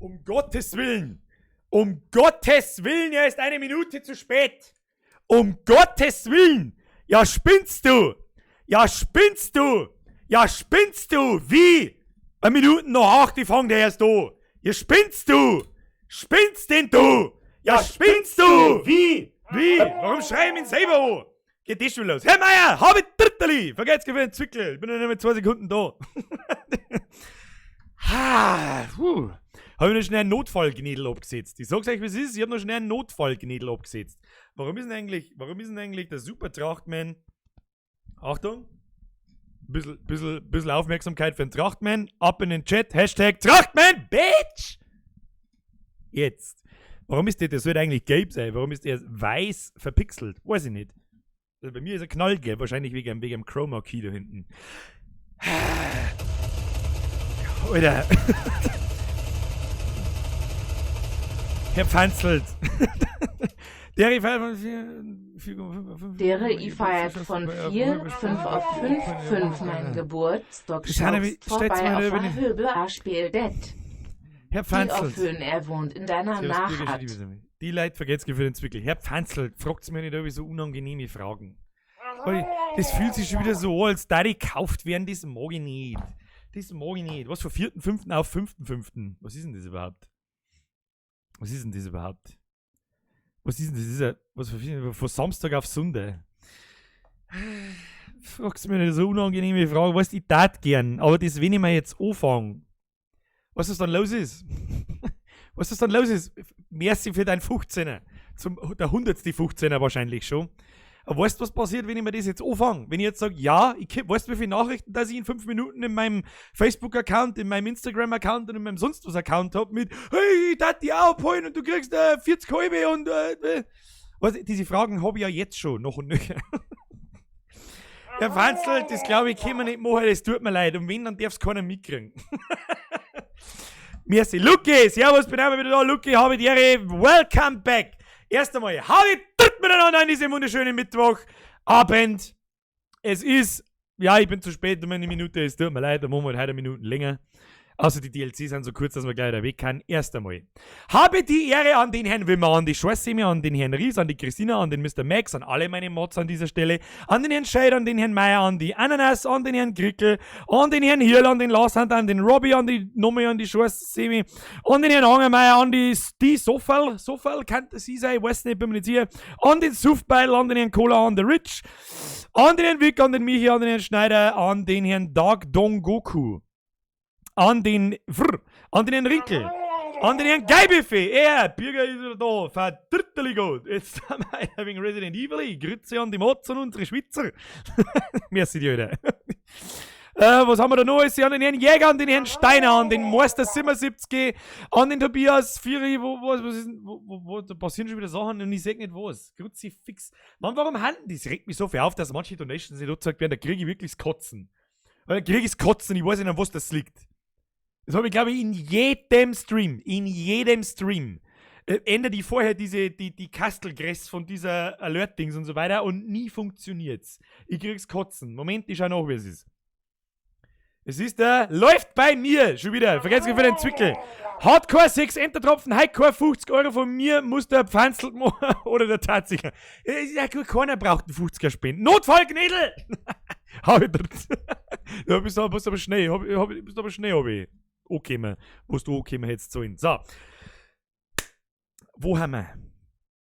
Um Gottes Willen! Um Gottes Willen, er ist 1 Minute zu spät! Um Gottes Willen! Ja, spinnst du? Ja, spinnst du? Ja, spinnst du? Wie? 1 Minute nach 8, ich fang der erst an. Ja, spinnst du? Spinnst denn du? Ja, spinnst du? Wie? Wie? Warum schreien wir ihn selber an? Geht das schon los? Herr Meier, hab ich Dritterli! Vergesst für den Zwickel, ich bin noch nicht mehr 2 Sekunden da. Habe ich noch schnell einen Notfallgnädel abgesetzt. Ich sag's euch, wie es ist, ich habe noch schnell einen Notfallgnädel abgesetzt. Warum ist denn eigentlich der Super Trachtman? Achtung! Bisschen Aufmerksamkeit für den Trachtman. Ab in den Chat. Hashtag Trachtman, Bitch! Jetzt. Warum ist der sollte eigentlich gelb sein? Warum ist der weiß verpixelt? Weiß ich nicht. Also bei mir ist er knallgelb. Wahrscheinlich wegen dem Chroma Key da hinten. Alter. Herr Pfanzelt. Der feiert von 4, 5 auf 5, 5 mein Geburtstag. Schaust vorbei auf ein Höbel, det. Herr Pfanzelt. Die er wohnt in deiner Nachart. Die Leute vergesst für den Zwickel. Herr Pfanzelt, fragt's mir nicht über so unangenehme Fragen. Das fühlt sich schon wieder so an, als da die gekauft werden, das mag ich nicht. Das mag ich nicht. Was von 4.5. auf 5.5. Was ist denn das überhaupt? Was ist denn das überhaupt? Was ist denn das? Das ist ja, was von Samstag auf Sonntag. Fragst mir nicht so unangenehme Frage. Weißt du, ich tat gern, aber das, wenn ich mir jetzt anfange, was dann los ist? Was dann los ist? Merci für dein 15er. Der 100. 15er wahrscheinlich schon. Aber weißt du, was passiert, wenn ich mir das jetzt anfange? Wenn ich jetzt sage, ja, weißt du, wie viele Nachrichten, dass ich in 5 Minuten in meinem Facebook-Account, in meinem Instagram-Account und in meinem sonst was Account habe mit, hey, ich darf dich auch abholen und du kriegst 40 halbe und diese Fragen habe ich ja jetzt schon, noch und nöcher. Herr Pfanzl, das glaube ich, können wir nicht machen, das tut mir leid. Und wenn, dann darf es keiner mitkriegen. Merci. Luki, servus, bin auch wieder da. Luki, habe die Ehre. Welcome back. Erst einmal, habe miteinander an diesem wunderschönen Mittwochabend. Es ist, ja, ich bin zu spät um 1 Minute, es tut mir leid, da machen wir heute 1 Minute länger. Außer die DLCs sind so kurz, dass man gleich da weg kann. Erst einmal. Habe die Ehre an den Herrn Wimmer, an die Schwarzsemi, an den Herrn Ries, an die Christina, an den Mr. Max, an alle meine Mods an dieser Stelle, an den Herrn Scheid, an den Herrn Meier, an die Ananas, an den Herrn Grickel, an den Herrn Hirl, an den Larshand, an den Robby, an die Nomi, an die Schwarzsemi, an den Herrn Angermeier, an die Sofal, kann das sie sein, ich weiß nicht, bin mir nicht sicher, an den Suftbeil, an den Herrn Cola, an den Rich, an den Herrn Wick, an den Michi, an den Herrn Schneider, an den Herrn Dark Dong Goku. An den Herrn Rinkel, an den Herrn Geibefee, Bürger ist wieder da, verdritterlich gut. Jetzt sind wir wegen Resident Evil, Grüße an die Mods und unsere Schweizer. Merci dir wieder. Was haben wir da noch? An den Herrn Jäger, an den Herrn Steiner, an den Meister 77, an den Tobias Firi, da passieren schon wieder Sachen und ich sag nicht was. Grüezi fix. Mann, warum handeln die? Das regt mich so viel auf, dass manche Donations nicht gesagt werden, da kriege ich wirklich das Kotzen. Weil da kriege ich das Kotzen, ich weiß nicht, an was das liegt. Das habe ich, glaube ich, in jedem Stream, ändert die vorher die Kastelgress von dieser Alert-Dings und so weiter und nie funktioniert's. Ich krieg's kotzen. Moment, ich schau nach, wie es ist. Es ist läuft bei mir schon wieder. Vergesst nicht für den Zwickel. Hardcore 6 Entertropfen, Highcore 50 Euro von mir, muss der Pfanzl machen oder der Tatsache. Ja gut, keiner braucht einen 50er Spenden. Notfallgnädel! Hab ich das. Ja, bist aber schnell, hab ich. Okay, was du okay hättest sollen. So. Wo haben wir?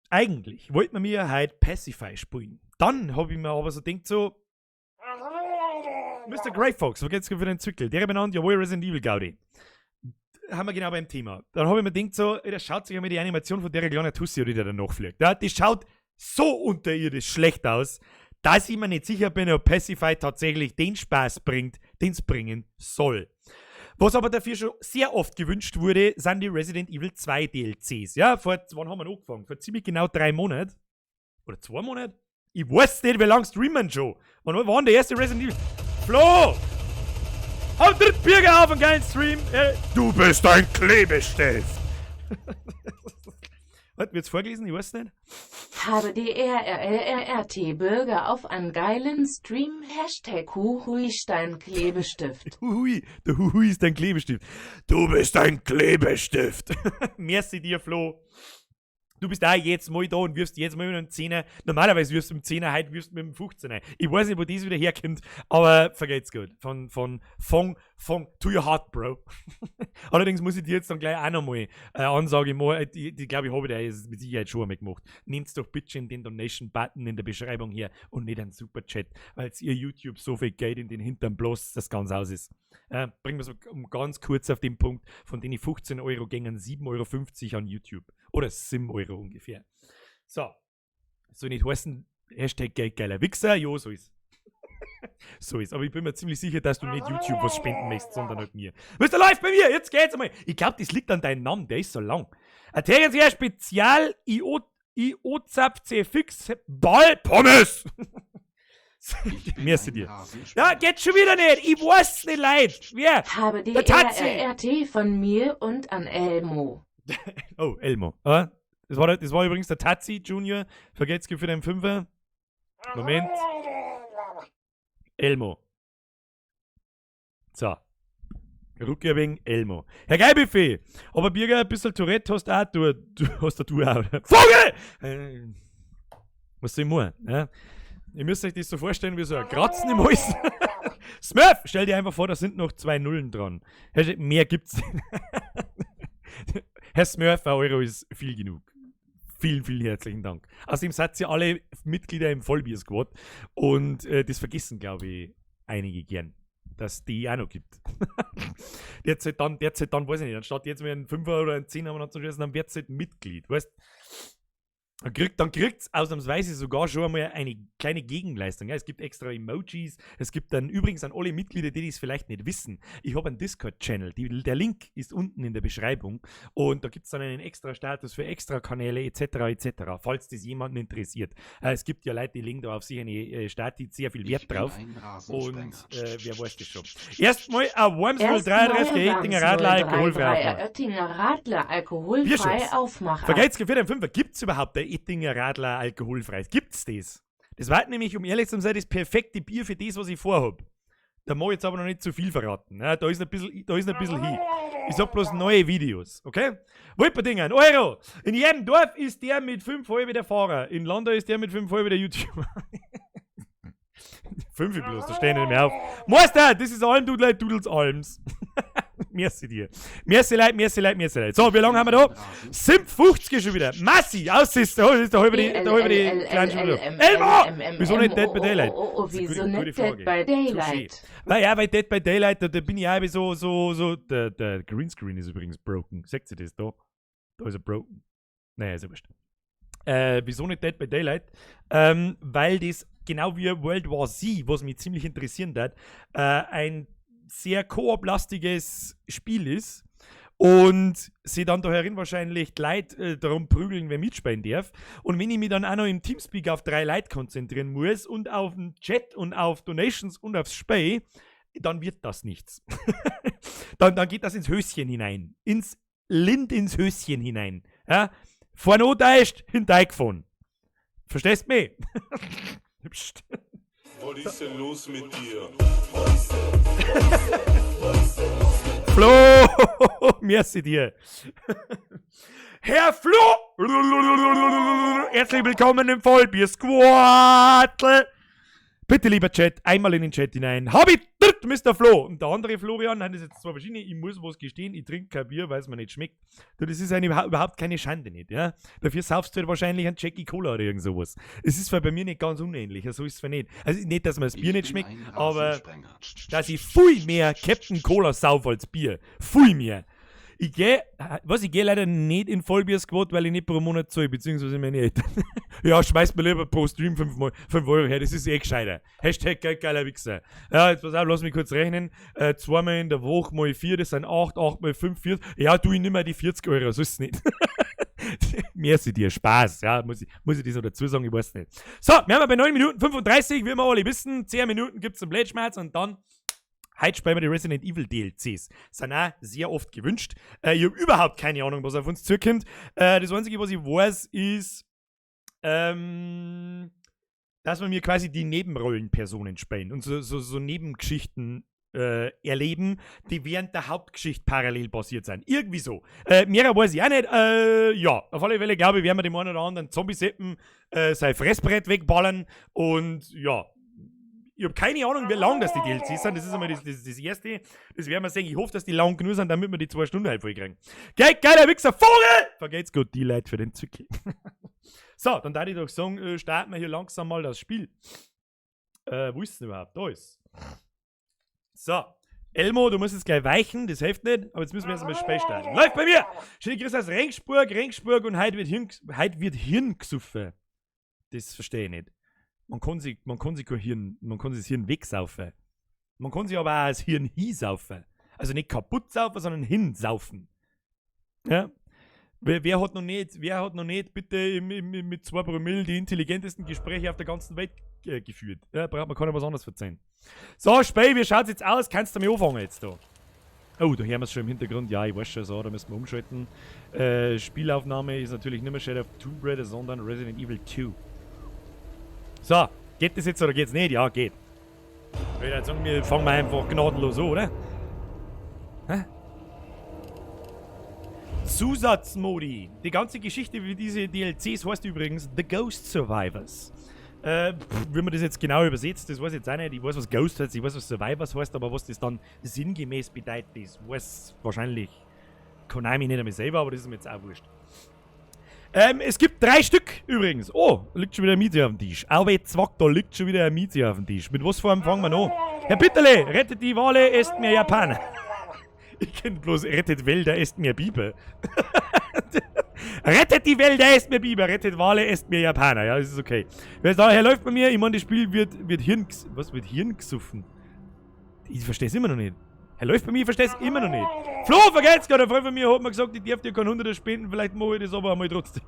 Eigentlich wollten wir heute Pacify spielen. Dann habe ich mir aber so gedacht, so. Mr. Grey Fox, wo geht's für den Zwickel? Der benannt, jawohl, Resident Evil Gaudi. Haben wir genau beim Thema. Dann habe ich mir gedacht, so, da schaut sich einmal die Animation von der kleinen Tussi, die da nachfliegt. Ja, die schaut so unterirdisch schlecht aus, dass ich mir nicht sicher bin, ob Pacify tatsächlich den Spaß bringt, den es bringen soll. Was aber dafür schon sehr oft gewünscht wurde, sind die Resident Evil 2 DLCs. Ja, wann haben wir angefangen? Vor ziemlich genau 3 Monaten. Oder 2 Monate? Ich weiß nicht, wie lange streamen schon. Wann war der erste Resident Evil? Flo! Hau dritt Bürger auf einen geilen Stream! Du bist ein Klebestift! Was, wird's vorgelesen? Ich weiß nicht. Habe die RRRRT-Bürger auf einen geilen Stream. #Huhuistein-Klebestift. Huhui, der Huhui ist dein Klebestift. Du bist ein Klebestift. Merci dir, Flo. Du bist auch jetzt mal da und wirfst jetzt mal mit einem 10er. Normalerweise wirfst du mit dem 10er, heute wirfst du mit dem 15er. Ich weiß nicht, wo das wieder herkommt, aber vergeht's gut. Von to your heart, Bro. Allerdings muss ich dir jetzt dann gleich auch nochmal Ansage machen. Die glaube ich, habe ich dir mit Sicherheit schon einmal gemacht. Nehmt doch bitte den Donation-Button in der Beschreibung her und nicht einen Superchat, weil ihr YouTube so viel Geld in den Hintern bloß das ganz aus ist. Bringen wir es um ganz kurz auf den Punkt, von denen 15 Euro gingen 7,50 Euro an YouTube. Oder 7 Euro ungefähr. So. Soll nicht heißen, Hashtag Geldgeiler Wichser? Jo, so ist. So ist. Aber ich bin mir ziemlich sicher, dass du nicht YouTube was spenden möchtest, sondern halt mir. Mr. Live bei mir, jetzt geht's einmal. Ich glaube, das liegt an deinem Namen, der ist so lang. Arterienseher Spezial IO-Zapf C-Fix Ball Pommes. Merci dir. Ja, geht schon wieder nicht. Ich weiß nicht, leid. Wer? Habe die RRRT von mir und an Elmo. Oh, Elmo. Das war übrigens der Tazi Junior. Vergeht's für den Fünfer. Moment. Elmo. So. Rückkehr wegen Elmo. Herr Geilbuffet, aber Birger, ein bisschen Tourette hast auch du hast du auch. Vogel! Was soll ich machen? Ja? Ihr müsst euch das so vorstellen wie so ein Kratzen im Hals. Smurf, stell dir einfach vor, da sind noch 2 Nullen dran. Mehr gibt's nicht. Herr Smurf, 1 Euro ist viel genug. Vielen, vielen herzlichen Dank. Außerdem seid ihr alle Mitglieder im Vollbier-Squad und das vergessen, glaube ich, einige gern, dass die auch noch gibt. derzeit dann, weiß ich nicht, anstatt jetzt mit einem 5er oder einem 10er dann wird es halt Mitglied, weißt. Dann kriegt's ausnahmsweise sogar schon einmal eine kleine Gegenleistung. Ja, es gibt extra Emojis. Es gibt dann übrigens an alle Mitglieder, die es vielleicht nicht wissen. Ich habe einen Discord-Channel. Der Link ist unten in der Beschreibung. Und da gibt es dann einen extra Status für extra Kanäle etc. falls das jemanden interessiert. Es gibt ja Leute, die legen da auf sich eine Stati sehr viel Wert drauf. Und wer weiß das schon. Erstmal ein Wormsville 33 Oettinger Radler alkoholfrei. Oettinger Radler alkoholfrei aufmachen. Vergeht's für den Fünfer. Gibt's überhaupt Oettinger Radler alkoholfrei? Gibt's das? Das war nämlich, um ehrlich zu sein, das perfekte Bier für das, was ich vorhab. Da mag ich jetzt aber noch nicht zu viel verraten. Ja, da ist ein bisschen hin. Ich sag bloß neue Videos, okay? Wolperdingen, Euro. In jedem Dorf ist der mit 5,5 der Fahrer. In Landau ist der mit 5,5 der YouTuber. 5 bloß, da stehen nicht mehr auf. Meister, das ist Almdudler, Dudels Alms. Merci dir. Merci Leute. So, wie lange haben wir da? 50 schon wieder. Massi, aussiehst du. Das ist der halbe die kleinen schon wieder. Elmo! Wieso nicht Dead by Daylight? Wieso nicht Dead by Daylight? Ja, weil Dead by Daylight, da bin ich auch so, der Greenscreen ist übrigens broken. Seht ihr das da? Da ist er broken. Naja, ist ja wurscht. Wieso nicht Dead by Daylight? Weil das, genau wie World War Z, was mich ziemlich interessieren hat, ein sehr koop-lastiges Spiel ist und sie dann da herin wahrscheinlich die Leute darum prügeln, wer mitspielen darf. Und wenn ich mich dann auch noch im Teamspeak auf 3 Leute konzentrieren muss und auf den Chat und auf Donations und aufs Spiel, dann wird das nichts. dann geht das ins Höschen hinein. Ins Höschen hinein. Ja? Vorne angeteischt, hinterein gefahren. Verstehst du mich? Psst. Was ist denn los mit dir? Flo! Merci dir. Herr Flo! Herzlich willkommen im Vollbier-Squad! Bitte, lieber Chat, einmal in den Chat hinein. Hab ich dritt, Mr. Flo! Und der andere Florian, das ist jetzt zwar verschiedene, ich muss was gestehen, ich trinke kein Bier, weil es mir nicht schmeckt. Das ist überhaupt keine Schande nicht, ja. Dafür saufst du halt wahrscheinlich einen Jackie Cola oder irgend sowas. Es ist bei mir nicht ganz unähnlich, so ist es zwar nicht. Also nicht, dass mir das Bier nicht schmeckt, aber dass ich viel mehr Captain Cola sauf als Bier. Viel mehr. Ich gehe leider nicht in Vollbier-Squad, weil ich nicht pro Monat zahle, beziehungsweise meine Eltern. Ja, schmeißt mir lieber pro Stream 5 Euro her, das ist eh gescheiter. Hashtag geiler Wichser. Ja, jetzt pass auf, lass mich kurz rechnen. 2 Mal in der Woche mal 4, das sind 8 mal 5, 40. Ja, tu ich nicht mehr die 40 Euro, so ist es nicht. Merci dir, Spaß. Ja, muss ich das noch dazu sagen, ich weiß nicht. So, wir haben bei 9 Minuten 35, wie wir alle wissen. 10 Minuten gibt es einen Blätschmerz und dann Heute spielen wir die Resident Evil DLCs. Sind auch sehr oft gewünscht. Ich habe überhaupt keine Ahnung, was auf uns zukommt. Das Einzige, was ich weiß, ist, dass wir mir quasi die Nebenrollenpersonen spielen und so Nebengeschichten erleben, die während der Hauptgeschichte parallel passiert sind. Irgendwie so. Mehr weiß ich auch nicht. Ja, auf alle Fälle glaube ich, werden wir dem einen oder anderen Zombie-Seppen sein Fressbrett wegballern und ja. Ich habe keine Ahnung, wie lang das die DLCs sind. Das ist einmal das Erste. Das werden wir sehen. Ich hoffe, dass die lang genug sind, damit wir die 2 Stunden halt voll kriegen. Geiler Wichser, Vogel! Vergeht's gut, die Leute für den Zückel. So, dann darf ich doch sagen, starten wir hier langsam mal das Spiel. Wo ist denn überhaupt? Da ist. So, Elmo, du musst jetzt gleich weichen, das hilft nicht, aber jetzt müssen wir erst einmal Space starten. Läuft bei mir! Schöne Grüße aus Regensburg und heute wird Hirn gesoffen. Das verstehe ich nicht. Man kann sich das Hirn wegsaufen. Man kann sich aber auch das Hirn hinsaufen. Also nicht kaputt saufen, sondern hinsaufen. Ja? Wer hat noch nicht bitte mit 2 Promille die intelligentesten Gespräche auf der ganzen Welt geführt? Ja, man kann ja was anderes verzeihen. So, Spey, wie schaut's jetzt aus? Kannst du mir anfangen jetzt da? Oh, da hören wir es schon im Hintergrund. Ja, ich weiß schon, so, da müssen wir umschalten. Spielaufnahme ist natürlich nicht mehr Shadow of Tomb Raider, sondern Resident Evil 2. So, geht das jetzt oder geht's nicht? Ja, geht. Ich würde jetzt sagen, wir fangen einfach gnadenlos an, oder? Hä? Zusatzmodi. Die ganze Geschichte wie diese DLCs heißt übrigens The Ghost Survivors. Wie man das jetzt genau übersetzt, das weiß ich jetzt auch nicht. Ich weiß, was Ghost heißt, ich weiß, was Survivors heißt, aber was das dann sinngemäß bedeutet, das weiß wahrscheinlich Konami nicht einmal selber, aber das ist mir jetzt auch wurscht. Es gibt 3 Stück übrigens. Oh, da liegt schon wieder ein Miezi auf dem Tisch. Auwe Zwack, da liegt schon wieder ein Miezi auf dem Tisch. Mit was fangen wir an? Herr Bitterle, rettet die Wale, esst mir Japaner. Ich kenne bloß rettet Wälder, esst mir Biber. Rettet die Wälder, esst mir Biber. Rettet Wale, esst mir Japaner. Ja, das ist okay. Daher läuft bei mir, ich meine, das Spiel wird Hirn... Was wird Hirn gesoffen? Ich verstehe es immer noch nicht. Er läuft bei mir, ich verstehe es immer noch nicht. Flo, vergesst gerade, ein Freund von mir hat mir gesagt, ich darf dir kein 100er spenden, vielleicht mache ich das aber einmal trotzdem.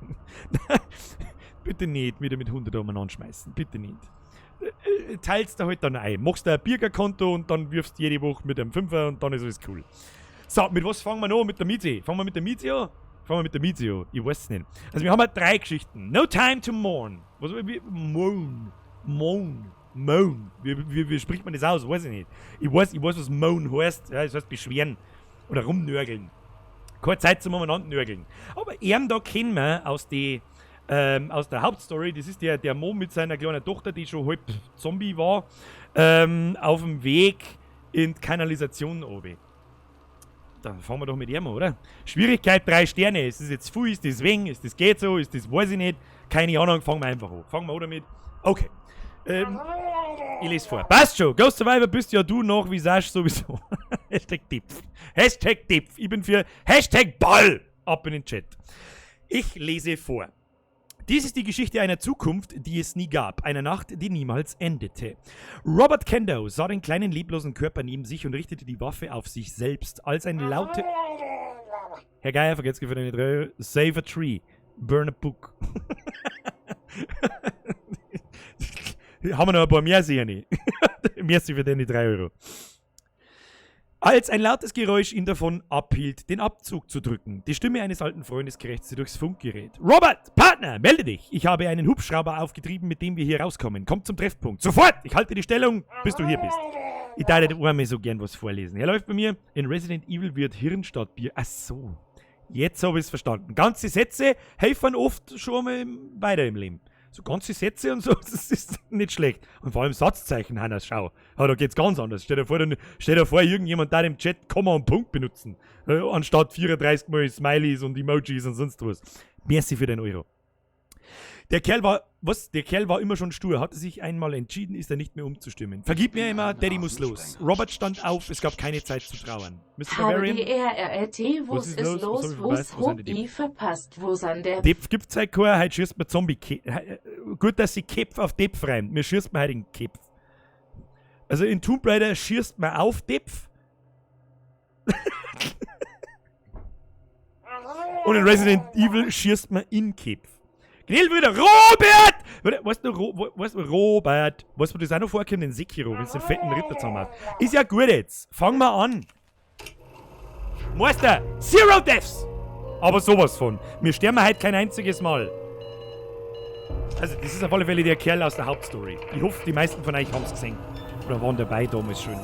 Bitte nicht wieder mit 100 umeinander schmeißen, bitte nicht. Teilst du halt dann ein. Machst du ein Bürgerkonto und dann wirfst du jede Woche mit einem 5er und dann ist alles cool. So, mit was fangen wir an? Mit der Miezi. Fangen wir mit der Miezi an? Fangen wir mit der Miezi an. Ich weiß es nicht. Also wir haben halt 3 Geschichten. No Time to Mourn. Was Mourn. Wie spricht man das aus? Weiß ich nicht. Ich weiß, was Moan heißt. Ja, das heißt beschweren. Oder rumnörgeln. Keine Zeit zum umeinander nörgeln. Aber da kennen wir aus der Hauptstory, das ist der Mo mit seiner kleinen Tochter, die schon halb Zombie war, auf dem Weg in die Kanalisation runter. Dann fangen wir doch mit ihm an, oder? Schwierigkeit 3 Sterne. Ist das jetzt viel? Ist das wenig? Ist das geht so? Ist das weiß ich nicht? Keine Ahnung, fangen wir einfach an. Fangen wir an damit. Okay. Ich lese vor. Passt schon. Ghost Survivor bist ja du noch Visage sowieso. Hashtag Tipf. Hashtag Tipf. Ich bin für Hashtag Ball. Ab in den Chat. Ich lese vor. Dies ist die Geschichte einer Zukunft, die es nie gab. Einer Nacht, die niemals endete. Robert Kendo sah den kleinen leblosen Körper neben sich und richtete die Waffe auf sich selbst, als ein laute... Herr Geier, vergesst für deine 3 €. Save a tree. Burn a book. Haben wir noch ein paar mehr sehen. Merci für deine 3 €. Als ein lautes Geräusch ihn davon abhielt, den Abzug zu drücken. Die Stimme eines alten Freundes krächzte durchs Funkgerät. Robert, Partner, melde dich! Ich habe einen Hubschrauber aufgetrieben, mit dem wir hier rauskommen. Komm zum Treffpunkt. Sofort! Ich halte die Stellung, bis du hier bist. Ich darf nicht einmal so gern was vorlesen. Er läuft bei mir. In Resident Evil wird Hirn statt Bier. Ach so. Jetzt habe ich es verstanden. Ganze Sätze helfen oft schon mal weiter im Leben. So ganze Sätze und so, das ist nicht schlecht. Und vor allem Satzzeichen, Hannes, schau. Aber da geht's ganz anders. Stell dir vor, irgendjemand da im Chat Komma und Punkt benutzen. Anstatt 34 Mal Smileys und Emojis und sonst was. Merci für den Euro. Der Kerl war immer schon stur. Hatte sich einmal entschieden, ist er nicht mehr umzustimmen. Vergib mir immer, Daddy muss los. Robert stand auf, es gab keine Zeit zu trauern. Mr. Bavarian? Was ist los? Was hab ich verpasst? Wo sind der... Depf gibt's halt keinen, heute schießt man Zombie... Gut, dass sie Kepf auf Depf reimt. Mir schießt man halt den Kepf. Also in Tomb Raider schießt man auf Depf. Und in Resident Evil schießt man in Kepf. Grill wieder. Robert! Weißt du, Robert? Weißt du, das auch noch vorkommt in Sekiro, wenn du den fetten Ritter zusammen hast. Ist ja gut jetzt. Fangen wir an. Meister, 0 Deaths! Aber sowas von. Wir sterben heute kein einziges Mal. Also, das ist auf alle Fälle der Kerl aus der Hauptstory. Ich hoffe, die meisten von euch haben es gesehen. Oder waren dabei damals schon.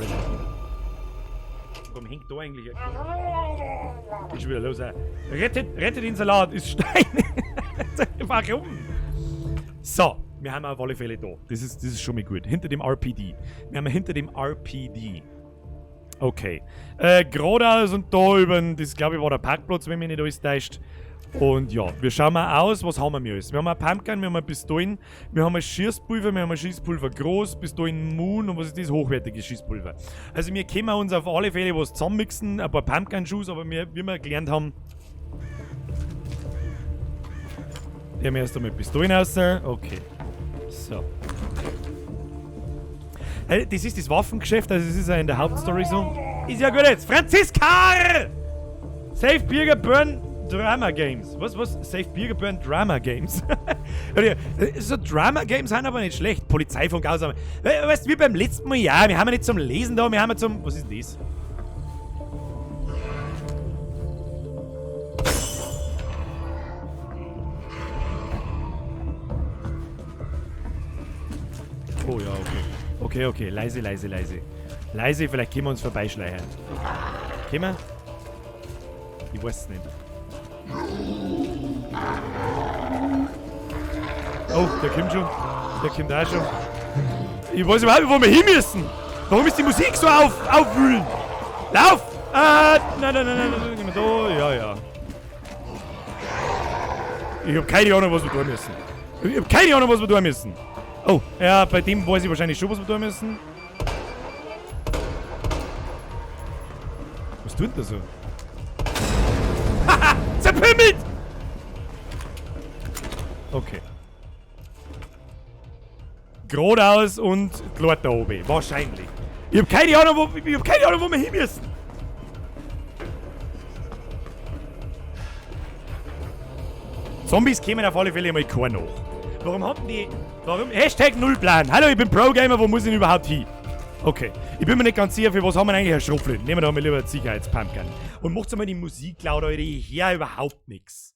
Warum hängt da eigentlich ein... Geht schon wieder los, ey. Rettet den Salat, ist Stein. Warum? So, wir haben auf alle Fälle da. Das ist schon mal gut. Hinter dem RPD. Wir haben hinter dem RPD. Okay. Geradeaus und da über, das glaube ich war der Parkplatz, wenn mich nicht alles täuscht. Und ja, wir schauen mal aus, was haben wir alles. Wir haben ein Pumpgun, wir haben ein Pistolen, wir haben ein Schießpulver, wir haben ein Schießpulver groß, Pistolen Moon und was ist das? Hochwertiges Schießpulver. Also wir können uns auf alle Fälle was zusammenmixen, ein paar Pumpgun-Schuss, aber wie wir gelernt haben, die haben erst einmal Pistolen raus. Okay. So. Das ist das Waffengeschäft, also das ist ja in der Hauptstory so. Ist ja gut jetzt. Franziska! Safe Bürger Burn Drama Games. Was? Safe Bürger Burn Drama Games. So Drama Games sind aber nicht schlecht. Polizeifunk aus. Weißt du, wie beim letzten Mal, ja, wir haben ja nicht zum Lesen da, wir haben ja zum... Was ist das? Oh ja, okay. Okay, leise. Leise, vielleicht können wir uns vorbeischleichen. Können wir? Ich weiß es nicht. Oh, der kommt schon. Der kommt auch schon. Ich weiß überhaupt nicht, wo wir hin müssen. Warum ist die Musik so aufwühlen? Lauf! Nein. Da, ja. Ich hab keine Ahnung, was wir tun müssen. Oh, ja, bei dem weiß ich wahrscheinlich schon, was wir tun müssen. Was tut der so? Haha! Zerpimmelt! Okay. Geradeaus und klar da oben. Wahrscheinlich. Ich hab keine Ahnung, wo wir hin müssen. Zombies kämen auf alle Fälle mal keiner nach. Warum? Hashtag Nullplan. Hallo, ich bin Pro-Gamer, wo muss ich denn überhaupt hin? Okay. Ich bin mir nicht ganz sicher, für was haben wir eigentlich ein Schrupfel. Nehmen wir da mal lieber einen Sicherheitspumpgun. Und macht's einmal die Musik laut, Leute. Ich höre überhaupt nichts.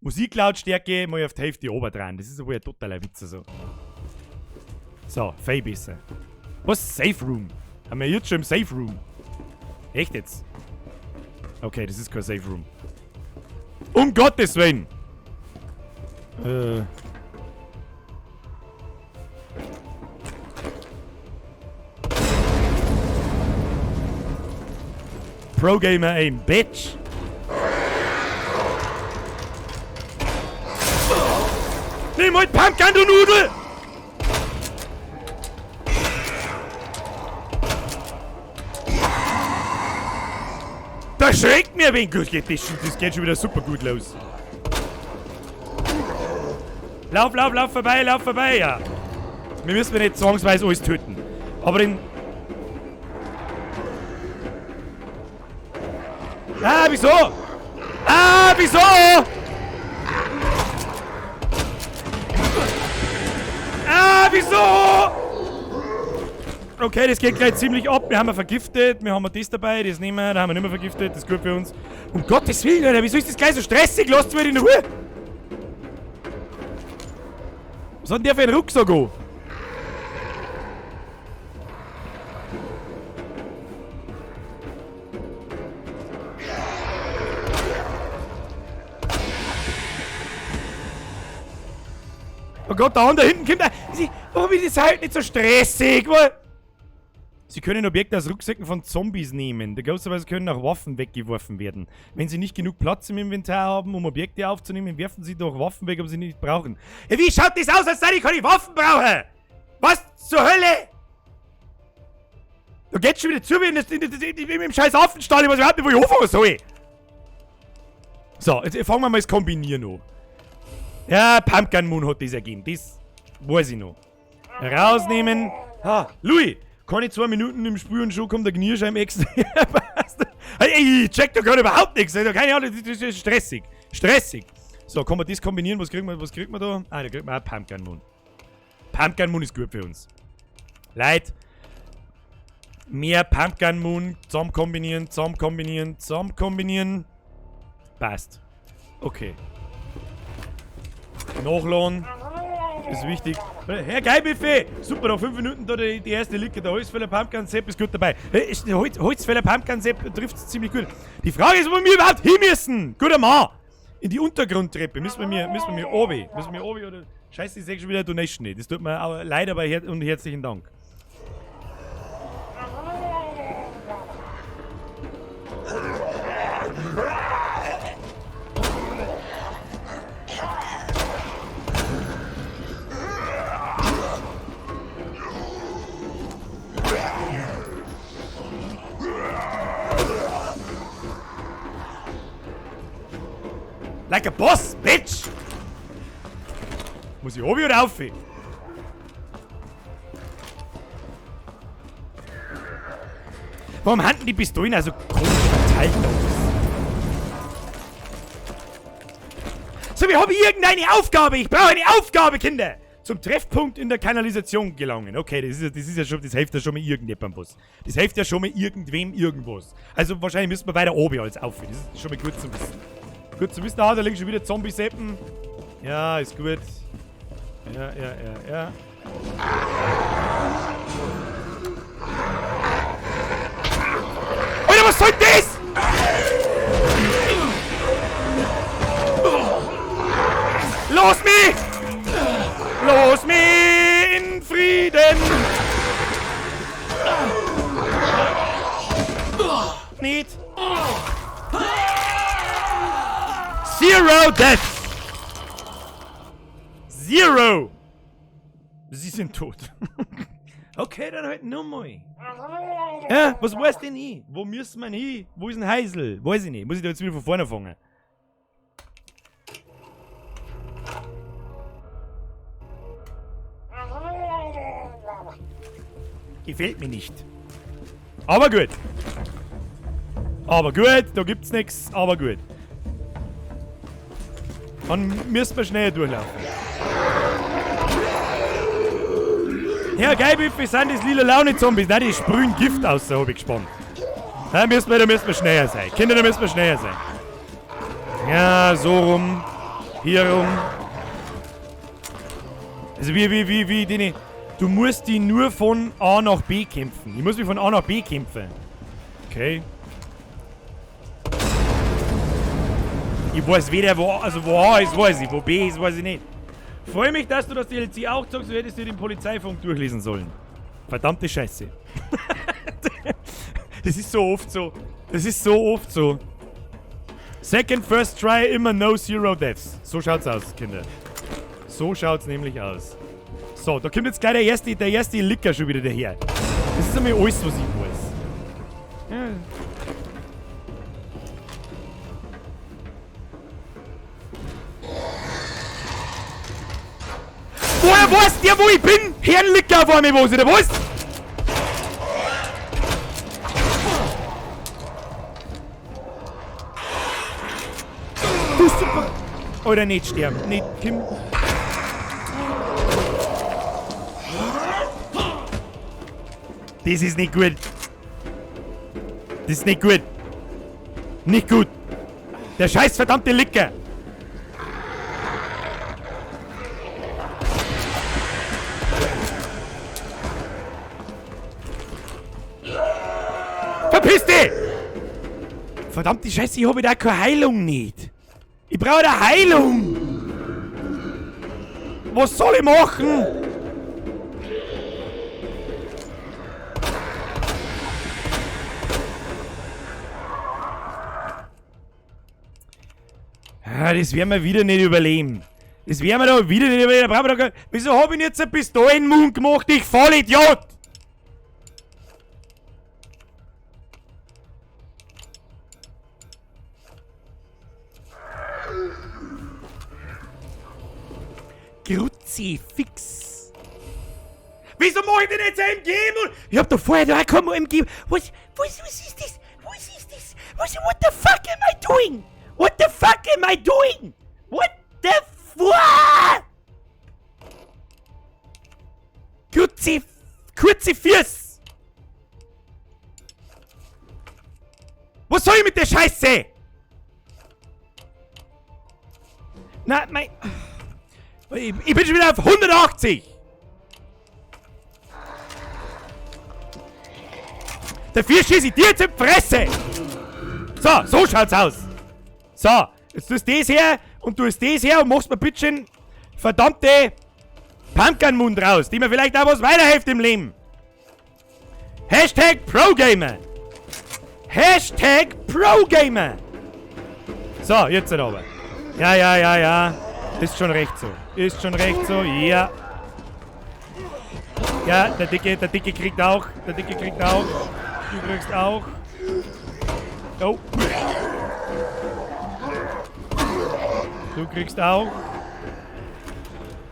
Musiklautstärke mal auf die Hälfte runter dran. Das ist aber ein totaler Witz. So, viel besser. Was? Safe Room? Haben wir jetzt schon im Safe Room? Echt jetzt? Okay, das ist kein Safe Room. Um Gottes Willen! Pro-Gamer aim, bitch! Nimm heute Pumpgun, du Nudel! Da schreckt mir ein wenig. Das geht schon wieder super gut los. Lauf vorbei, ja. Wir müssen nicht zwangsweise alles töten. Aber den... wieso? Wieso? Wieso? Okay, das geht gleich ziemlich ab. Wir haben vergiftet, wir haben das dabei, das nehmen wir, da haben wir nicht mehr vergiftet, das ist gut für uns. Um Gottes Willen, Alter, wieso ist das gleich so stressig? Lasst mich in Ruhe! Was hat denn der für einen Rucksack an? Oh Gott, da hinten kommt er. Warum ist das halt nicht so stressig? Sie können Objekte aus Rucksäcken von Zombies nehmen. Gerausterweise können auch Waffen weggeworfen werden. Wenn Sie nicht genug Platz im Inventar haben, um Objekte aufzunehmen, werfen Sie doch Waffen weg, ob Sie nicht brauchen. Ja, wie schaut das aus, als sei ich keine Waffen brauche? Was zur Hölle? Da geht's schon wieder zu wie im scheiß Affenstall. Ich weiß überhaupt nicht, wo ich anfangen soll. So, jetzt fangen wir mal das Kombinieren an. Ja, Pumpgun Moon hat das ergeben. Das weiß ich noch. Rausnehmen. Louis! Keine 2 Minuten im Spiel und schon kommt der Gnierschein extra. Hey, ich check doch gerade überhaupt nichts. Also, keine Ahnung, das ist stressig. So, kann man das kombinieren? Was kriegt man da? Ah, da kriegt man auch Pumpkin Moon. Pumpkin Moon ist gut für uns. Leute, mehr Pumpkin Moon zusammen kombinieren. Passt. Okay. Nachladen. Ist wichtig. Herr Geilbuffet! Super, nach 5 Minuten da die erste Licke. Der Holzfäller Pumpkin Sepp ist gut dabei. Holzfäller Pumpkin Sepp trifft es ziemlich gut. Die Frage ist, wo wir überhaupt hin müssen. Guter Mann! In die Untergrundtreppe. Müssen wir obi oder... Scheiße, ich sag schon wieder Donation nicht. Das tut mir aber leid, aber herzlichen Dank. Like a boss, bitch! Muss ich obi oder auf? Warum handeln die Pistolen also komisch verteilt aus? So, wir haben irgendeine Aufgabe. Ich brauche eine Aufgabe, Kinder! Zum Treffpunkt in der Kanalisation gelangen. Okay, das hilft ja schon mal irgendjemandem was. Das hilft ja schon mal irgendwem irgendwas. Also wahrscheinlich müssen wir weiter oben als auf. Das ist schon mal gut zu wissen. Gut zu wissen, da liegen schon wieder Zombie-Seppen. Ja, ist gut. Ja. Alter, was soll das? Los mich! Los mich in Frieden! Nicht! Zero Death! Zero! Sie sind tot. Okay, dann halt nochmal. Ja, was weiß denn ich? Wo müssen wir hin? Wo ist ein Heisel? Weiß ich nicht. Muss ich da jetzt wieder von vorne fangen? Gefällt mir nicht. Aber gut. Da gibt's nichts. Aber gut. Dann müssen wir schnell durchlaufen. Ja, Geilbüffel sind das lila Laune-Zombies. Nein, die sprühen Gift aus, so hab ich gespannt. Da müssen wir schneller sein. Kinder, da müssen wir schneller sein. Ja, so rum. Hier rum. Also wie, Dini. Du musst die nur von A nach B kämpfen. Ich muss mich von A nach B kämpfen. Okay. Ich weiß weder, wo A ist, weiß ich. Wo B ist, weiß ich nicht. Freue mich, dass du das DLC auch sagst, du hättest dir den Polizeifunk durchlesen sollen. Verdammte Scheiße. Das ist so oft so. Second, first try, immer no zero deaths. So schaut's aus, Kinder. So schaut's nämlich aus. So, da kommt jetzt gleich der erste Licker schon wieder daher. Das ist einmal alles, was ich weiß. Ja. Woher weißt ihr, wo ich bin? Herrn Licker vor mir, wo sie da was? Du super. Oder nicht sterben. Nicht, Kim. Das ist nicht gut. Das ist nicht gut. Nicht gut. Der scheiß verdammte Licker. Verpiss dich! Verdammte Scheiße, ich habe da keine Heilung nicht. Ich brauche eine Heilung. Was soll ich machen? Ja, das werden wir wieder nicht überleben. Das werden wir da wieder nicht überleben. Wieso habe ich jetzt ein Pistolenmund gemacht, ich Vollidiot? Kruzifix. Wieso mache ich denn jetzt ein MG? Ich hab doch vorher da kein MG. Was ist das? What the fuck am I doing? What the fuck am I doing? What the fuck? Kurze Füße! Was soll ich mit der Scheiße? Na, ich bin schon wieder auf 180! Dafür schieße ich dir jetzt in die Fresse! So schaut's aus! So, jetzt tust du das her und tust das her und machst mir bitte schön verdammte Pumpkin-Mund raus, die mir vielleicht auch was weiterhilft im Leben. Hashtag ProGamer. Hashtag ProGamer. So, jetzt aber. Ja. Ist schon recht so. Ja. Ja, der Dicke kriegt auch. Du kriegst auch. Oh. Du kriegst auch.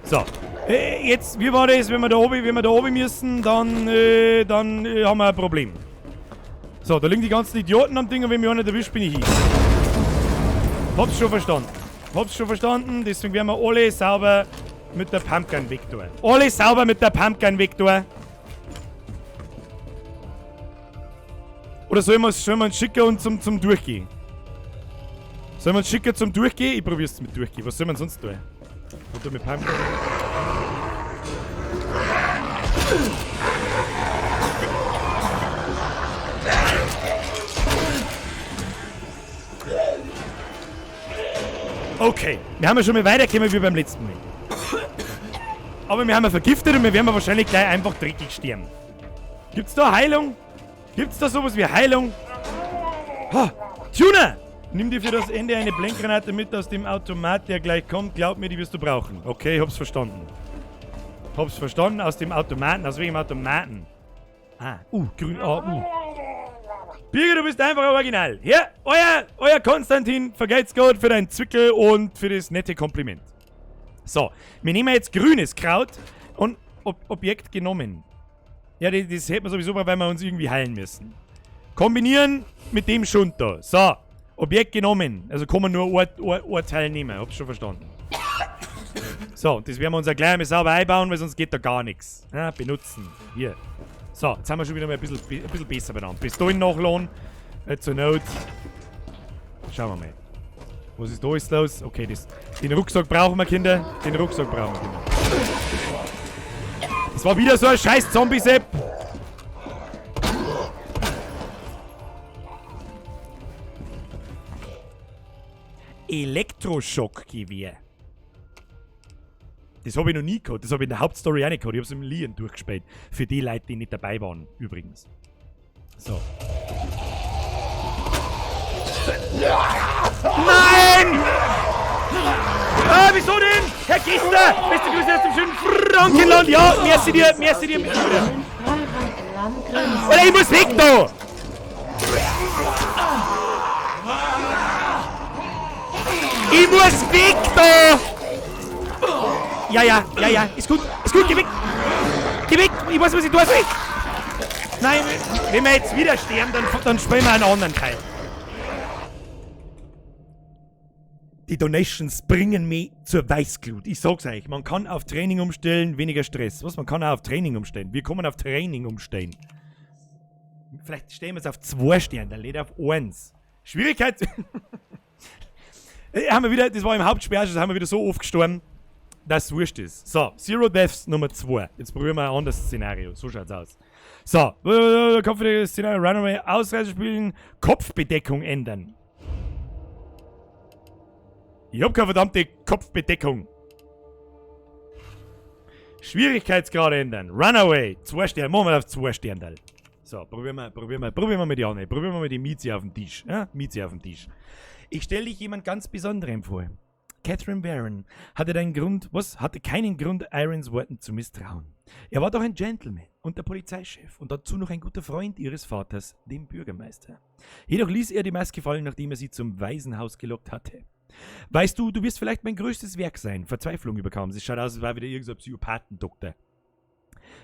So. Jetzt, wie war das, wenn wir da oben müssen, dann haben wir ein Problem. So, da liegen die ganzen Idioten am Ding und wenn mich einer erwischt, bin ich hier. Hab's schon verstanden, deswegen werden wir alle sauber mit der Pumpkin wegtun. Oder sollen wir uns schicken und zum Durchgehen? Ich probier's mit Durchgehen. Was soll man sonst tun? Oder mit Pumpkin? Okay, wir haben ja schon mal weitergekommen wie beim letzten Mal. Aber wir haben ja vergiftet und wir werden wahrscheinlich gleich einfach dreckig sterben. Gibt's da Heilung? Gibt's da sowas wie Heilung? Ha, Tuner! Nimm dir für das Ende eine Blendgranate mit aus dem Automat, der gleich kommt. Glaub mir, die wirst du brauchen. Okay, hab's verstanden. Aus dem Automaten. Aus welchem Automaten? Grün. Birger, du bist einfach original. Hier, euer Konstantin, vergelt's Gott für deinen Zwickel und für das nette Kompliment. So, wir nehmen jetzt grünes Kraut und Objekt genommen. Ja, das hätten wir sowieso mal, weil wir uns irgendwie heilen müssen. Kombinieren mit dem Schund da. So, Objekt genommen. Also kann man nur ein Teil nehmen. Hab's schon verstanden. So, das werden wir uns gleich mal sauber einbauen, weil sonst geht da gar nichts. Ja, benutzen. Hier. So, jetzt haben wir schon wieder mal ein bisschen besser benannt. Pistolen nachladen. Zur Not. Schauen wir mal. Was ist da jetzt los? Okay, den Rucksack brauchen wir, Kinder. Das war wieder so ein scheiß Zombie-Sepp. Elektroschockgewehr. Das habe ich noch nie gehabt. Das habe ich in der Hauptstory auch nicht gehabt. Ich habe es im Lien durchgespielt. Für die Leute, die nicht dabei waren, übrigens. So. Nein! Wieso denn? Herr Gister! Beste Grüße aus dem schönen Frankenland! Ja, merci dir. Oder ich muss weg da! Ich muss weg da! Ja. Ist gut, geh weg! Ich weiß, was ich tue, weg! Nein, wenn wir jetzt wieder sterben, dann spielen wir einen anderen Teil. Die Donations bringen mich zur Weißglut. Ich sag's euch, man kann auf Training umstellen, weniger Stress. Man kann auch auf Training umstellen. Wir kommen auf Training umstellen. Vielleicht stellen wir es auf 2 Sterne, dann lädt auf 1. Schwierigkeit... das war im Hauptsperr, das haben wir wieder so oft gestorben, dass es wurscht ist. So, Zero Deaths Nummer 2. Jetzt probieren wir ein anderes Szenario. So schaut's aus. So, Kopf für das Szenario Runaway, Ausreise spielen, Kopfbedeckung ändern. Ich hab keine verdammte Kopfbedeckung. Schwierigkeitsgrad ändern. Runaway, 2 Sterne. Machen wir auf 2 Sterne. So, probieren wir mit die anderen. Probieren wir mit die Miezi auf dem Tisch. Ja? Miezi auf dem Tisch. Ich stelle dich jemand ganz Besonderem vor. Catherine Barron hatte keinen Grund, Irons Worten zu misstrauen. Er war doch ein Gentleman und der Polizeichef und dazu noch ein guter Freund ihres Vaters, dem Bürgermeister. Jedoch ließ er die Maske fallen, nachdem er sie zum Waisenhaus gelockt hatte. Weißt du, du wirst vielleicht mein größtes Werk sein. Verzweiflung überkam sie. Schaut aus, als war wieder irgendein Psychopathendoktor.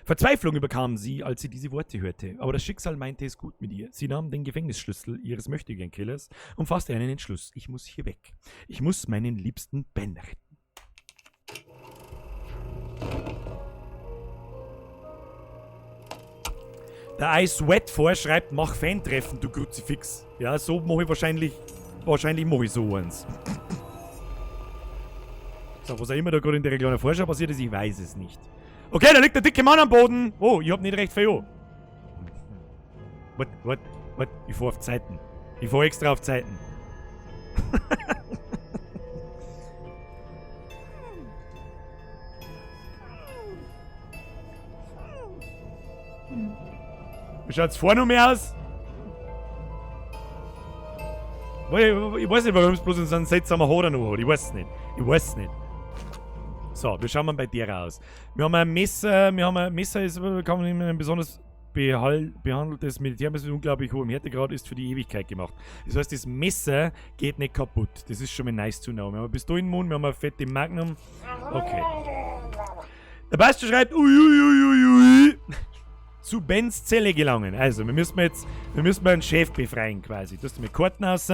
Verzweiflung überkam sie, als sie diese Worte hörte, aber das Schicksal meinte es gut mit ihr. Sie nahm den Gefängnisschlüssel ihres Möchtegern-Killers und fasste einen Entschluss. Ich muss hier weg. Ich muss meinen liebsten Ben retten. Der I Sweat vorschreibt, mach Fan-Treffen, du Kruzifix. Ja, so mache ich wahrscheinlich mache ich so eins. So, was auch immer da gerade in der kleinen Vorschau passiert ist, ich weiß es nicht. Okay, da liegt der dicke Mann am Boden. Oh, ich hab nicht recht viel an. What? Ich fahr auf Zeiten. Ich fahr extra auf Zeiten. Wie schaut's vorne noch mehr aus? Ich weiß nicht, warum es bloß in so einem seltsamen Hader noch hat. Ich weiß es nicht. So, wir schauen mal bei dir aus. Wir haben ein Messer, kann man immer ein besonders behandeltes Militärmesser mit unglaublich hohem Härtegrad ist für die Ewigkeit gemacht. Das heißt, das Messer geht nicht kaputt. Das ist schon mal nice to know. Wir haben ein Pistolenmund, wir haben eine fette Magnum. Okay. Der Pastor schreibt, uiuiuiui. Zu Bens Zelle gelangen. Also, wir müssen einen Chef befreien quasi. Du hast mir Karten raus.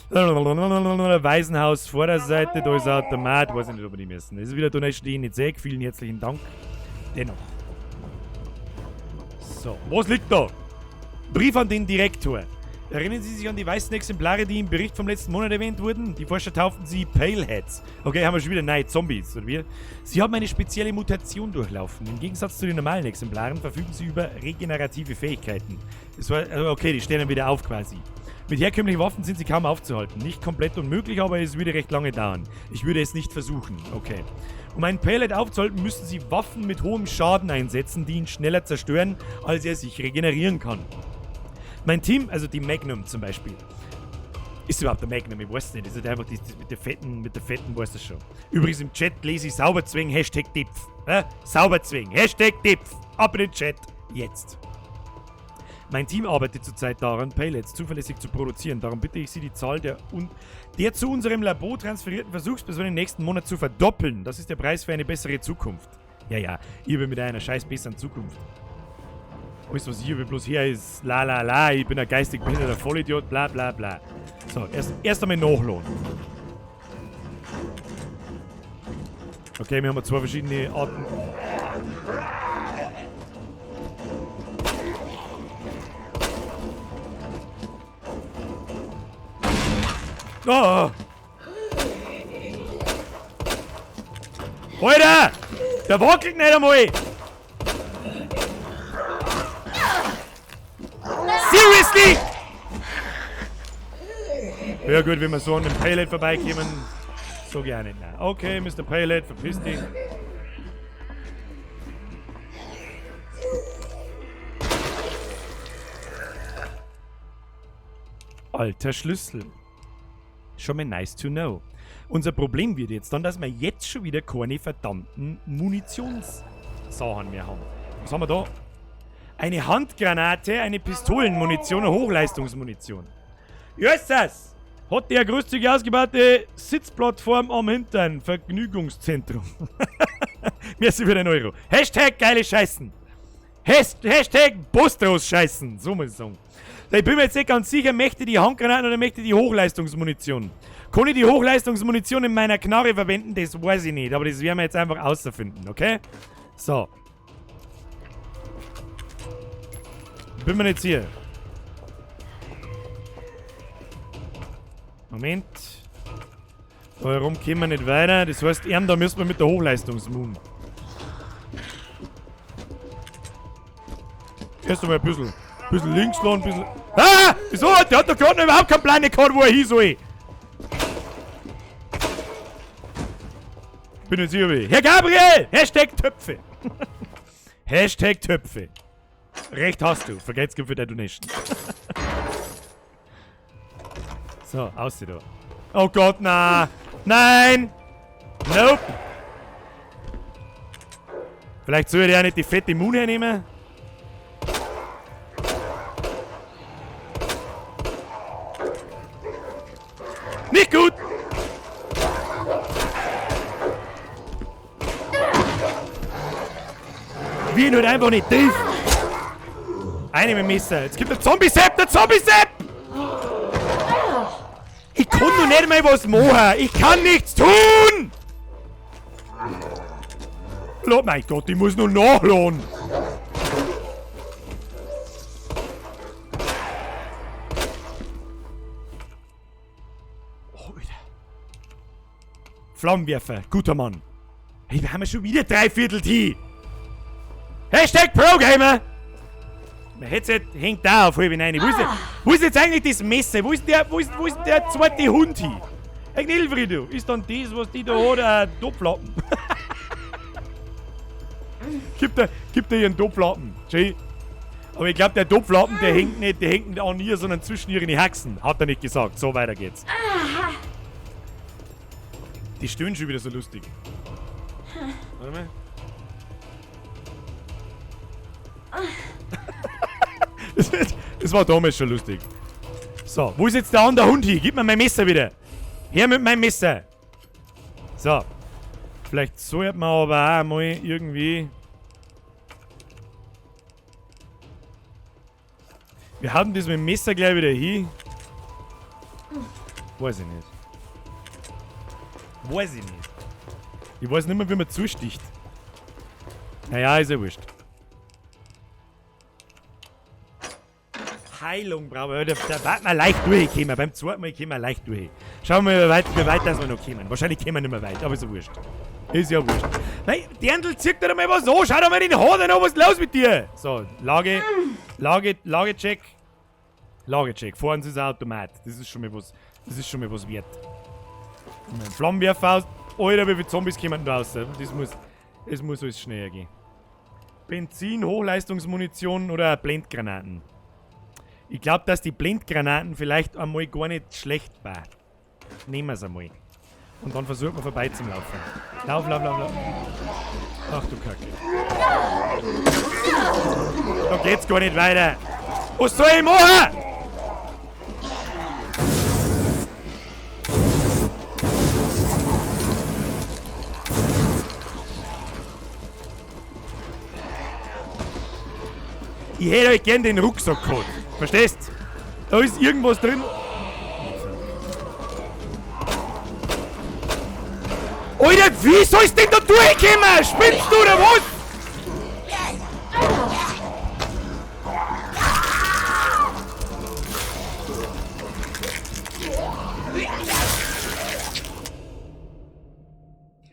Waisenhaus, Vorderseite, da ist ein Automat. Weiß ich nicht, ob wir die müssen. Das ist wieder da stehen, nicht sehr. Vielen herzlichen Dank. Dennoch. So, was liegt da? Brief an den Direktor. Erinnern Sie sich an die weißen Exemplare, die im Bericht vom letzten Monat erwähnt wurden? Die Forscher tauften sie Paleheads. Okay, haben wir schon wieder neue Zombies, oder wie? Sie haben eine spezielle Mutation durchlaufen. Im Gegensatz zu den normalen Exemplaren verfügen sie über regenerative Fähigkeiten. Das war, okay, die stehen dann wieder auf quasi. Mit herkömmlichen Waffen sind sie kaum aufzuhalten. Nicht komplett unmöglich, aber es würde recht lange dauern. Ich würde es nicht versuchen. Okay. Um einen Pellet aufzuhalten, müssen sie Waffen mit hohem Schaden einsetzen, die ihn schneller zerstören, als er sich regenerieren kann. Mein Team, also die Magnum zum Beispiel. Ist überhaupt der Magnum? Ich weiß nicht. Ist halt einfach das mit der fetten, weiß das schon. Übrigens im Chat lese ich Sauberzwing, Hashtag Dipf. Sauberzwing, Hashtag Dipf. Ab in den Chat. Jetzt. Mein Team arbeitet zurzeit daran, Pellets zuverlässig zu produzieren. Darum bitte ich Sie, die Zahl der zu unserem Labor transferierten Versuchspersonen im nächsten Monat zu verdoppeln. Das ist der Preis für eine bessere Zukunft. Ja, ich bin mit einer scheiß besseren Zukunft. Alles, was ich hier bloß her ist, la, ich bin ein geistig behinderter Vollidiot, bla. So, erst einmal Nachladen. Okay, wir haben zwei verschiedene Arten. Oh! Alter! Der wackelt nicht einmal! Seriously? Ja gut, wenn wir so an dem Paylet vorbeikommen, so gerne nicht. Nein. Okay, Mr. Paylet, verpiss dich. Alter Schlüssel. Schon mal nice to know. Unser Problem wird jetzt dann, dass wir jetzt schon wieder keine verdammten Munitionssachen mehr haben. Was haben wir da? Eine Handgranate, eine Pistolenmunition, eine Hochleistungsmunition. Jösses! Hat der großzügig ausgebaute Sitzplattform am Hintern. Vergnügungszentrum. Merci für den Euro. Hashtag geile Scheißen. Hashtag Bostros Scheißen. So muss ich sagen. Ich bin mir jetzt nicht ganz sicher, möchte die Handgranaten oder möchte die Hochleistungsmunition? Kann ich die Hochleistungsmunition in meiner Knarre verwenden? Das weiß ich nicht, aber das werden wir jetzt einfach außerfinden, okay? So. Bin mir jetzt hier. Moment. Da herum kommen wir nicht weiter. Das heißt, da müssen wir mit der Hochleistungsmun. Erst einmal ein bisschen links lassen, ein bisschen. Ah! Wieso? Der hat doch gerade überhaupt keinen Plan gehabt, wo er hin soll. Bin jetzt hier wie. Herr Gabriel! Hashtag Töpfe. Hashtag Töpfe. Recht hast du. Vergesst für die Donation. So, aus da. Oh Gott, na. Nein! Nope! Vielleicht soll ich ja nicht die fette Moon hernehmen? Nicht gut! Wie nur einfach nicht trifft. Eine mit dem Messer. Jetzt gibt der Zombie-Sepp, der Zombie-Sepp! Ich kann doch nicht mal was machen. Ich kann nichts tun! Oh mein Gott, ich muss nur nachladen. Oh, Alter. Flammenwerfer, guter Mann. Hey, wir haben ja schon wieder 3/4 Tee. Hashtag ProGamer! Mein Headset hängt da auf halb hinein. Wo ist jetzt eigentlich das Messer? Wo ist der zweite Hund hin? Hey Nilfrido, ist dann das, was die da hat, ein Topflappen? Gib dir ihren Topflappen. Schön. Aber ich glaube, der Topflappen, der hängt nicht an ihr, sondern zwischen ihren Haxen. Hat er nicht gesagt. So, weiter geht's. Die stöhnen schon wieder so lustig. Warte mal. Das war damals schon lustig. So, wo ist jetzt der andere Hund hier? Gib mir mein Messer wieder. Her mit meinem Messer. So. Vielleicht sollte man aber auch mal irgendwie... Wir haben das mit dem Messer gleich wieder hin. Weiß ich nicht. Weiß ich nicht. Ich weiß nicht mehr, wie man zusticht. Naja, ist ja wurscht. Heilung brauchen wir. Da wird man leicht durchkommen. Beim zweiten Mal kommen wir leicht durch. Schauen wir mal, wie weit das wir noch kommen. Wahrscheinlich kommen wir nicht mehr weit, aber ist ja wurscht. Ist ja wurscht. Nein, Dirndl, zieh dir mal was an. Schau dir mal den Haaren an, was ist los mit dir? So, Lagecheck. Lagecheck. Vor uns ist ein Automat. Das ist schon mal was wert. Mein Flammenwerfer aus. Alter, wie viele Zombies kommen da raus? Das muss alles schneller gehen. Benzin, Hochleistungsmunition oder Blendgranaten. Ich glaube, dass die Blendgranaten vielleicht einmal gar nicht schlecht waren. Nehmen wir es einmal. Und dann versuchen wir vorbeizulaufen. Lauf. Ach du Kacke. Da geht's gar nicht weiter. Was soll ich machen? Ich hätte euch gern den Rucksack geholt. Verstehst? Da ist irgendwas drin. Alter, wie sollst du denn da durchkommen? Spinnst du oder was?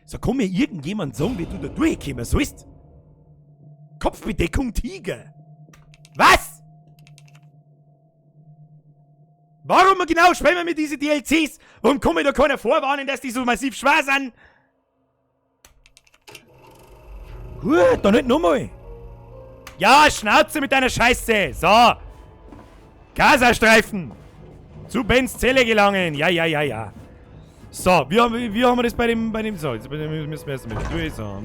So, kann mir irgendjemand sagen, wie du da durchkommen sollst? Kopfbedeckung Tiger. Was? Warum genau spielen wir mit diesen DLCs? Warum kann mir da keiner vorwarnen, dass die so massiv schwer sind? Gut, dann nicht nochmal. Ja, Schnauze mit deiner Scheiße. So. Gaza-Streifen. Zu Bens Zelle gelangen. Ja. So, wie haben wir das bei dem so, jetzt müssen wir erst mal durch. So.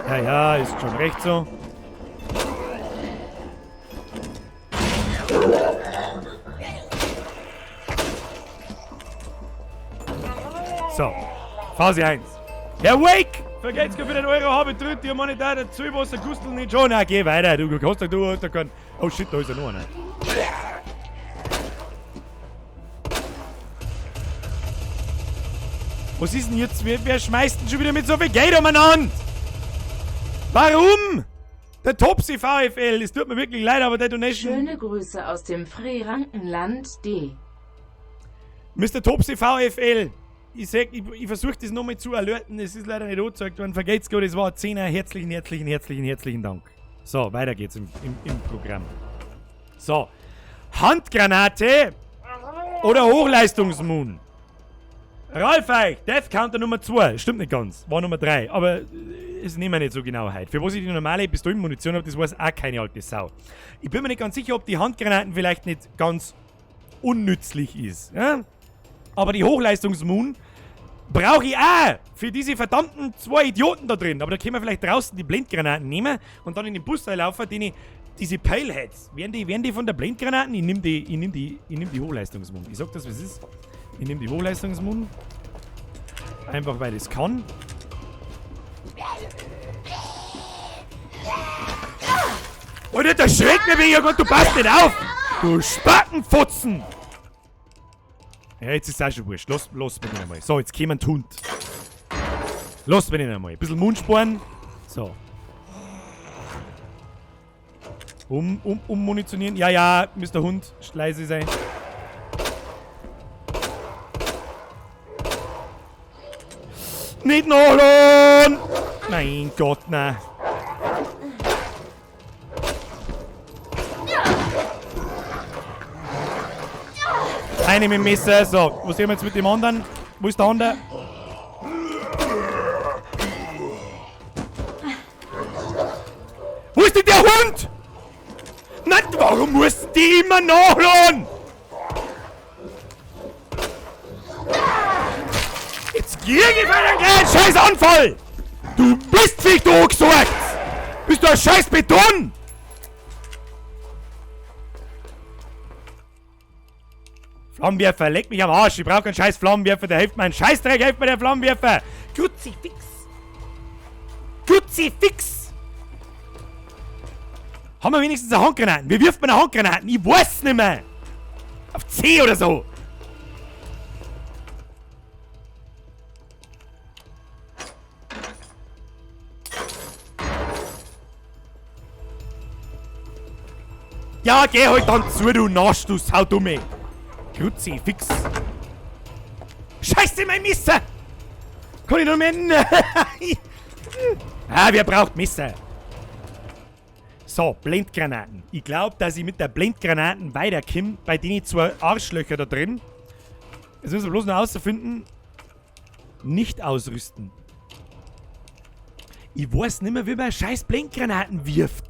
Ja, ist schon recht so. So, Phase 1. Herr Wake! Vergeht's für den Euro habe tritt ihr Monetar dazu, was der Gustl nicht schon. Na, geh weiter, du hast da keinen. Oh shit, da ist er noch einer. Was ist denn jetzt? Wer schmeißt denn schon wieder mit so viel Geld umeinander? Warum? Der Topsy VFL, es tut mir wirklich leid, aber der Donation... Schöne Grüße aus dem Freerankenland D. Mr. Topsy VFL, ich versuche das nochmal zu alerten, es ist leider nicht angezeigt worden. Vergeht's gut, es war 10er. Herzlichen Dank. So, weiter geht's im Programm. So, Handgranate oder Hochleistungsmoon? Ralf Eich, Death Counter Nummer 2. Stimmt nicht ganz, war Nummer 3, aber es nehmen wir nicht so genau heute. Für was ich die normale Pistolenmunition habe, das weiß auch keine alte Sau. Ich bin mir nicht ganz sicher, ob die Handgranaten vielleicht nicht ganz unnützlich ist. Ja? Aber die Hochleistungsmoon brauche ich auch für diese verdammten 2 Idioten da drin. Aber da können wir vielleicht draußen die Blendgranaten nehmen und dann in den Bus reinlaufen, diese Paleheads. Werden die von der Blendgranaten? Ich nehm die Hochleistungsmoon. Ich sag das, was es ist. Ich nehme die Hochleistungsmoon. Einfach weil ich es kann. Und nicht erschreckt mich wegen und du passt nicht auf! Du Spackenfutzen! Ja, jetzt ist es auch schon wurscht. Lass mich nicht einmal. So, jetzt kommt ein Hund. Lass mich nicht einmal. Ein bisschen Mundsporen. So. Munitionieren. Ja, Mr. Hund. Leise sein. Nicht nachladen! Mein Gott, nein. Eine mit dem Messer. So, was sehen wir jetzt mit dem anderen? Wo ist der andere? Wo ist denn der Hund? Nein, warum musst die immer nachladen? Jetzt krieg ich einen kleinen scheiß Anfall! Du bist wie du gesagt! Bist du ein scheiß Beton? Flammenwerfer, leck mich am Arsch. Ich brauch keinen scheiß Flammenwerfer, der hilft mir. Ein Scheißdreck hilft mir der Flammenwerfer. Kruzifix. Kruzifix. Haben wir wenigstens eine Handgranaten? Wie wirft man eine Handgranaten? Ich weiß nicht mehr. Auf C oder so. Ja, geh halt dann zu, du Nasch, du Saudumme. Kruzifix. Scheiße, mein Messer! Kann ich noch mehr? Wer braucht Messer? So, Blendgranaten. Ich glaube, dass ich mit der Blendgranaten weiterkomme, bei denen zwei Arschlöcher da drin. Jetzt müssen wir bloß noch herausfinden. Nicht ausrüsten. Ich weiß nicht mehr, wie man scheiß Blendgranaten wirft.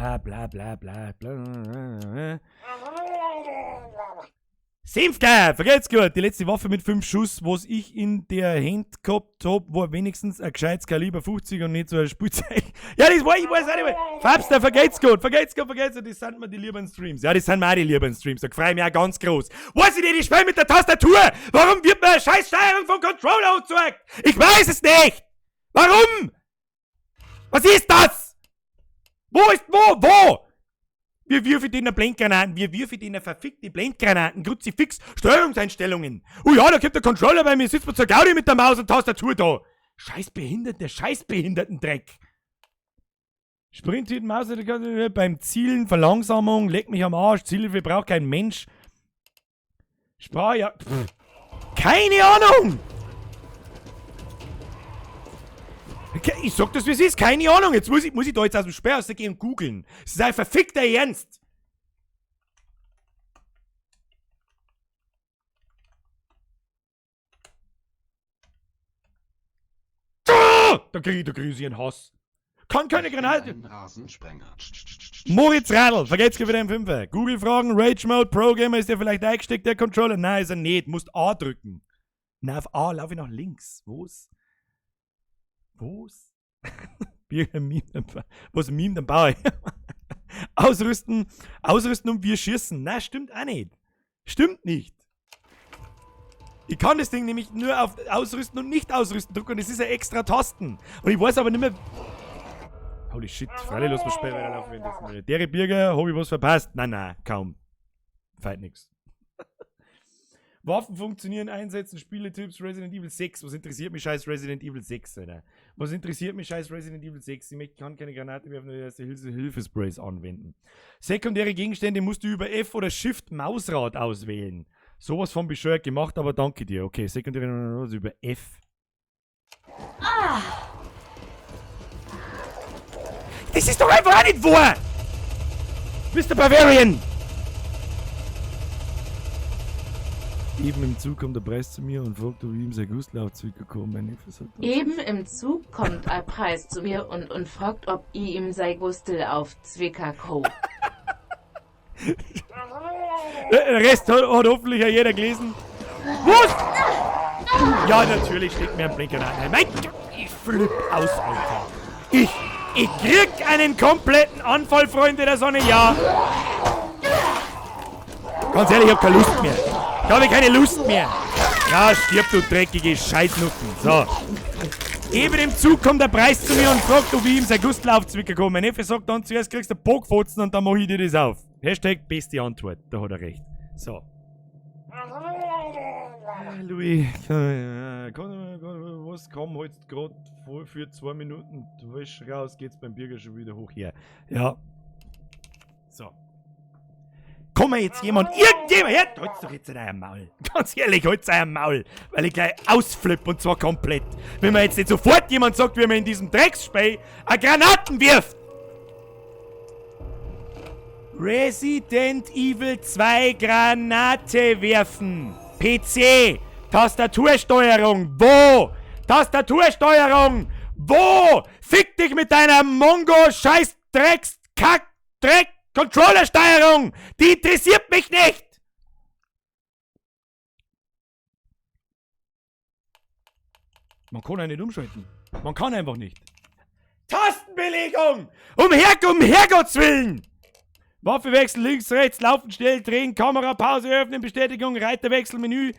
Ja, bla bla bla bla. Senfke, vergeht's gut. Die letzte Waffe mit 5 Schuss, was ich in der Hand gehabt hab, war wenigstens ein gescheites Kaliber 50 und nicht so ein Spielzeug. Ja, das war, ich weiß auch nicht mehr. Fabster, vergeht's gut. Das sind mir die lieben Streams. Ja, das sind mir auch die lieben Streams. Da freue ich mich auch ganz groß. Weiß ich nicht, ich spiele mit der Tastatur. Warum wird mir eine scheiß Steuerung vom Controller angezeigt? Ich weiß es nicht. Warum? Was ist das? Wo? Wir wirfen denen Blendgranaten, verfickte Blendgranaten, Kruzifix, Steuerungseinstellungen. Oh ja, da kommt der Controller bei mir, sitzt man zur Gaudi mit der Maus und Tastatur da. Scheiß Behindertendreck. Sprint Maus beim Zielen, Verlangsamung, leck mich am Arsch, Zielhilfe braucht kein Mensch. Ja. Keine Ahnung! Ich sag das, wie es ist. Keine Ahnung. Jetzt muss ich da jetzt aus dem Sperrhaus gehen und googeln. Das ist ein verfickter Ernst. Da krieg ich einen Hass. Kann keine Granate. Moritz Radl, vergeht's wieder im Fünfer. Google-Fragen, Rage-Mode, Pro-Gamer, ist der vielleicht eingesteckt, der Controller? Nein, ist er nicht. Musst A drücken. Na, auf A laufe ich nach links. Wo's? Was Meme, dann baue ich. Ausrüsten und wir schießen. Na, stimmt auch nicht. Stimmt nicht. Ich kann das Ding nämlich nur auf Ausrüsten und nicht ausrüsten drücken und es ist ja extra Tasten. Und ich weiß aber nicht mehr... Holy shit, freilich lass mal später weiterlaufen, wenn das nicht... Dere Birger, hab ich was verpasst? Nein, kaum. Feit nix. Waffen funktionieren, einsetzen, Spieletipps, Resident Evil 6. Was interessiert mich scheiß Resident Evil 6, Alter? Was interessiert mich scheiß Resident Evil 6? Ich kann keine Granate werfen, nur erste Hilfesprays anwenden. Sekundäre Gegenstände musst du über F oder Shift Mausrad auswählen. Sowas von bescheuert gemacht, aber danke dir. Okay, sekundäre über F. Das ist doch einfach auch nicht wahr! Mr. Bavarian! Eben im Zug kommt der Preis zu mir und fragt, ob ihm sein Gustlaufzeug gekommen ist. Eben im Zug kommt ein Preis zu mir und fragt, ob ich ihm sein Gustlaufzeug komme. Der Rest hat hoffentlich ja jeder gelesen. Was? Ja, natürlich steckt mir ein Blinker an. Mein Gott, ich flipp aus, Alter. Ich krieg einen kompletten Anfall, Freunde der Sonne, ja. Ganz ehrlich, ich hab keine Lust mehr. Ich habe keine Lust mehr. Ja, stirb, du dreckige Scheißnutten. So. Eben im Zug kommt der Preis zu mir und fragt, ob ich ihm sein Gustl aufzwicken kann. Mein Neffe sagt dann, zuerst kriegst du einen Bockfotzen und dann mach ich dir das auf. Hashtag beste Antwort. Da hat er recht. So. Louis, was kam heute gerade für 2 Minuten? Du weißt raus, geht's beim Bürger schon wieder hoch her. Ja. So. Kann mir jetzt irgendjemand, ja, halt's doch jetzt in eurem Maul. Ganz ehrlich, halt's eurem Maul. Weil ich gleich ausflippe und zwar komplett. Wenn mir jetzt nicht sofort jemand sagt, wie man in diesem Drecksspray Granaten wirft. Resident Evil 2 Granate werfen. PC. Tastatursteuerung. Wo? Tastatursteuerung. Wo? Fick dich mit deiner Mongo-Scheiß-Drecks-Kack-Dreck. Controllersteuerung! Die interessiert mich nicht! Man kann ja nicht umschalten. Man kann einfach nicht. Tastenbelegung! Um Herrgotts Willen! Waffe wechseln, links, rechts, laufen, schnell, drehen, Kamera, Pause, öffnen, Bestätigung, Reiterwechsel, Menü,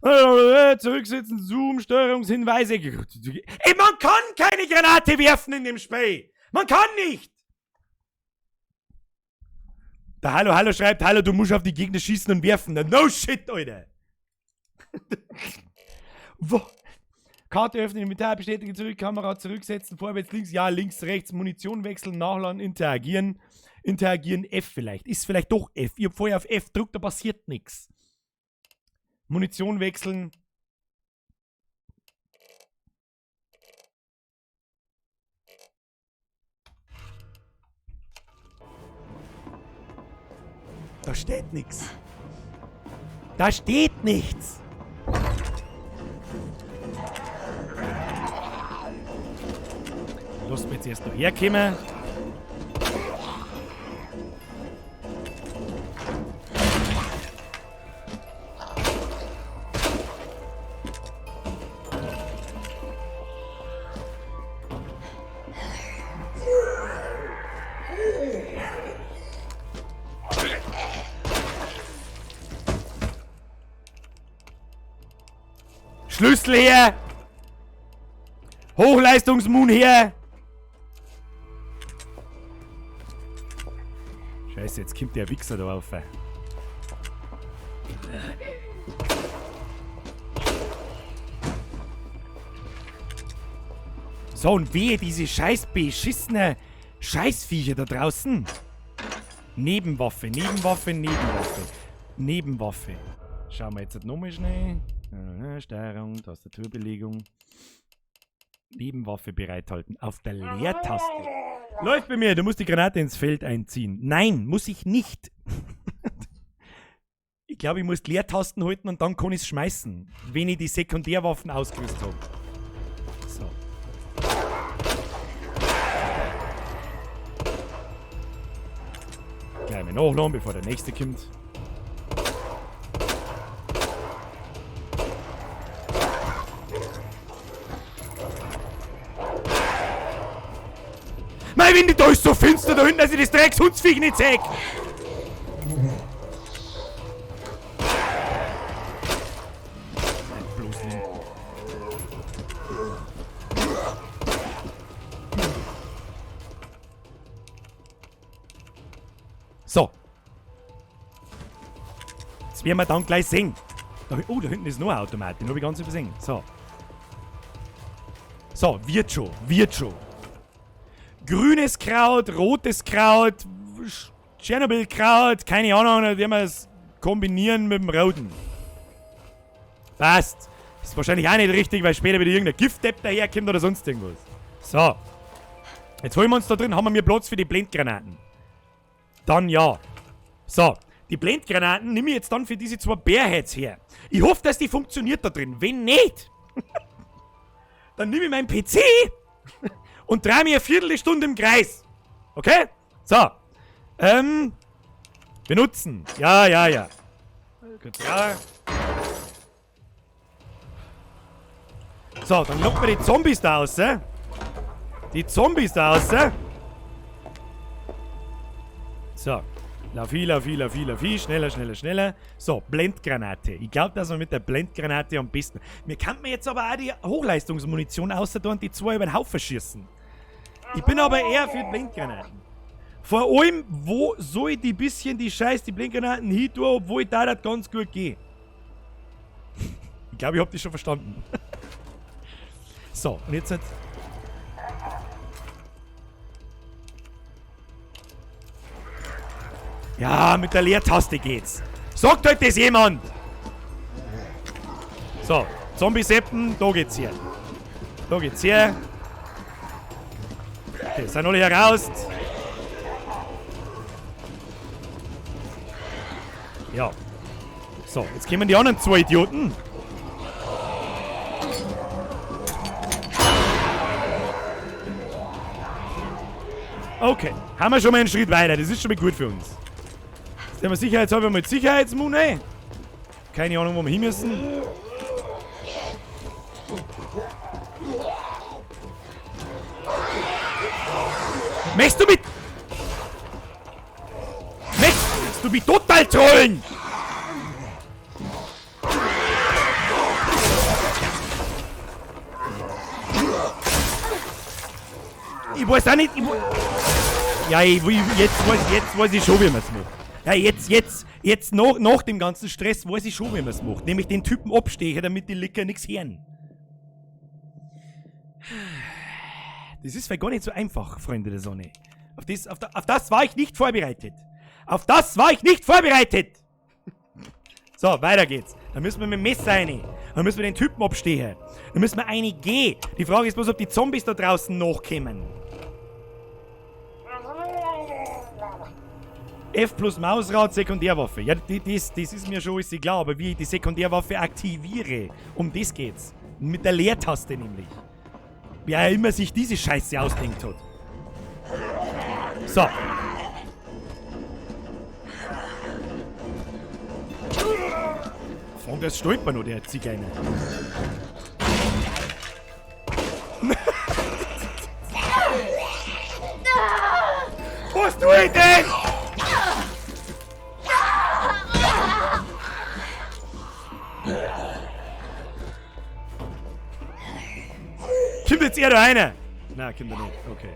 zurücksetzen, Zoom, Steuerungshinweise. Ey, man kann keine Granate werfen in dem Spiel! Man kann nicht! Der Hallo schreibt, Hallo, du musst auf die Gegner schießen und werfen. No shit, Alter. Wo? Karte öffnen, Inventar bestätigen, zurück, Kamera zurücksetzen, vorwärts, links, ja, links, rechts, Munition wechseln, nachladen, interagieren. Interagieren, F vielleicht. Ist vielleicht doch F. Ich hab vorher auf F gedrückt, da passiert nichts. Munition wechseln. Da steht nichts. Da steht nichts. Lass mich jetzt erst noch herkommen. Schlüssel her! Hochleistungsmoon her! Scheiße, jetzt kommt der Wichser da rauf. So, und wehe, diese scheiß beschissene Scheißviecher da draußen. Nebenwaffe. Schauen wir jetzt nochmal schnell. Steuerung, Tastaturbelegung. Nebenwaffe bereithalten. Auf der Leertaste. Läuft bei mir, du musst die Granate ins Feld einziehen. Nein, muss ich nicht. Ich glaube, ich muss die Leertasten halten und dann kann ich es schmeißen. Wenn ich die Sekundärwaffen ausgerüstet habe. So. Gleich mal nachladen, bevor der nächste kommt. Mein Windy, da ist so finster da hinten, dass ich das Dreckshundsviech nicht sehe. Bloß nicht. So. Jetzt werden wir dann gleich sehen. Oh, da hinten ist noch ein Automat, den habe ich ganz übersehen. So. So, wird schon. Grünes Kraut, rotes Kraut, Tschernobyl-Kraut, keine Ahnung, dann werden wir es kombinieren mit dem roten. Passt. Ist wahrscheinlich auch nicht richtig, weil später wieder irgendein Giftdepp daherkommt oder sonst irgendwas. So. Jetzt holen wir uns da drin, haben wir Platz für die Blendgranaten. Dann ja. So. Die Blendgranaten nehme ich jetzt dann für diese 2 Bearheads her. Ich hoffe, dass die funktioniert da drin. Wenn nicht, dann nehme ich meinen PC und drehe mir eine Viertelstunde im Kreis. Okay? So. Benutzen. Ja. Gut, ja. So, dann locken wir die Zombies da raus. So. Laufi, laufi, laufi, laufi. Schneller, schneller, schneller. So, Blendgranate. Ich glaube, dass wir mit der Blendgranate am besten... Mir kann man jetzt aber auch die Hochleistungsmunition außer da und die 2 über den Haufen schießen. Ich bin aber eher für Blendgranaten. Vor allem, wo soll ich die Blendgranaten hin tun, obwohl da das ganz gut geht. Ich glaube, ich hab das schon verstanden. So, und jetzt... Ja, mit der Leertaste geht's. Sagt halt das jemand! So, Zombie-Seppen, da geht's her. Da geht's her. Okay, sind alle heraus. Ja. So, jetzt kommen die anderen 2 Idioten. Okay, haben wir schon mal einen Schritt weiter. Das ist schon mal gut für uns. Jetzt haben wir sicherheitshalber mal Sicherheitsmune. Keine Ahnung, wo wir hin müssen. Möchtest du mich total trollen? Ich weiß auch nicht. Ja, jetzt weiß ich schon, wie man es macht. Ja, jetzt nach dem ganzen Stress weiß ich schon, wie man es macht. Nämlich den Typen abstechen, damit die Licker nichts hören. Das ist vielleicht gar nicht so einfach, Freunde der Sonne. Auf das war ich nicht vorbereitet. Auf das war ich nicht vorbereitet! So, weiter geht's. Dann müssen wir mit dem Messer rein. Dann müssen wir den Typen abstehen. Dann müssen wir eine gehen. Die Frage ist bloß, ob die Zombies da draußen nachkommen. F plus Mausrad, Sekundärwaffe. Ja, das ist mir schon alles klar, aber wie ich die Sekundärwaffe aktiviere, um das geht's. Mit der Leertaste nämlich. Wer immer sich diese Scheiße ausdenkt hat. So. Von das stolpert noch, der Zigeuner. Was tue ich denn? Kommt jetzt eher da einer? Nein, kommt er nicht. Okay.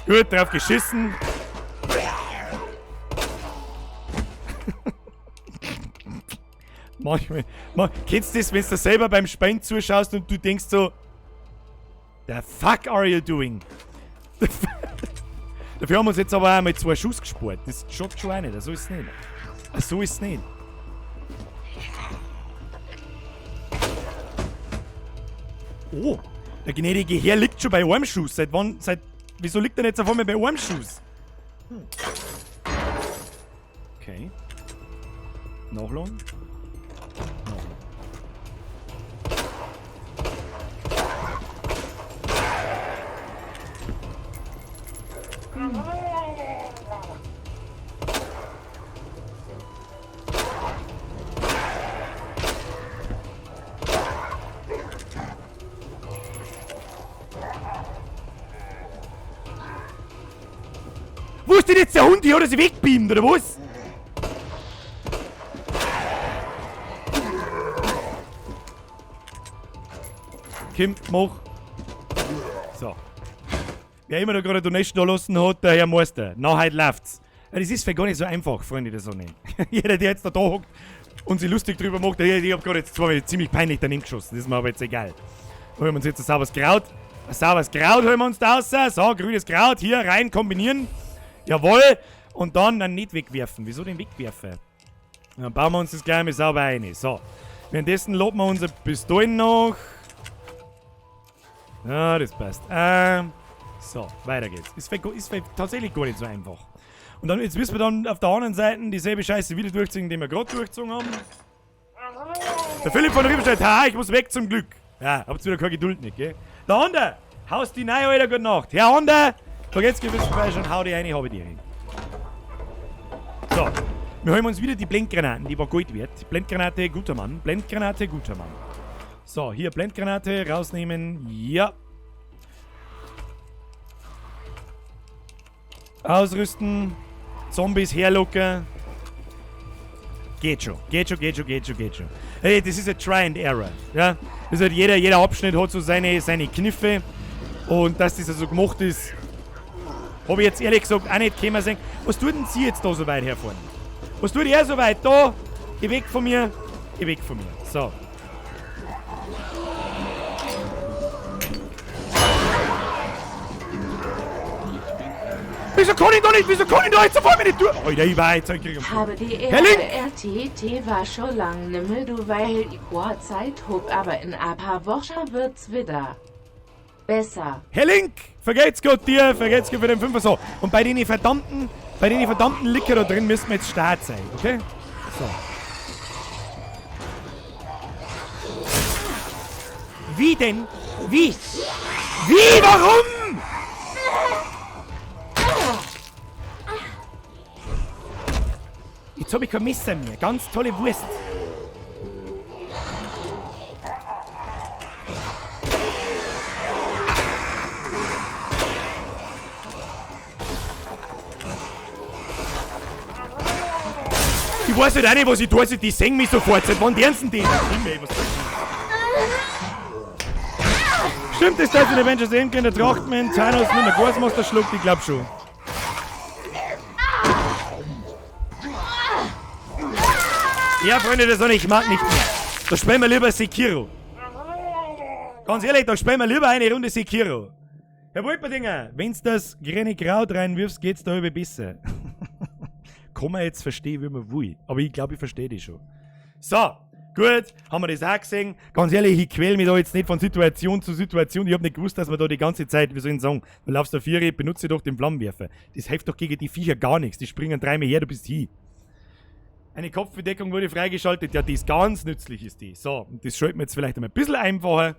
Gut, drauf geschissen. Manchmal, kennst du das, wenn du selber beim Spielen zuschaust und du denkst so, the fuck are you doing? Dafür haben wir uns jetzt aber auch mal 2 Schuss gespart. Das schaut schon auch nicht, so ist es nicht. So ist es nicht. Oh, der gnädige Herr liegt schon bei einem Schuss. Wieso liegt er jetzt auf einmal bei einem Schuss? Okay. Nachladen. Wo ist denn jetzt der Hund hier, oder sie wegbeamt, oder was? Kim, mach. So. Wer immer da gerade Donation da lassen hat, der Herr Meister. Na, heute läuft's. Ja, das ist vielleicht gar nicht so einfach, Freunde der Sonne. Jeder, der jetzt da hockt und sich lustig drüber macht, ich hab gerade jetzt zwar ziemlich peinlich daneben geschossen, das ist mir aber jetzt egal. Holen wir uns jetzt ein sauberes Kraut. Ein sauberes Kraut holen wir uns da raus. So, grünes Kraut, hier rein kombinieren. Jawohl. Und dann nicht wegwerfen. Wieso den wegwerfen? Dann bauen wir uns das gleich mal sauber rein. So. Währenddessen loben wir unsere Pistolen noch. Ja, das passt. So, weiter geht's. Ist tatsächlich gar nicht so einfach. Und dann, jetzt müssen wir dann auf der anderen Seite dieselbe Scheiße wieder durchziehen, die wir gerade durchgezogen haben. Der Philipp von Riebenstedt, ich muss weg zum Glück. Ja, habt wieder keine Geduld nicht, gell? Der Honda, haust die neue, Alter, gute Nacht. Herr Honda, vergesst gewiss vorbei schon, hau die eine, hab ich die rein. So, wir holen uns wieder die Blendgranaten, die war Gold wert. Blendgranate, guter Mann. Blendgranate, guter Mann. So, hier Blendgranate rausnehmen. Ja. Ausrüsten. Zombies herlocken. Geht schon. Hey, das ist ein Try and Error. Ja? Das hat jeder Abschnitt hat so seine Kniffe. Und dass das so gemacht ist, habe ich jetzt ehrlich gesagt auch nicht können sehen. Was tut denn sie jetzt da so weit herfahren? Was tut er so weit da? Geh weg von mir. So. Wieso kann ich da jetzt sofort meine Tür? Alter, ich war jetzt Habe die RTT war schon lang nimmer, du weil ich Zeit hab, aber in ein paar Wochen wird's wieder besser. Herr Link, vergeht's Gott dir, vergeht's Gott für den Fünfer so. Und bei den verdammten Licker da drin müssen wir jetzt Start sein, okay? So. Wie denn? Wie? Warum? Jetzt hab ich kein Messer mehr. Ganz tolle Wurst. Ich weiß halt auch nicht, was ich tue. Die singen mich sofort. Seit wann dernsten die? Stimmt es, dass in Avengers Endgame der Trachtmann Thanos mit der Gasmaster schluckt? Ich glaub schon. Ja, Freunde, das ich mag nicht mehr. Da spielen wir lieber Sekiro. Ganz ehrlich, da spielen wir lieber eine Runde Sekiro. Herr Wolperdinger, wenn's das grüne Kraut reinwirfst, geht's da über besser. Kann man jetzt verstehen, wie man will. Aber ich glaube, ich verstehe das schon. So, gut, haben wir das auch gesehen. Ganz ehrlich, ich quäl mich da jetzt nicht von Situation zu Situation. Ich hab nicht gewusst, dass man da die ganze Zeit, wie soll ich sagen, du laufst da 4, benutze doch den Flammenwerfer. Das hilft doch gegen die Viecher gar nichts. Die springen 3 Mal her, du bist hier. Eine Kopfbedeckung wurde freigeschaltet. Ja, die ist ganz nützlich, ist die. So, und das schalten wir jetzt vielleicht einmal ein bisschen einfacher.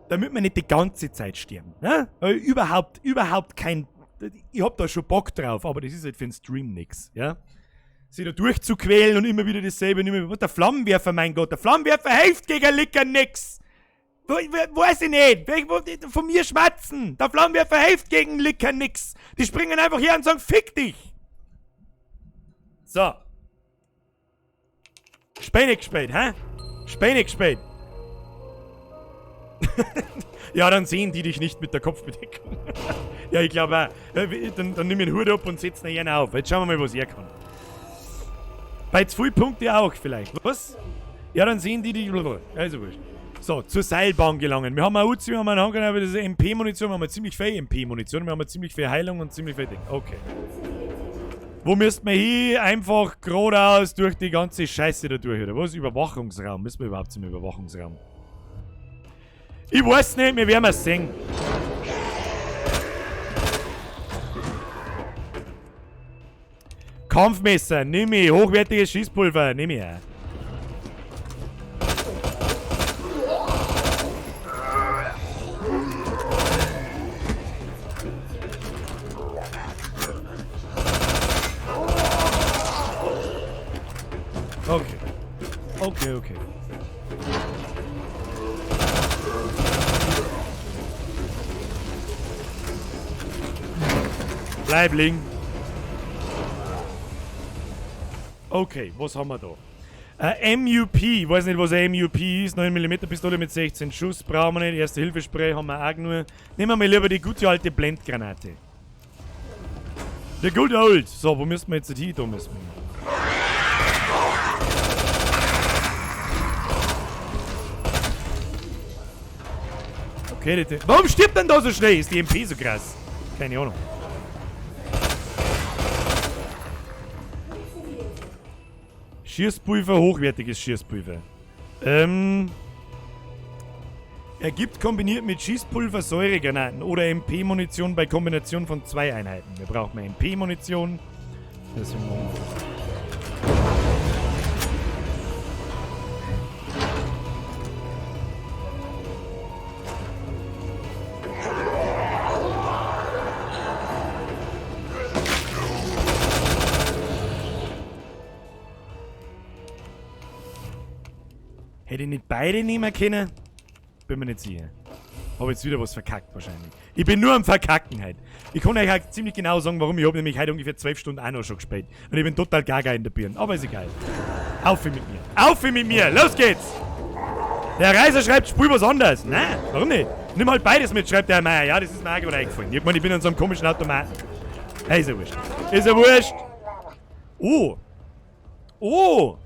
Damit wir nicht die ganze Zeit sterben. Ne? Überhaupt kein... Ich hab da schon Bock drauf, aber das ist halt für den Stream nix. Ja? Sie da durchzuquälen und immer wieder dasselbe. Und immer wieder. Was, der Flammenwerfer, mein Gott. Der Flammenwerfer hilft gegen Licker nix. Weiß ich nicht. Von mir schwatzen. Der Flammenwerfer hilft gegen Licker nix. Die springen einfach hier und sagen, fick dich. So. Spänig gespielt, hä? Spänig gespielt. Ja, dann sehen die dich nicht mit der Kopfbedeckung. Ja, ich glaube auch. Dann nimm ich den Hut ab und setz ihn auf. Jetzt schauen wir mal, was er kann. Bei 2 Punkten auch vielleicht. Was? Ja, dann sehen die dich. Also wurscht. So, zur Seilbahn gelangen. Wir haben eine Uzi, wir haben einen Haken, aber das ist MP-Munition. Wir haben ziemlich viel MP-Munition. Wir haben ziemlich viel Heilung und ziemlich viel Ding. Okay. Wo müssten wir hin? Einfach geradeaus durch die ganze Scheiße da durch, oder was? Überwachungsraum. Müssen wir überhaupt zum Überwachungsraum? Ich weiß nicht, wir werden es sehen. Kampfmesser, nimm ich. Hochwertiges Schießpulver, nimm ich. Okay. Bleib liegen. Okay, was haben wir da? MUP, ich weiß nicht, was ein MUP ist. 9mm Pistole mit 16 Schuss, brauchen wir nicht. Erste-Hilfe-Spray haben wir auch nur. Nehmen wir mal lieber die gute alte Blendgranate. Der good old. So, wo müssen wir jetzt hin? Da müssen wir. Okay, warum stirbt denn da so schnell? Ist die MP so krass? Keine Ahnung. Schießpulver, hochwertiges Schießpulver. Ergibt kombiniert mit Schießpulver Säuregranaten oder MP-Munition bei Kombination von 2 Einheiten. Wir brauchen mehr MP-Munition. Hätte ich nicht beide nehmen können? Bin mir nicht sicher. Habe jetzt wieder was verkackt wahrscheinlich. Ich bin nur am Verkacken heute. Ich kann euch halt ziemlich genau sagen, warum. Ich habe nämlich heute ungefähr 12 Stunden auch noch schon gespielt. Und ich bin total gaga in der Birne. Aber ist egal. Auf mit mir. Auf mit mir. Los geht's. Der Reiser schreibt, spiel was anderes. Nein, warum nicht? Nimm halt beides mit, schreibt der Meier. Ja, das ist mir auch gerade eingefallen. Ich meine, ich bin in so einem komischen Automaten. Hey, ist ja wurscht. Ist ja wurscht. Oh. Oh.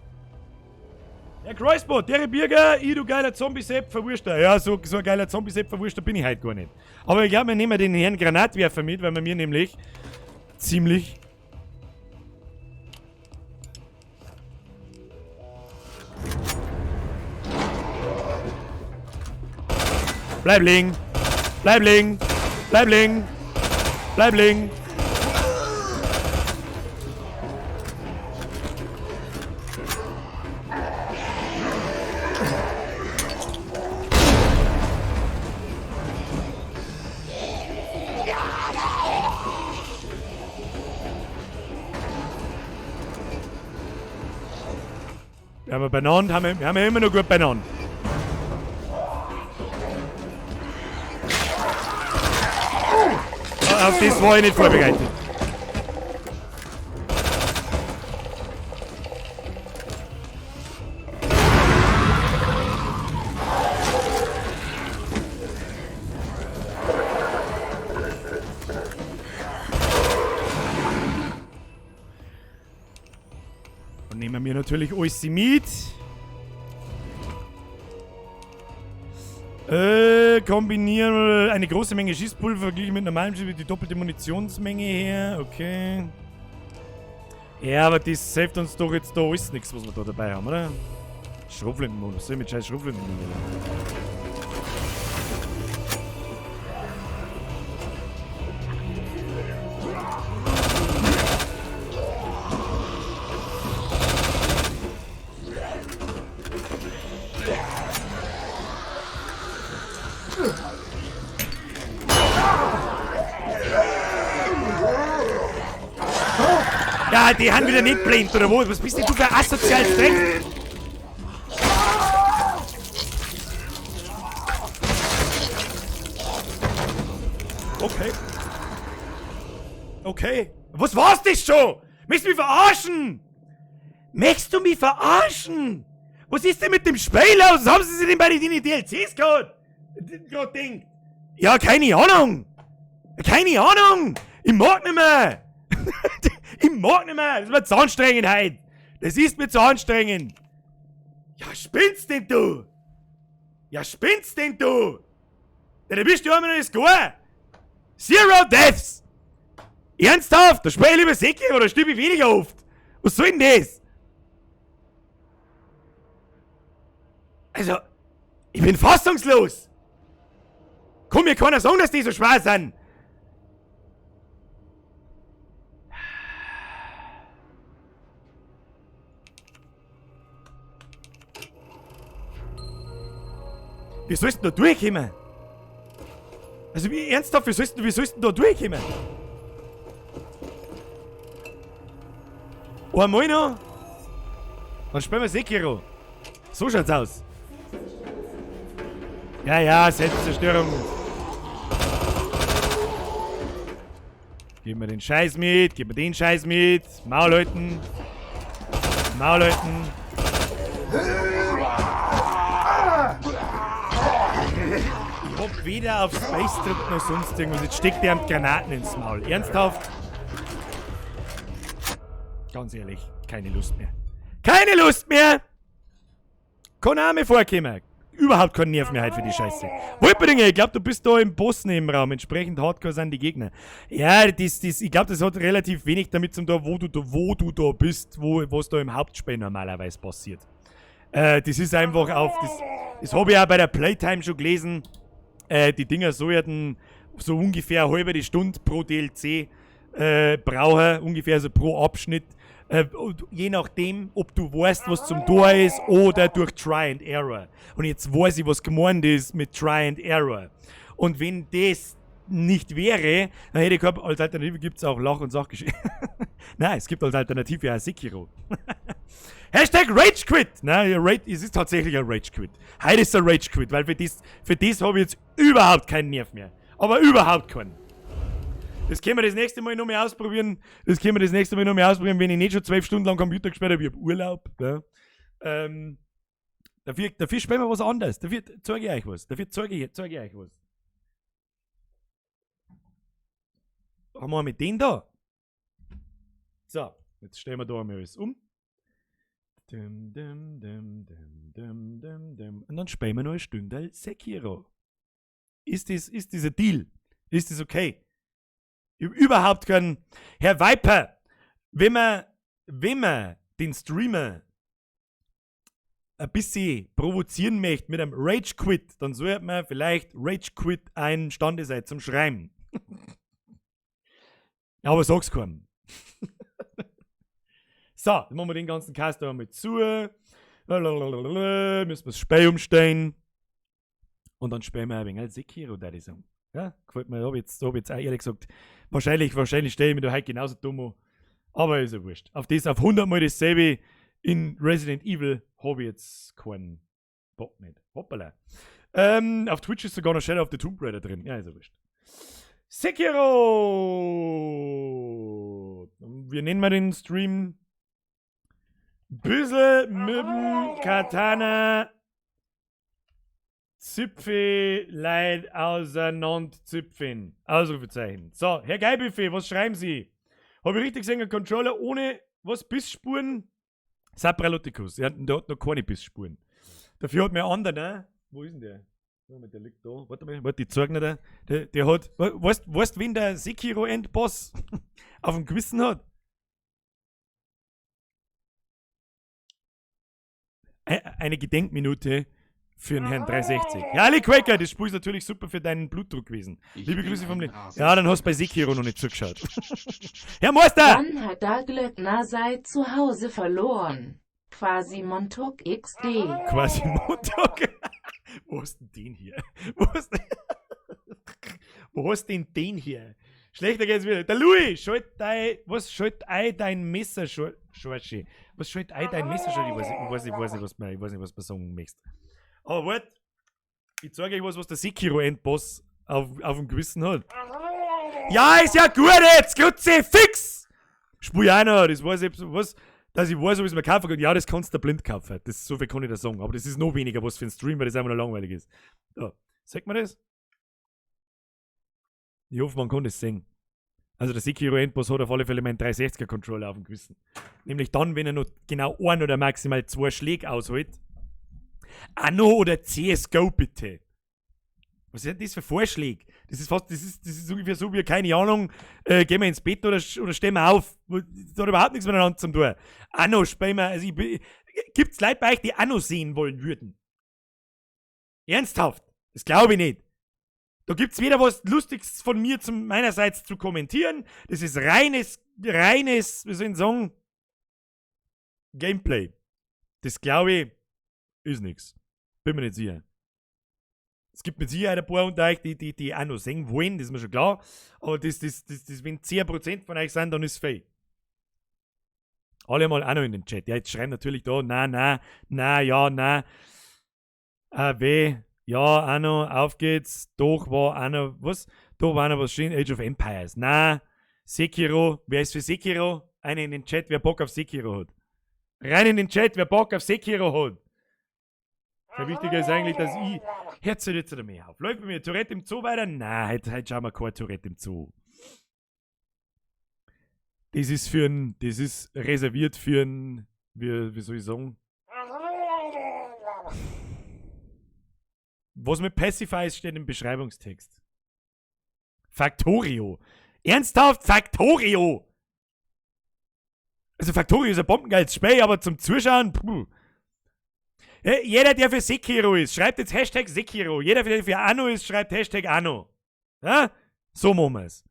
Der Kreuzbot, der Birger, ich, du geiler Zombie-Sepp, verwurschter. Ja, so ein geiler Zombie-Sepp, verwurschter bin ich heute gar nicht. Aber ich glaube, wir nehmen den Herrn Granatwerfer mit, weil wir mir nämlich ziemlich... Bleib liegen! Bleib liegen! Bleib liegen! Bleib liegen! Wir haben beieinander, wir haben immer noch gut beieinander. Auf das war ich nicht vorbereitet. Und nehmen wir natürlich alles mit. Kombinieren eine große Menge Schießpulver verglichen mit normalem Schieß, die doppelte Munitionsmenge her. Okay. Ja, aber das hilft uns doch jetzt da alles nichts, was wir da dabei haben, oder? Schrotflintenmodus. Was soll ich mit scheiß Schrotflintenmodus? Ja, die haben wieder nicht blind, oder wo? Was bist denn du für ein asozial Dreck? Okay. Okay. Was war's das schon? Möchtest du mich verarschen? Möchtest du mich verarschen? Was ist denn mit dem Spiel los? Was haben sie denn bei den DLCs gerade? Ding. Ja, keine Ahnung. Keine Ahnung. Ich mag nicht mehr. Ich mag nicht mehr. Das wird zu anstrengend heute. Das ist mir zu anstrengend. Ja, spinnst denn du? Ja, spinnst denn du? Ja, da bist du immer noch nicht klar. Zero Deaths. Ernsthaft? Da spiel ich lieber Sekiro oder stirb ich weniger oft. Was soll denn das? Also, ich bin fassungslos. Komm, mir keiner sagen, dass die so schwer sind. Wie sollst du da durchkommen? Also wie ernsthaft, wie sollst du da durchkommen? Einmal noch? Dann spielen wir Sekiro. So schaut's aus. Ja, ja, Selbstzerstörung. Gib mir den Scheiß mit, gib mir den Scheiß mit. Maul halten. Maul halten. Ich hab weder auf Space drückt noch sonst irgendwas. Jetzt steckt der Granaten ins Maul. Ernsthaft? Ganz ehrlich, keine Lust mehr. Keine Lust mehr! Konami vorkommen. Überhaupt keinen Nerv mehr heute für die Scheiße. Wolperdinger, ich glaube, du bist da im Boss Nebenraum. Entsprechend hardcore sind die Gegner. Ja, ich glaube, das hat relativ wenig damit zu tun, wo du da bist, was da im Hauptspiel normalerweise passiert. Das ist einfach auf... Das habe ich auch bei der Playtime schon gelesen. Die Dinger sollten so ungefähr eine halbe Stunde pro DLC brauchen. Ungefähr also pro Abschnitt. Je nachdem, ob du weißt, was zum Tor ist oder durch Try and Error. Und jetzt weiß ich, was gemeint ist mit Try and Error. Und wenn das nicht wäre, dann hätte ich gehabt, als Alternative gibt es auch Lach- und Sachgeschichten. Nein, es gibt als Alternative ja Sekiro. Hashtag RageQuit. Nein, es ist tatsächlich ein RageQuit. Heute ist ein RageQuit, weil für das habe ich jetzt überhaupt keinen Nerv mehr. Aber überhaupt keinen. Das können wir das nächste Mal noch mal ausprobieren. Wenn ich nicht schon 12 Stunden lang Computer gespielt habe. Ich habe Urlaub. Ja. Dafür spielen wir was anderes. Dafür zeige ich euch was. Haben wir mit den da? So, jetzt stellen wir da einmal alles um. Und dann spielen wir noch ein Stündel Sekiro. Ist das ein Deal? Ist das okay? Überhaupt keinen. Herr Viper, wenn man den Streamer ein bisschen provozieren möchte mit einem Rage Quit, dann sollte man vielleicht Rage Quit einstande sein zum Schreiben. Aber sag's keinem. So, dann machen wir den ganzen Cast da einmal zu. Müssen wir das Spiel umstellen. Und dann spielen wir ein wenig Sekiro, da die Song. Ja, gefällt mir. Hab jetzt auch ehrlich gesagt, wahrscheinlich stelle ich mir da heute genauso dumm an. Aber ist ja wurscht. Auf 100 Mal dasselbe in Resident Evil habe ich jetzt keinen Bock nicht. Hoppala. Auf Twitch ist sogar noch Shadow of the Tomb Raider drin. Ja, ist ja wurscht. Sekiro! Wir nennen mal den Stream Büssel mit dem Katana Zipfe Leid auseinander-Zipfen. Ausrufezeichen. So, Herr Geilbuffet, was schreiben Sie? Habe ich richtig gesehen, ein Controller ohne was Bissspuren? Sapraloticus. Der hat noch keine Bissspuren. Dafür hat mir einen anderen, ne? Wo ist denn der? Der liegt da. Warte mal, ich zeig nicht. Der hat. Weißt du, wen der Sekiro-Endboss auf dem Gewissen hat? Eine Gedenkminute für den Herrn 360. Ja, Ali Quaker, das Spiel ist natürlich super für deinen Blutdruck gewesen. Liebe Grüße vom Ja, dann hast du bei Sekiro noch nicht zugeschaut. Herr Meister! Dann hat der Glöckner sein Zuhause verloren. Quasi Montauk XD. Quasi Montag. Wo hast du den hier? Wo hast du den hier? Schlechter geht's wieder. Der Louis, schalt dein Messer, Schorschi. Was schalt dein Messer, Schorschi? Ich weiß nicht, was du sagen möchtest. Aber warte, ich zeige euch was der Sekiro-Endboss auf dem Gewissen hat. Ja, ist ja gut jetzt, Glutze, fix! Spiel auch noch, das weiß ich, dass ich weiß, ob ich es mir kaufen kann. Ja, das kannst du blind kaufen. So viel kann ich da sagen. Aber das ist noch weniger was für einen Stream, weil das einfach noch langweilig ist. So, sagt man das? Ich hoffe, man kann das sehen. Also der Sekiro Endboss hat auf alle Fälle meinen 360er Controller auf dem Gewissen. Nämlich dann, wenn er noch genau ein oder maximal 2 Schläge aushält. Anno oder CSGO bitte. Was sind das für Vorschläge? Das ist ungefähr so wie, keine Ahnung, gehen wir ins Bett oder stehen wir auf. Das hat überhaupt nichts miteinander zu tun. Anno spielen wir, also gibt's Leute bei euch, die Anno sehen wollen würden? Ernsthaft? Das glaube ich nicht. Da gibt's weder was Lustiges von mir meinerseits zu kommentieren. Das ist reines, wie soll ich sagen, Gameplay. Das glaube ich, ist nix. Bin mir nicht sicher. Es gibt mit Sicherheit ein paar unter euch, die auch noch singen wollen, das ist mir schon klar. Aber wenn 10% von euch sind, dann ist es fein. Alle mal auch noch in den Chat. Ja, jetzt schreiben natürlich da, na, ja, weh, ja, Anno, auf geht's. Doch war Anno, was? Doch war Anno was schön, Age of Empires. Na, Sekiro, wer ist für Sekiro? Einer in den Chat, wer Bock auf Sekiro hat. Rein in den Chat, wer Bock auf Sekiro hat. Viel wichtiger ist eigentlich, dass ich. Hört sich jetzt mehr auf. Läuft bei mir Tourette im Zoo weiter? Nein, heute schauen wir kein Tourette im Zoo. Das ist reserviert für ein. Wie soll ich sagen? Was mit Pacify ist, steht im Beschreibungstext. Factorio. Ernsthaft? Factorio! Also Factorio ist ein bombengeiles Spiel, aber zum Zuschauen, puh. Jeder, der für Sekiro ist, schreibt jetzt Hashtag Sekiro. Jeder, der für Anno ist, schreibt Hashtag Anno. Ja? So machen wir's.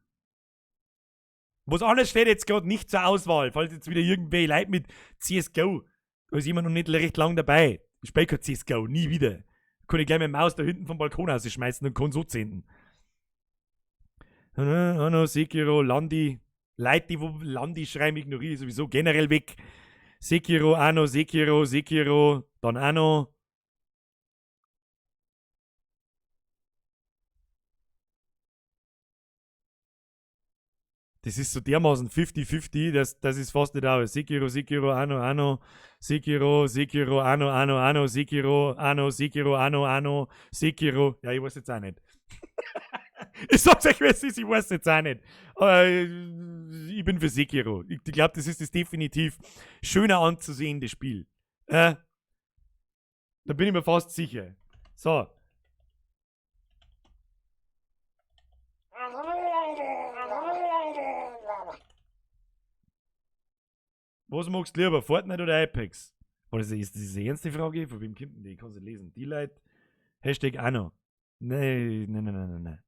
Was anderes steht jetzt gerade nicht zur Auswahl, falls jetzt wieder irgendwelche Leute mit CSGO. Da ist jemand noch nicht recht lang dabei. Ich spiele kein CSGO, nie wieder. Kann ich gleich mit dem Maus da hinten vom Balkon rausschmeißen und kann so zenden. Anno, Sekiro, Landi. Leute, die wo Landi schreiben, ignoriere ich sowieso generell weg. Sekiro, Anno, Sekiro, Sekiro, dann Anno. Das ist so dermaßen 50-50, das ist fast nicht aus. Sekiro, Sekiro, Anno, Anno, Sekiro, Sekiro, Anno, Anno, Anno, Sekiro, Anno, Sekiro, Anno, Anno, Sekiro. Ja, ich weiß jetzt auch nicht. Ich sag's euch, wer es ist, ich weiß jetzt auch nicht. Aber ich bin für Sekiro. Ich glaube, das ist das definitiv schöner anzusehen, das Spiel. Da bin ich mir fast sicher. So. Was magst du lieber, Fortnite oder Apex? Oder ist das eine ernste Frage? Von wem kommt denn die? Ich kann sie lesen. Die Leute. Hashtag Anno. Nein, nein, nein, nein, nein.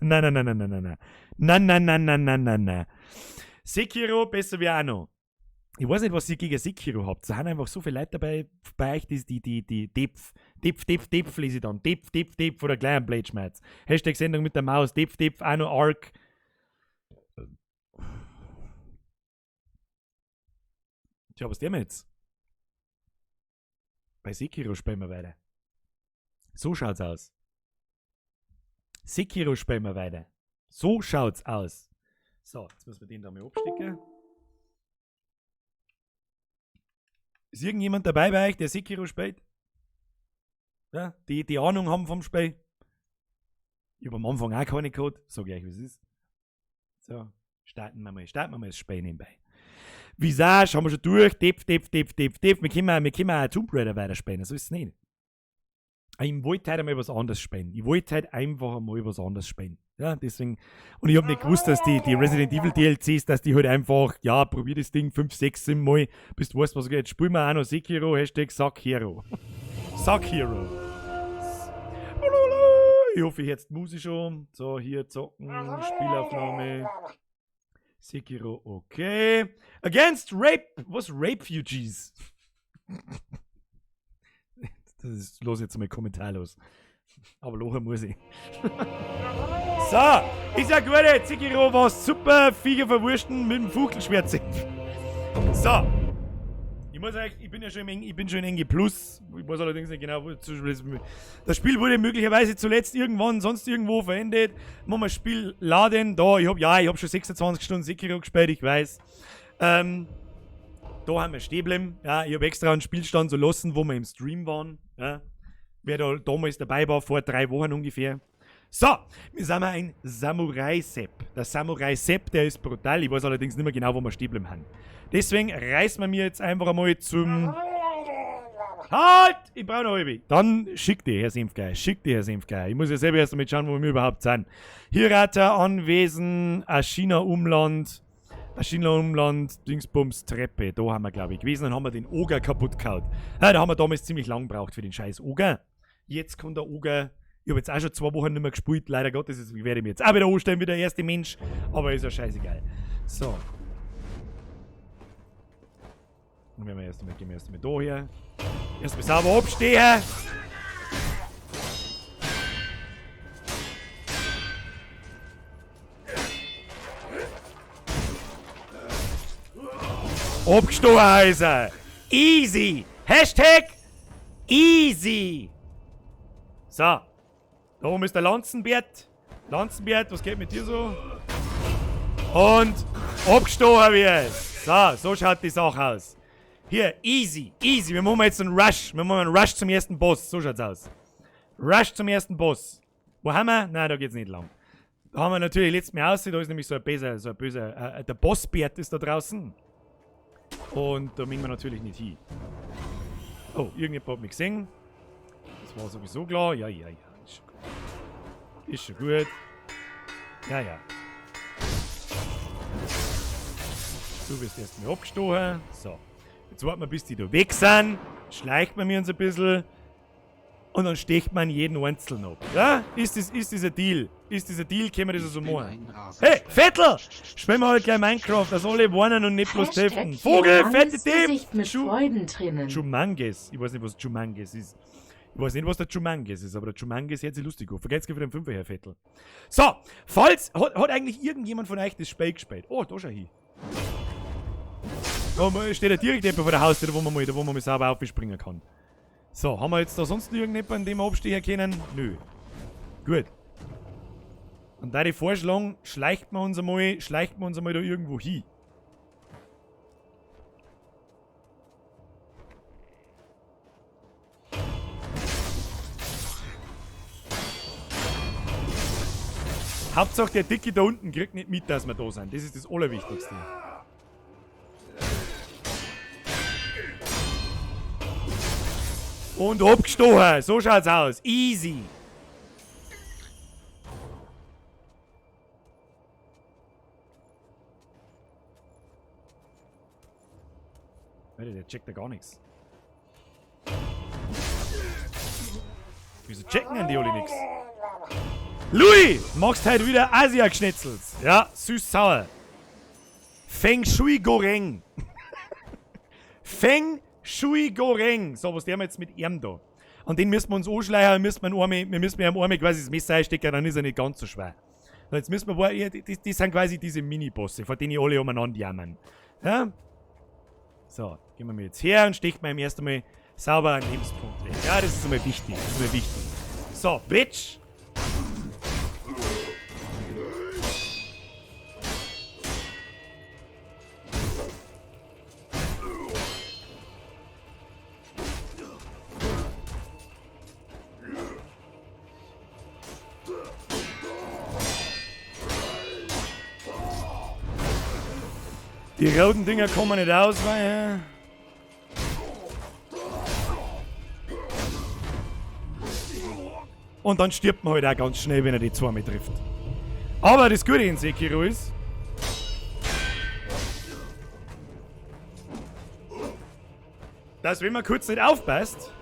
Nein, nein, nein, nein, nein, nein. Nein, nein, nein, nein, nein, nein, nein. Sekiro besser wie Anno. Ich weiß nicht, was ihr gegen Sekiro habt. Da sind einfach so viele Leute dabei bei euch, die Depf lese ich dann. Depf oder gleich ein Blade Schmerz. Hashtag Sendung mit der Maus. Depf, Anno, Arc. Tja, was der jetzt? Bei Sekiro spielen wir weiter. So schaut's aus. Sekiro spielen wir weiter. So schaut's aus. So, jetzt müssen wir den da mal abstecken. Ist irgendjemand dabei bei euch, der Sekiro spielt? Ja, die Ahnung haben vom Spiel? Ich habe am Anfang auch keine Code. Sag ich euch, wie es ist. So, starten wir mal das Spiel nebenbei. Visage haben wir schon durch. Depf. Wir können auch Tomb Raider weiterspielen, so ist es nicht. Ich wollte halt einmal was anderes spielen. Ich wollte halt einfach einmal was anderes spielen. Ja, deswegen. Und ich habe nicht gewusst, dass die Resident Evil DLCs, dass die halt einfach, ja, probier das Ding 5, 6, 7 Mal, bis du weißt, was geht. Spielen wir auch noch Sekiro, Hashtag Sack-Hero. Sack-Hero. Ich hoffe, ich jetzt die Musik schon. So, hier zocken, Spielaufnahme. Sekiro, okay. Against Rape. Was Rape-Fugees? Das ist los jetzt mal kommentarlos. Aber lochen muss ich. So, ist ja gut jetzt. Sekiro war super. Viecher verwursten mit dem Fuchtelschwert. So. Ich muss euch, ich bin schon in NG Plus. Ich weiß allerdings nicht genau, wo das Spiel wurde möglicherweise zuletzt irgendwann, sonst irgendwo verendet. Machen wir das Spiel laden. Da, ich hab schon 26 Stunden Sekiro gespielt, ich weiß. Da haben wir stehen bleiben. Ja, ich habe extra einen Spielstand so lassen, wo wir im Stream waren. Ja. Wer da damals dabei war, vor 3 Wochen ungefähr. So, wir sind ein Samurai-Sepp. Der Samurai-Sepp, der ist brutal. Ich weiß allerdings nicht mehr genau, wo wir stehen bleiben haben. Deswegen reißen wir mir jetzt einfach einmal zum... Halt! Ich brauche noch halbe. Dann schick die, Herr Senfgeier. Ich muss ja selber erst mal schauen, wo wir überhaupt sind. Hirata, Anwesen, Ashina Umland, Dingsbums, Treppe. Da haben wir, glaube ich, gewesen. Dann haben wir den Oger kaputt gehauen. Ja, da haben wir damals ziemlich lang gebraucht für den scheiß Oger. Jetzt kommt der Oger. Ich habe jetzt auch schon 2 Wochen nicht mehr gespielt. Leider Gottes, ich werde mich jetzt auch wieder anstellen wie der erste Mensch. Aber ist ja scheißegal. So. Dann gehen wir erst einmal da her. Erstmal sauber abstehen. Abgestoßen heißen. Easy. Hashtag easy. So. Da oben ist der Lanzenbert. Lanzenbert, was geht mit dir so? Und abgestoßen wird. So schaut die Sache aus. Hier, easy. Wir machen jetzt einen Rush. Wir machen einen Rush zum ersten Boss. So schaut's aus. Rush zum ersten Boss. Wo haben wir? Nein, da geht's nicht lang. Da haben wir natürlich letztes Mal aus. Da ist nämlich so ein böser, der Bossbert ist da draußen. Und da müssen wir natürlich nicht hin. Oh, irgendjemand hat mich gesehen. Das war sowieso klar. Ja. Ist schon gut. Ja. Du wirst erstmal abgestoßen. So. Jetzt warten wir, bis die da weg sind. Schleicht man mir uns ein bisschen. Und dann stecht man jeden Einzelnen ab. Ja? Ist das ein Deal? Können wir das so machen? Hey, Vettel! Spielen wir halt gleich Minecraft, dass alle warnen und nicht bloß treffen. Vogel, fette Dem! Jumanges. Ich weiß nicht, was Jumanges ist. Ich weiß nicht, was der Jumanges ist, aber der Jumanges hört sich lustig an. Vergesst für den 5er, Herr Vettel. So, falls... Hat eigentlich irgendjemand von euch das Spiel gespielt? Oh, da schau hin. Da steht ja direkt jemand vor der Haustür, wo man mal sauber aufspringen kann. So, haben wir jetzt da sonst irgendjemanden, den wir abstehen können? Nö. Gut. Und da die vorschlagen, schleicht man uns einmal da irgendwo hin. Hauptsache der Dicke da unten kriegt nicht mit, dass wir da sind. Das ist das Allerwichtigste. Und abgestochen. So schaut's aus. Easy. Alter, der checkt da gar nichts. Wieso checken denn die alle nichts? Louis, machst heute wieder Asia-Schnitzels. Ja, süß-sauer. Feng Shui Goreng. Feng Shui Goreng. So, was der wir jetzt mit ihm da? Und den müssen wir uns anschleichen, wir müssen ihm Arme quasi das Messer einstecken, dann ist er nicht ganz so schwer. So, jetzt müssen wir, das sind quasi diese Mini-Bosse, von denen alle umeinander jammern. Ja? So, gehen wir jetzt her und stechen wir ihm erst einmal sauber einen Lebenspunkt weg. Ja, das ist einmal wichtig, So, Bitch. Die roten Dinger kommen nicht aus, weil... Und dann stirbt man halt auch ganz schnell, wenn er die zweimal trifft. Aber das Gute in Sekiro ist... dass wenn man kurz nicht aufpasst...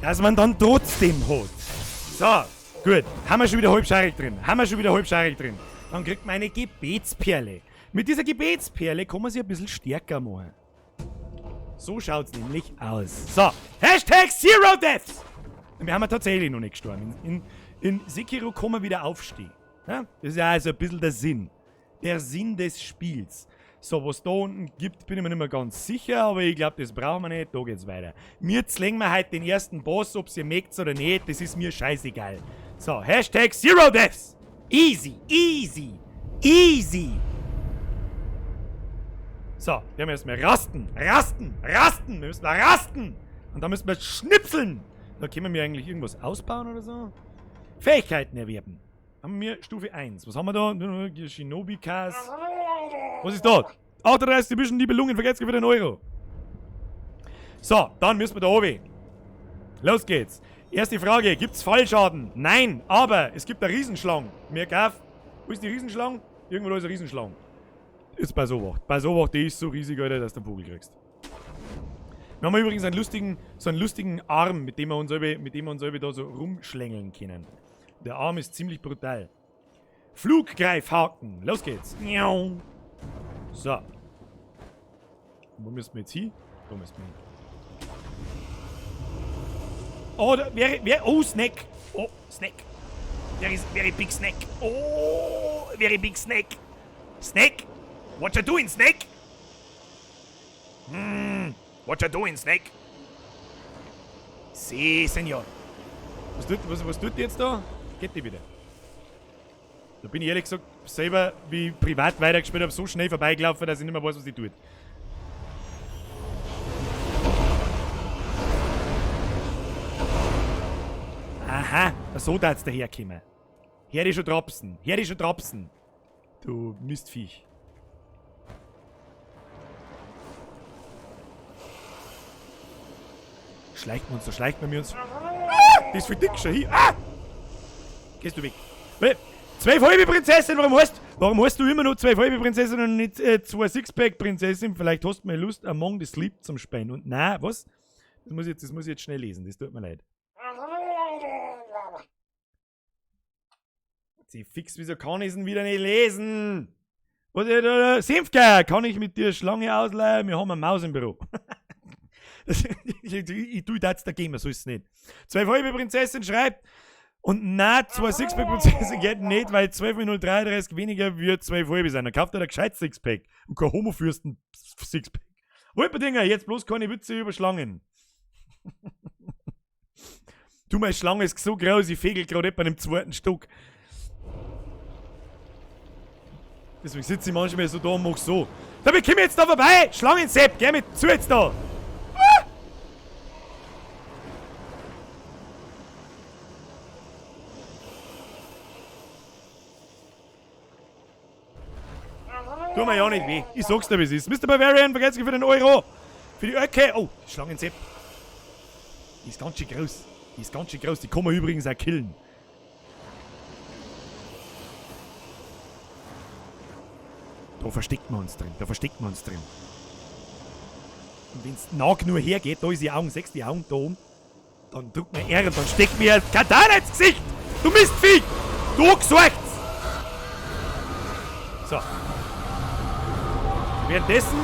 dass man dann trotzdem hat. So, gut. Haben wir schon wieder halbscharig drin. Dann kriegt man eine Gebetsperle. Mit dieser Gebetsperle kann man sich ein bisschen stärker machen. So schaut's nämlich aus. So, Hashtag Zero Deaths. Und wir haben tatsächlich noch nicht gestorben. In Sekiro kann man wieder aufstehen. Ja? Das ist ja also ein bisschen der Sinn. Der Sinn des Spiels. So, was da unten gibt, bin ich mir nicht mehr ganz sicher, aber ich glaube, das brauchen wir nicht. Da geht's weiter. Wir zwängen wir heute den ersten Boss, ob ihr mögt oder nicht, das ist mir scheißegal. So, Hashtag Zero Deaths. Easy, easy, easy. So, wir müssen rasten. Wir müssen rasten. Und dann müssen wir schnipseln. Da können wir eigentlich irgendwas ausbauen oder so. Fähigkeiten erwerben. Haben wir Stufe 1. Was haben wir da? Shinobi-Kas. Was ist dort? 38 Division, Nibelungen, vergesst für den Euro. So, dann müssen wir da oben. Los geht's. Erste Frage, gibt's Fallschaden? Nein, aber es gibt eine Riesenschlange. Mir gaff. Wo ist die Riesenschlange? Irgendwo da ist eine Riesenschlange. Ist bei Sowacht. Bei Sowacht, die ist so riesig, Alter, dass du einen Vogel kriegst. Wir haben übrigens so einen lustigen Arm, mit dem wir uns da so rumschlängeln können. Der Arm ist ziemlich brutal. Fluggreifhaken. Los geht's. So. Wo müssen wir jetzt hin? Da müssen wir hin. Oh, oh, Snack. Oh, Snack. Very big Snack. Oh, very big Snack. Snack? What you doing, Snack? What you doing, Snack? Si, Senor. Was tut die jetzt da? Geht die wieder? Da bin ich ehrlich gesagt selber, wie ich privat weitergespielt habe, so schnell vorbeigelaufen, dass ich nicht mehr weiß, was die tut. Aha, so darf's daherkommen. Hör dich schon tropsen. Du Mistviech. Schleicht man uns. Ah, die ist viel dick schon hier. Ah! Gehst du weg. 2 Halbe-Prinzessin, warum hast du immer noch 2 Halbe-Prinzessin und nicht 2 Sixpack-Prinzessin? Vielleicht hast du mal Lust, Among the Sleep zum Spielen. Und nein, was? Das muss ich jetzt schnell lesen, das tut mir leid. Sie fix, wieso kann ich es denn wieder nicht lesen? Was Senfgeier, kann ich mit dir Schlange ausleihen? Wir haben eine Maus im Büro. Ich tue das dagegen, man soll es nicht. 12 halbe Prinzessin schreibt, und nein, 2 Sixpack-Prinzessin geht nicht, weil 12,033 weniger wird 12 halbe sein. Dann kauft er ein gescheites Sixpack und kein Homo-Fürsten-Sixpack. Dinger, jetzt bloß keine Witze über Schlangen. Du, meine Schlange ist so groß, ich fegel gerade bei einem zweiten Stock. Deswegen sitze ich manchmal so da und mach so. Damit komm ich jetzt da vorbei! Schlangensepp, geh mit zu jetzt da! Tu mir ja nicht weh. Ich sag's dir, wie es ist. Mr. Bavarian, vergesst sich für den Euro. Für die Öcke. Oh, Schlangensepp. Die ist ganz schön groß. Die ist ganz schön groß. Die kann man übrigens auch killen. Da versteckt man uns drin. Da versteckt man uns drin. Und wenn's nah genug hergeht, da ist die Augen, sechs die Augen da oben. Dann drückt man R und dann steckt mir Katana ins Gesicht. Du Mistvieh. Du gesorgt. So. Währenddessen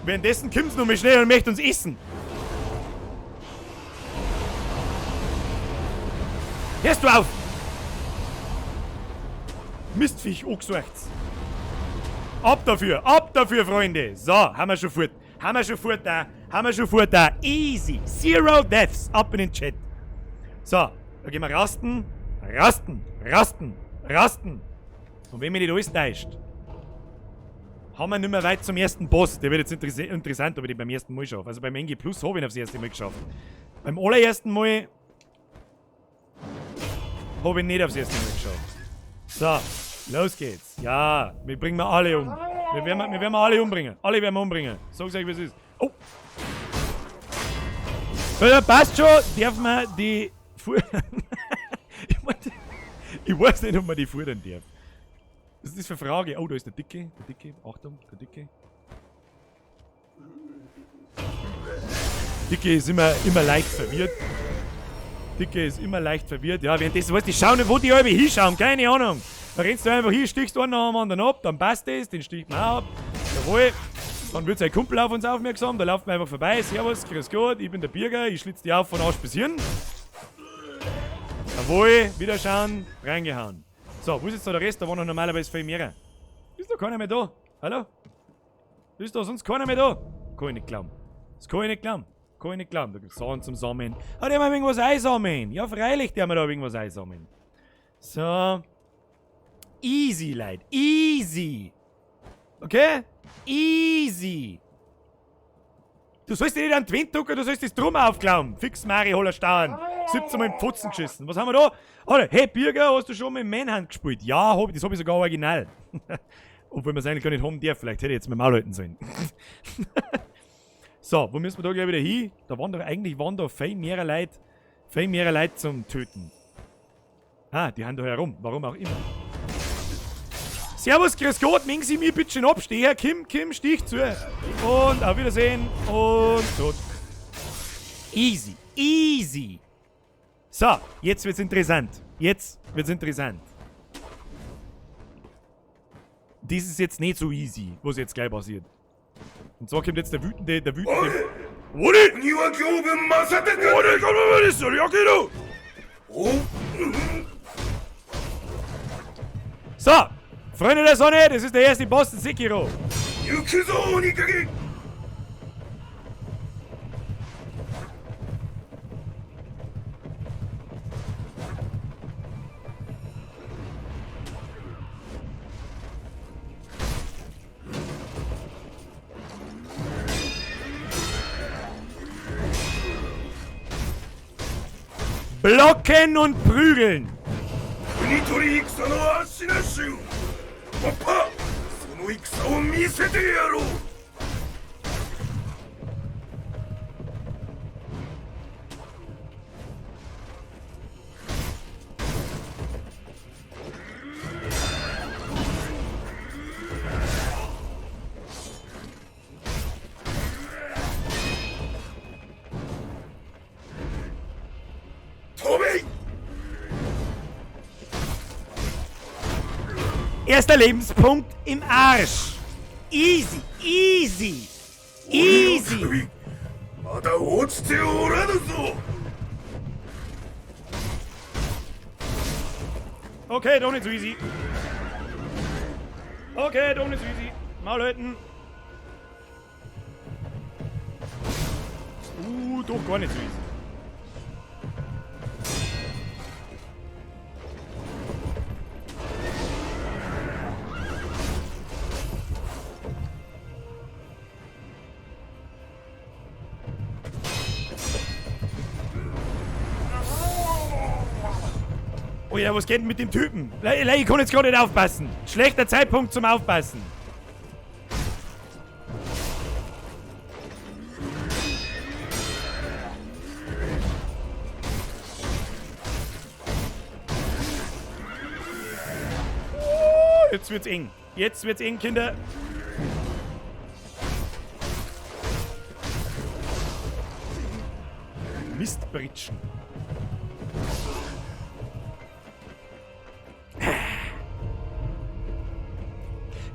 währenddessen kommt's noch mal schnell und möchte uns essen. Hörst du auf? Mistviech, angesorgt. Ab dafür, Freunde. So, haben wir schon fort. Haben wir schon fort da. Easy. 0 Deaths. Ab in den Chat. So. Da gehen wir rasten. Und wenn mir nicht alles täuscht, haben wir nicht mehr weit zum ersten Boss. Der wird jetzt interessant, ob ich den beim ersten Mal schaffe. Also beim NG Plus habe ich ihn aufs erste Mal geschafft. Beim allerersten Mal habe ich ihn nicht aufs erste Mal geschafft. So, los geht's. Ja, wir bringen alle um. Wir werden alle umbringen. Alle werden wir umbringen. Sag's euch, wie es ist. Oh! So, ja, passt schon. Darf man die... Ich weiß nicht, ob man die fuhren darf. Was ist das für eine Frage? Oh, da ist der Dicke. Achtung, der Dicke. Dicke ist immer leicht verwirrt. Ja, währenddessen, weißt du, die schauen nicht, wo die halbe hinschauen, keine Ahnung. Da rennst du einfach hin, stichst einen am anderen ab, dann passt das, den sticht man auch ab. Jawohl. Dann wird sein Kumpel auf uns aufmerksam, da laufen wir einfach vorbei. Servus, grüß Gott, ich bin der Bürger, ich schlitze die auf von Arsch bis Hirn. Jawohl, wieder schauen, reingehauen. So, wo ist jetzt da der Rest? Da war noch normalerweise viel mehr. Ist da keiner mehr da? Hallo? Ist da sonst keiner mehr da? Kann ich nicht glauben. Da gibt's Sachen zum Sammeln. Ah, die haben irgendwas einsammeln. Ja, freilich, die haben da irgendwas einsammeln. So. Easy, Leute. Easy. Okay? Easy. Du sollst dir nicht an den Wind drücken, du sollst das Drum aufklauen. Fix Mari Hollerstein. 17 Mal im Pfotzen geschissen. Was haben wir da? Alter, hey Bürger, hast du schon mal Manhunt gespielt? Ja, das hab ich sogar original. Obwohl wir es eigentlich gar nicht haben dürfen. Vielleicht hätte ich jetzt mal Maul halten sollen. So, wo müssen wir da gleich wieder hin? Da waren da viel mehr Leute zum Töten. Ah, die haben da herum. Warum auch immer. Servus, grüß Gott, mengen Sie mir bitte ab. Steh her, Kim, stich zu. Und auf Wiedersehen und tot. Easy. So, jetzt wird's interessant. Das ist jetzt nicht so easy, was jetzt gleich passiert. Und zwar kommt jetzt der wütende... So, Freunde der Sonne, das ist der erste Boss in Sekiro. Blocken und prügeln. Erster Lebenspunkt im Arsch. Easy, easy, easy. まだ落ちておらぬぞ Okay, doch nicht so easy. Okay, doch nicht so easy. Mal halten. Doch gar nicht so easy. Oh ja, was geht denn mit dem Typen? Ich kann jetzt gar nicht aufpassen. Schlechter Zeitpunkt zum Aufpassen. Jetzt wird's eng. Jetzt wird's eng, Kinder. Mistbritschen.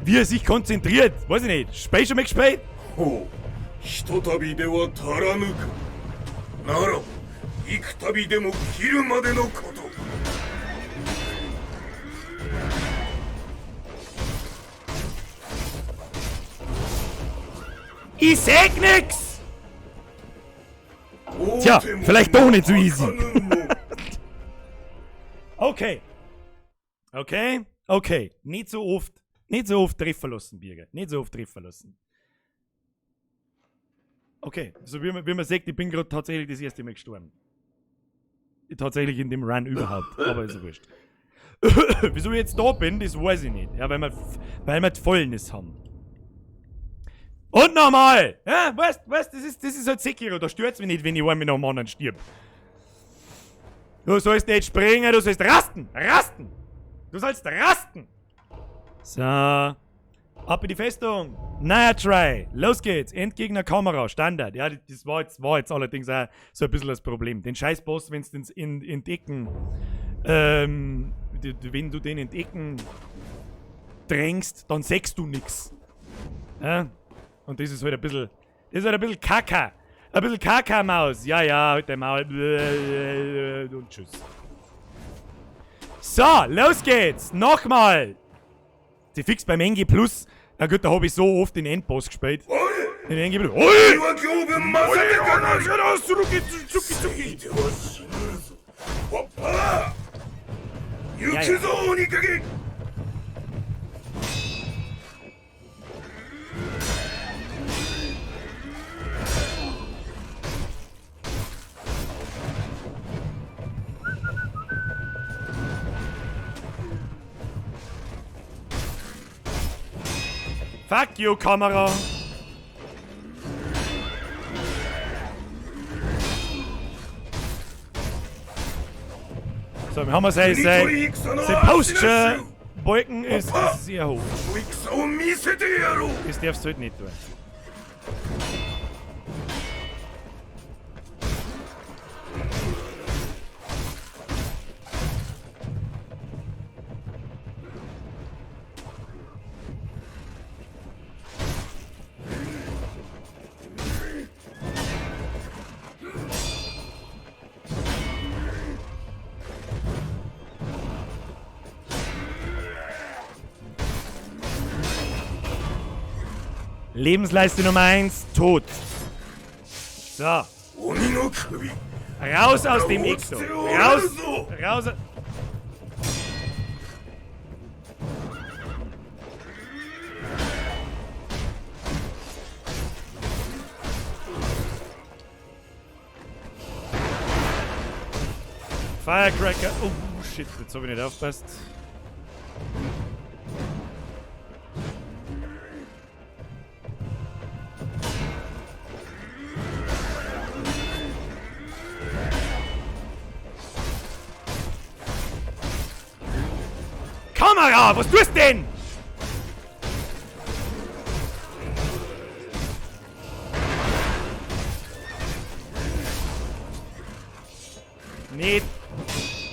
Wie er sich konzentriert. Weiß ich nicht. Spiel schon mal gespielt? ほうひとたびでは足らぬかなら幾たびでも切るまでのこと Ich sag nix! Tja, vielleicht doch nicht so easy. Okay. Okay, okay. Nicht so oft treffen lassen, Birger. Nicht so oft treffen lassen. Okay, so wie man sagt, ich bin gerade tatsächlich das erste Mal gestorben. Tatsächlich in dem Run überhaupt, aber ist ja wurscht. Wieso ich jetzt da bin, das weiß ich nicht. Ja, weil wir die Fäulnis haben. Und nochmal! Ja, weißt, das ist halt Sekiro, da stört's mich nicht, wenn ich einmal nach dem anderen stirb. Du sollst nicht springen, du sollst rasten! Rasten! Du sollst rasten! So. Ab in die Festung! Neuer Try! Los geht's! Endgegner Kamera, Standard. Ja, das war jetzt allerdings auch so ein bisschen das Problem. Den scheiß Boss, wenn's den in Ecken, wenn du den in Ecken drängst, dann sagst du nix. Ja? Und das ist halt ein bisschen Kaka. Ein bisschen Kaka-Maus. Ja, halt der Maul. Und tschüss. So, los geht's. Nochmal. Sie fix beim NG Plus. Na gut, da habe ich so oft den Endboss gespielt. Den NG Plus. Oi! Fuck you, Kamera! So, wir haben sein Posture-Balken ist sehr hoch. Das darfst du halt nicht tun. Lebensleiste Nummer 1, tot. So. Raus aus dem Ixo. Raus. Firecracker. Oh shit, jetzt habe ich nicht aufgepasst. Kamera, was tust du denn?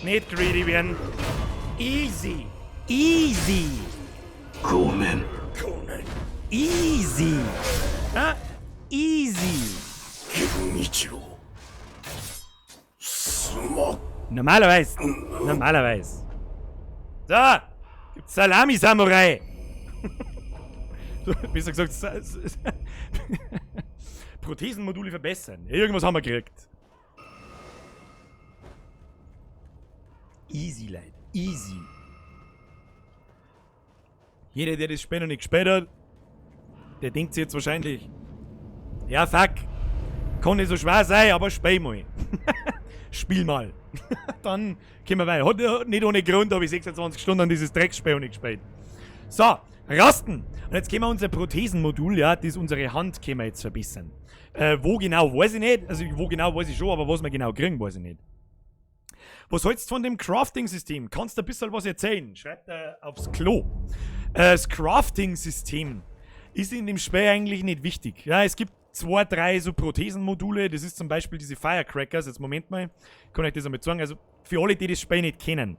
Nicht greedy werden. Easy. ごめん。 Easy. Ja? Easy. 日郎。すまん。 Normalerweise. Normalerweise. So. Gibt's Salami-Samurai. So, besser gesagt, Prothesenmodule verbessern. Irgendwas haben wir gekriegt. Easy, Leute. Easy. Jeder, der das Spiel noch nicht gespielt hat, der denkt sich jetzt wahrscheinlich, ja fuck, kann nicht so schwer sein, aber spiel mal. Spiel mal. Dann können wir weiter. Hat nicht ohne Grund, habe ich 26 Stunden an dieses Drecksspiel nicht gespielt. So, Rasten. Und jetzt können wir unser Prothesenmodul, ja, das unsere Hand können wir jetzt verbessern. Wo genau, weiß ich nicht. Also wo genau weiß ich schon, aber was wir genau kriegen, weiß ich nicht. Was hältst du von dem Crafting-System? Kannst du ein bisschen was erzählen? Schreib aufs Klo. Das Crafting-System ist in dem Spiel eigentlich nicht wichtig. Ja, es gibt 2, 3 so Prothesenmodule. Das ist zum Beispiel diese Firecrackers. Jetzt Moment mal, kann ich das einmal sagen. Also für alle, die das Spiel nicht kennen.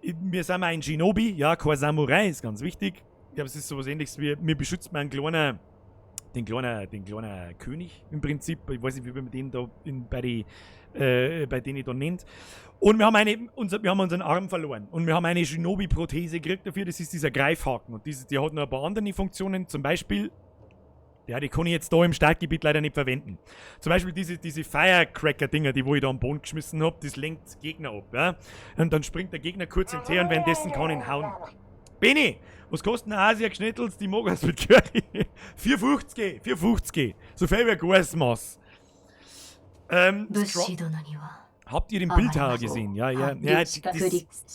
Wir sind ein Shinobi, ja, kein Samurai, ist ganz wichtig. Ich glaube, es ist sowas ähnliches wie, mir beschützt man den kleinen König im Prinzip. Ich weiß nicht, wie man den da bei denen ich da nennt. Und wir haben unseren Arm verloren. Und wir haben eine Shinobi-Prothese gekriegt dafür, das ist dieser Greifhaken. Und die hat noch ein paar andere Funktionen, zum Beispiel, ja, die kann ich jetzt da im Startgebiet leider nicht verwenden. Zum Beispiel diese Firecracker-Dinger, die wo ich da am Boden geschmissen habe, das lenkt Gegner ab, ja. Und dann springt der Gegner kurz in Tee und währenddessen kann ich ihn hauen. Benni, was kosten Asia-Geschnittels, die Mogas mit Curry? 4,50. So viel wie ein Gasmaß. Habt ihr den Bildhauer gesehen? Ja,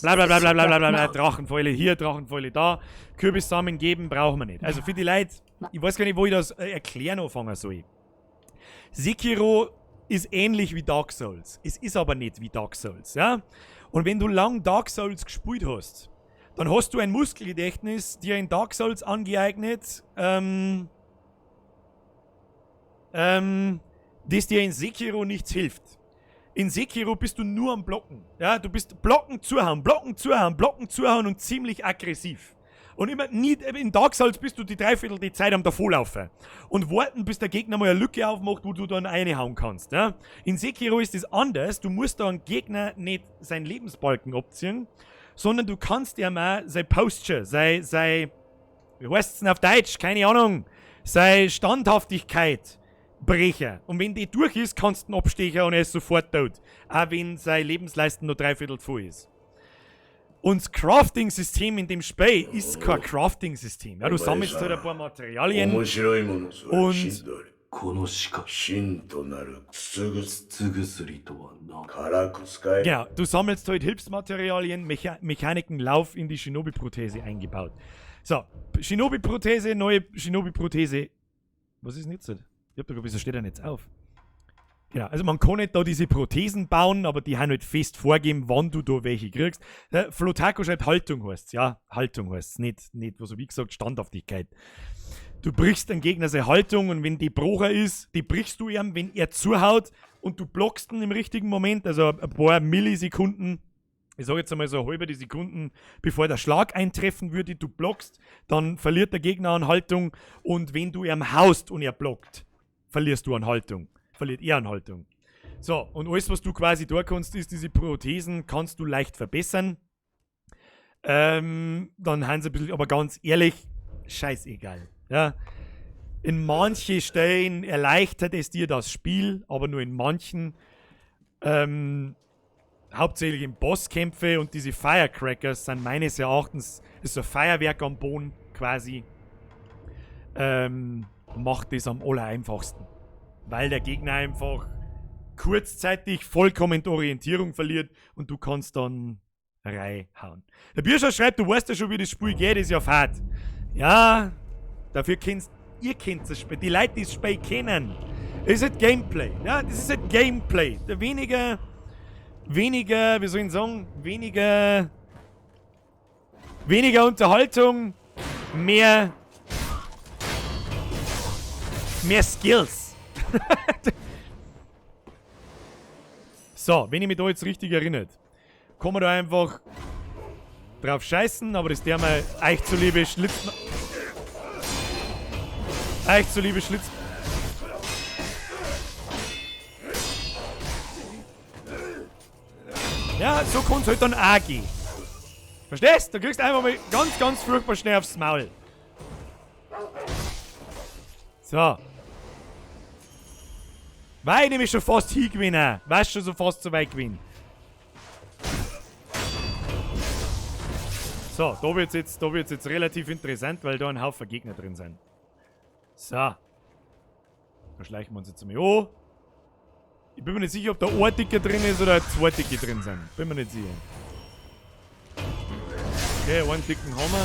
blablabla, Drachenfäule hier, Drachenfäule da, Kürbissamen geben brauchen wir nicht. Also für die Leute, ich weiß gar nicht, wo ich das erklären anfangen soll. Sekiro ist ähnlich wie Dark Souls. Es ist aber nicht wie Dark Souls, ja? Und wenn du lang Dark Souls gespielt hast, dann hast du ein Muskelgedächtnis dir in Dark Souls angeeignet, das dir in Sekiro nichts hilft. In Sekiro bist du nur am Blocken. Ja, du bist Blocken, zuhauen und ziemlich aggressiv. Und immer nie, in Dark Souls bist du die Dreiviertel die Zeit am Davonlaufen. Und warten, bis der Gegner mal eine Lücke aufmacht, wo du dann reinhauen kannst. Ja? In Sekiro ist es anders. Du musst da einen Gegner nicht seinen Lebensbalken abziehen, sondern du kannst ihm auch sein Posture, wie heißt es denn auf Deutsch? Keine Ahnung. Seine Standhaftigkeit brechen. Und wenn die durch ist, kannst du ihn abstechen und er ist sofort tot. Auch wenn sein Lebensleisten nur 3/4 voll ist. Und das Crafting-System in dem Spiel ist kein Crafting-System. Ja, du sammelst halt ein paar Materialien und genau, du sammelst halt Hilfsmaterialien, Mechaniken, Lauf in die Shinobi-Prothese eingebaut. So, Shinobi-Prothese, neue Shinobi-Prothese. Was ist denn jetzt? Ich hab da, wieso steht er jetzt auf? Ja, also man kann nicht da diese Prothesen bauen, aber die haben halt fest vorgeben, wann du da welche kriegst. Flotaco schreibt Haltung heißt's, ja, Haltung heißt's, nicht, was wie gesagt, Standhaftigkeit. Du brichst den Gegner seine Haltung und wenn die Brocher ist, die brichst du ihm, wenn er zuhaut und du blockst ihn im richtigen Moment, also ein paar Millisekunden, ich sage jetzt einmal so eine halbe Sekunden, bevor der Schlag eintreffen würde, du blockst, dann verliert der Gegner an Haltung und wenn du ihm haust und er blockt, verlierst du an Haltung. Verliert er an Haltung. So, und alles, was du quasi da kannst, ist, diese Prothesen kannst du leicht verbessern. Dann haben sie ein bisschen, aber ganz ehrlich, scheißegal. Ja. In manchen Stellen erleichtert es dir das Spiel, aber nur in manchen. Hauptsächlich in Bosskämpfe und diese Firecrackers sind meines Erachtens, ist so ein Feuerwerk am Boden quasi. Macht das am allereinfachsten. Weil der Gegner einfach kurzzeitig vollkommen die Orientierung verliert und du kannst dann reinhauen. Der Birscher schreibt, du weißt ja schon, wie das Spiel geht, ist ja fad. Ja, dafür ihr kennt das Spiel. Die Leute, die das Spiel kennen. Es ist halt Gameplay. Ja, das ist halt Gameplay. Weniger, wie soll ich sagen, weniger Unterhaltung, mehr Skills. So, wenn ich mich da jetzt richtig erinnert, kann man da einfach drauf scheißen, aber das der mal euch zuliebe schlitzen. Euch zuliebe schlitzen. Ja, so kann es halt dann auch gehen. Verstehst? Du kriegst einfach mal ganz, ganz furchtbar schnell aufs Maul. So. Weil ich nämlich schon fast hingewinnen. Weißt du, schon so fast so weit gewinnen. So, da wird's jetzt relativ interessant, weil da ein Haufen Gegner drin sind. So. Da schleichen wir uns jetzt mal an. Ich bin mir nicht sicher, ob da ein Ticket drin ist oder zwei Ticket drin sind. Bin mir nicht sicher. Okay, einen dicken Hammer.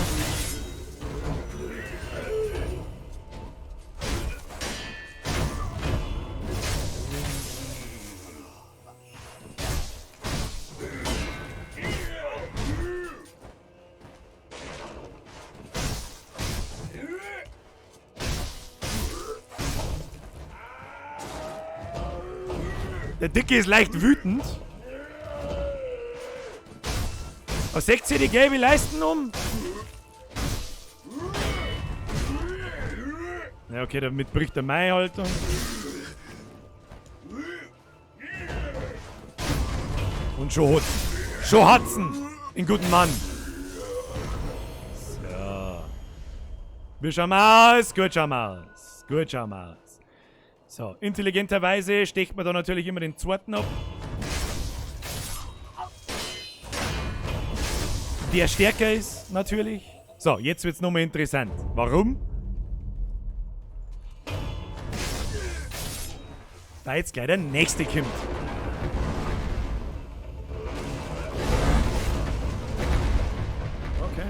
Der Dicke ist leicht wütend. Was sägt sie die gelbe Leisten um? Ja, okay, damit bricht der Mai halt. Und schon hat's ihn. Den guten Mann. So. Wir schauen mal aus. Gut schauen wir aus. Gut schauen wir aus. So, intelligenterweise stecht man da natürlich immer den zweiten ab. Der stärker ist, natürlich. So, jetzt wird's nochmal interessant. Warum? Weil jetzt gleich der nächste kommt. Okay.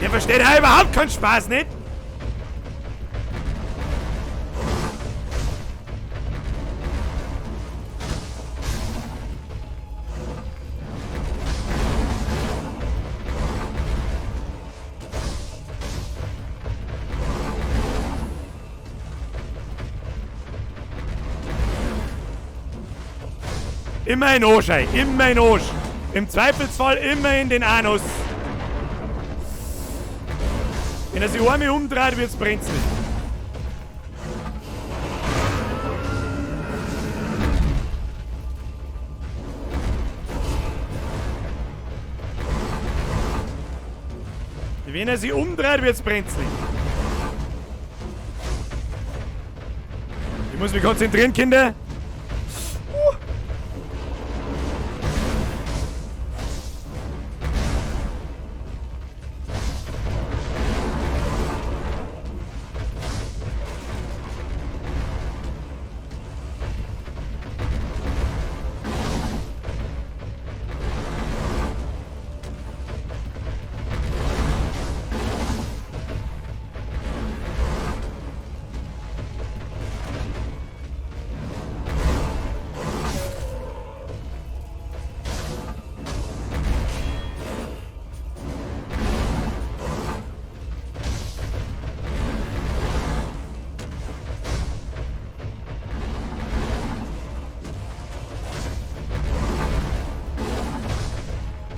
Der versteht ja überhaupt keinen Spaß, nicht? Immer in Arsch, ey. Immer in Arsch. Im Zweifelsfall immer in den Anus. Wenn er sich einmal umdreht, wird's brenzlig. Wenn er sich umdreht, wird's brenzlig. Ich muss mich konzentrieren, Kinder.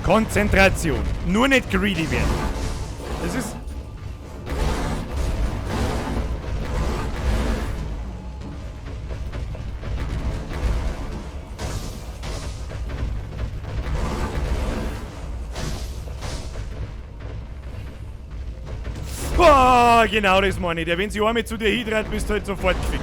Konzentration. Nur nicht greedy werden. Das ist... Boah, genau das meine ich. Der, wenn sie einmal zu dir hindreht, bist du halt sofort gefickt.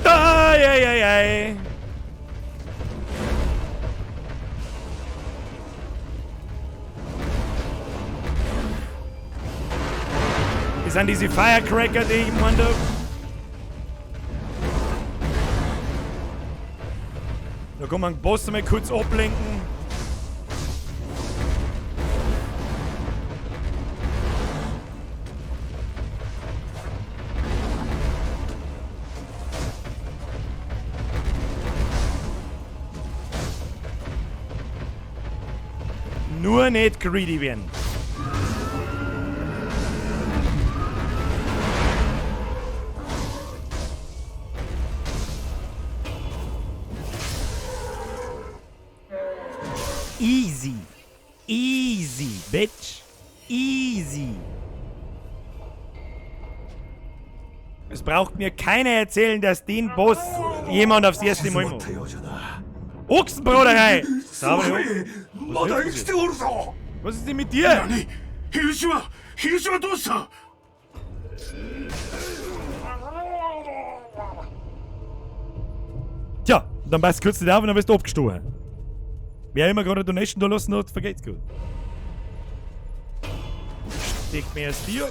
Eieiei. Das sind diese Firecracker, die ich meine. Da kann man den Boss mal kurz ablenken. Nur nicht greedy werden. Easy. Easy, bitch. Easy. Es braucht mir keiner erzählen, dass den Boss jemand aufs erste Mal macht. Ochsenbroderei! Sauber, was ist denn mit dir? ヒルシはどうした？ Tja, dann passt kurz nicht auf und dann wirst du abgestoßen. Wer immer gerade eine Donation da lassen hat, vergeht's gut. Steckt mehr als dir.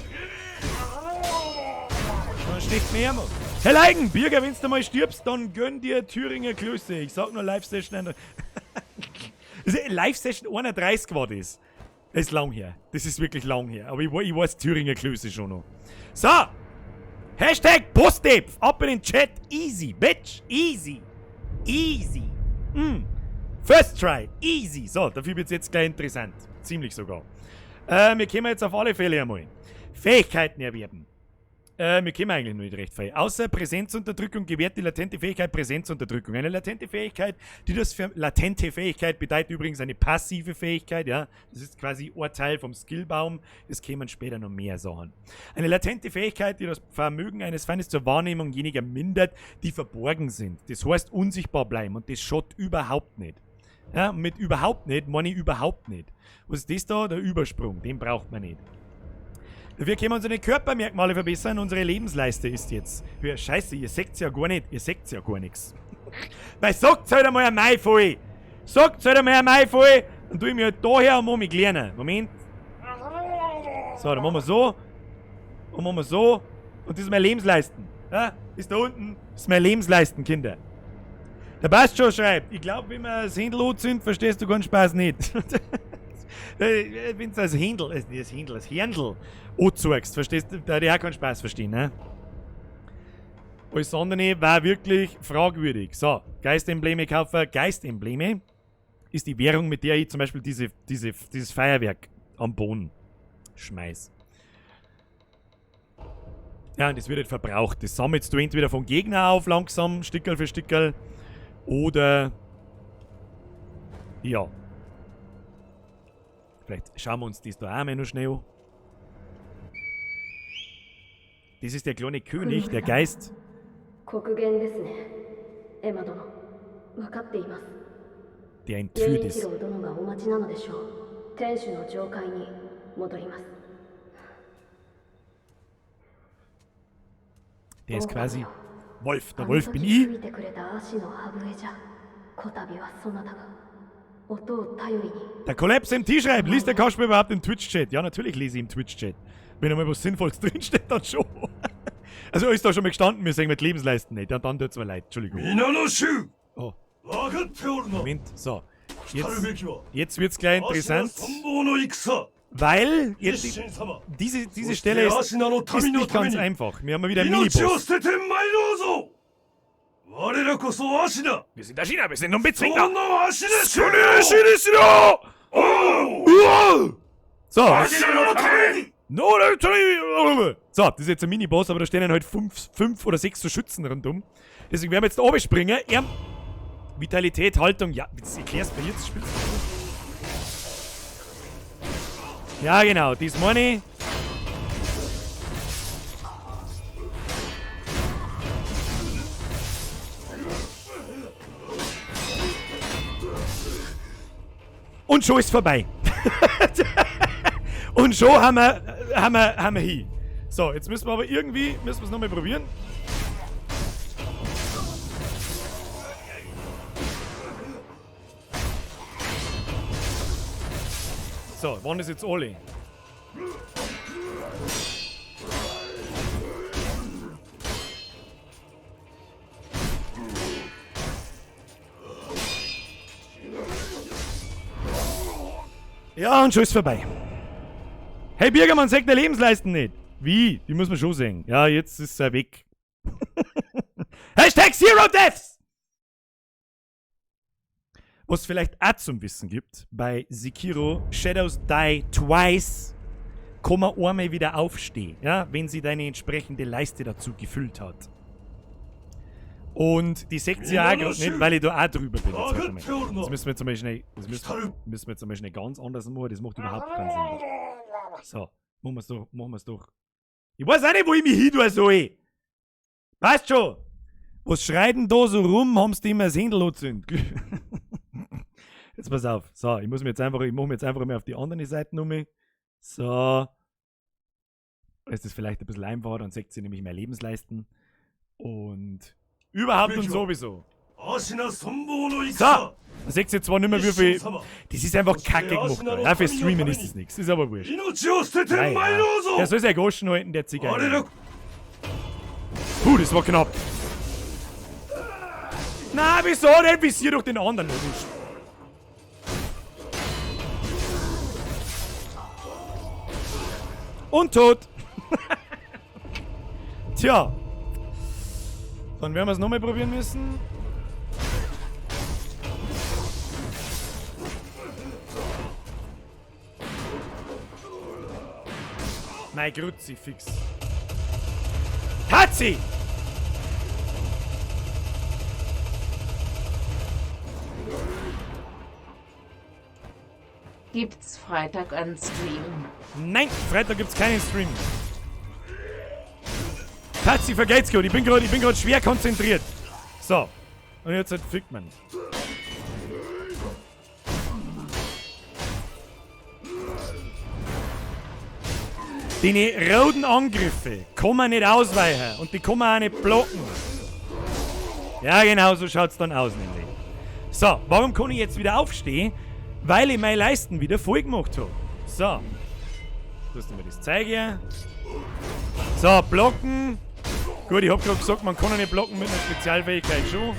Dann steckt mehr, Mann. Herr Leigen, Bürger, wenn du mal stirbst, dann gönn dir Thüringer Klöße. Ich sag nur Live-Session. Live-Session 31 war das. Das ist lang her. Das ist wirklich lang her. Aber ich weiß Thüringer Klöße schon noch. So! Hashtag Postep! Ab in den Chat. Easy, bitch. Easy. Easy. First try. Easy. So, dafür wird es jetzt gleich interessant. Ziemlich sogar. Wir kommen jetzt auf alle Fälle einmal. Fähigkeiten erwerben. Wir kommen eigentlich nur nicht recht viel. Außer Präsenzunterdrückung gewährt die latente Fähigkeit Präsenzunterdrückung. Eine latente Fähigkeit, die das für latente Fähigkeit bedeutet übrigens eine passive Fähigkeit, ja. Das ist quasi ein Teil vom Skillbaum. Es kämen später noch mehr Sachen. Eine latente Fähigkeit, die das Vermögen eines Feindes zur Wahrnehmung jeniger mindert, die verborgen sind. Das heißt unsichtbar bleiben und das schaut überhaupt nicht. Ja, mit überhaupt nicht meine ich überhaupt nicht. Was ist das da? Der Übersprung. Den braucht man nicht. Dafür können wir unsere Körpermerkmale verbessern. Unsere Lebensleiste ist jetzt. Ja, scheiße, ihr seht's ja gar nicht. Ihr seht's ja gar nichts. Weil sagt's halt einmal ein Mai voll. Sagt's halt einmal ein Mai voll. Dann tue ich mich halt daher und muss mich lernen. Moment. So, dann machen wir so. Und machen wir so. Und das ist meine Lebensleisten. Ja, ist da unten. Das ist meine Lebensleisten, Kinder. Der Bastjo schreibt, ich glaube, wenn wir das Händel anzünden, verstehst du ganz Spaß nicht. Wenn du das Händel anzeigst, verstehst du, da hat auch keinen Spaß verstehen, ne? Alles andere war wirklich fragwürdig. So, Geistembleme kaufen. Geistembleme ist die Währung, mit der ich zum Beispiel dieses Feuerwerk am Boden schmeiß. Ja, und das wird halt verbraucht. Das sammelst du entweder vom Gegner auf, langsam, Stickerl für Stickerl, oder ja. Vielleicht schauen wir uns das da auch mal noch schnell an. Das ist der kleine König, der Geist. Der entführt ist. Der ist quasi Wolf. Der Wolf bin ich. Der Collapse MT schreibt, liest der Kasper überhaupt im Twitch-Chat? Ja, natürlich lese ich im Twitch-Chat. Wenn einmal was Sinnvolles drinsteht, dann schon. Also ist da schon mal gestanden, wir sagen mit Lebensleisten nicht. Ja, dann tut's mir leid, Entschuldigung. Oh. Moment, so. Jetzt wird's gleich interessant. Weil diese Stelle ist nicht ganz einfach. Wir haben wieder einen Miniboss. Wir sind Ashina, wir sind nun Bezwinger. So. So, das ist jetzt ein Miniboss, aber da stehen dann halt 5 oder 6 so Schützen rundum. Deswegen werden wir jetzt da oben springen. Vitalität, Haltung, ja, ich erklär's mir jetzt. Ja, genau, das meine ich. Und schon ist vorbei. Und schon haben wir hin. So, jetzt müssen wir aber irgendwie, müssen wir es nochmal probieren. So, wann ist jetzt alle? Ja, und schon ist vorbei. Hey Bürgermann, sagt der Lebensleisten nicht. Wie? Die muss man schon sehen. Ja, jetzt ist er weg. Hashtag Zero Deaths! Was vielleicht auch zum Wissen gibt, bei Sekiro Shadows Die Twice kann man einmal wieder aufstehen, ja, wenn sie deine entsprechende Leiste dazu gefüllt hat. Und die seht ihr auch gerade nicht, weil ich da auch drüber bin. Das müssen wir jetzt einmal schnell, ganz anders machen, das macht überhaupt keinen Sinn. So, machen wir's doch. Ich weiß auch nicht, wo ich mich hin tue soll. Weißt schon? Was schreit denn da so rum, haben's die immer das Händel angezündet? Jetzt pass auf. So, ich mache mir jetzt einfach mal auf die andere Seite um. So. Ist das vielleicht ein bisschen einfacher, dann seht ihr nämlich mehr Lebensleisten. Und überhaupt und sowieso. So, da seht ihr zwar nicht mehr wie viel. Das ist einfach kacke gemacht. Ja, für Streamen ist das nichts. Das ist aber wurscht. Der soll sich Goschen halten, der Zigeiner. Das war knapp. Na, wieso denn? Visier doch den anderen noch nicht. Und tot. Tja. Dann werden wir es nochmal probieren müssen. Mein Kruzifix. Tatsi! Gibt's Freitag einen Stream? Nein, Freitag gibt's keinen Stream. Tatsi, vergeht's gut. Ich bin gerade schwer konzentriert. So. Und jetzt halt fickt man. Die roten Angriffe kann man nicht ausweichen und die kann man auch nicht blocken. Ja, genau so schaut's dann aus, nämlich. So, warum kann ich jetzt wieder aufstehen? Weil ich meine Leisten wieder voll gemacht habe. So. Lass mir das zeigen. So, blocken. Gut, ich hab gerade gesagt, man kann ja nicht blocken mit einer Spezialfähigkeit schon.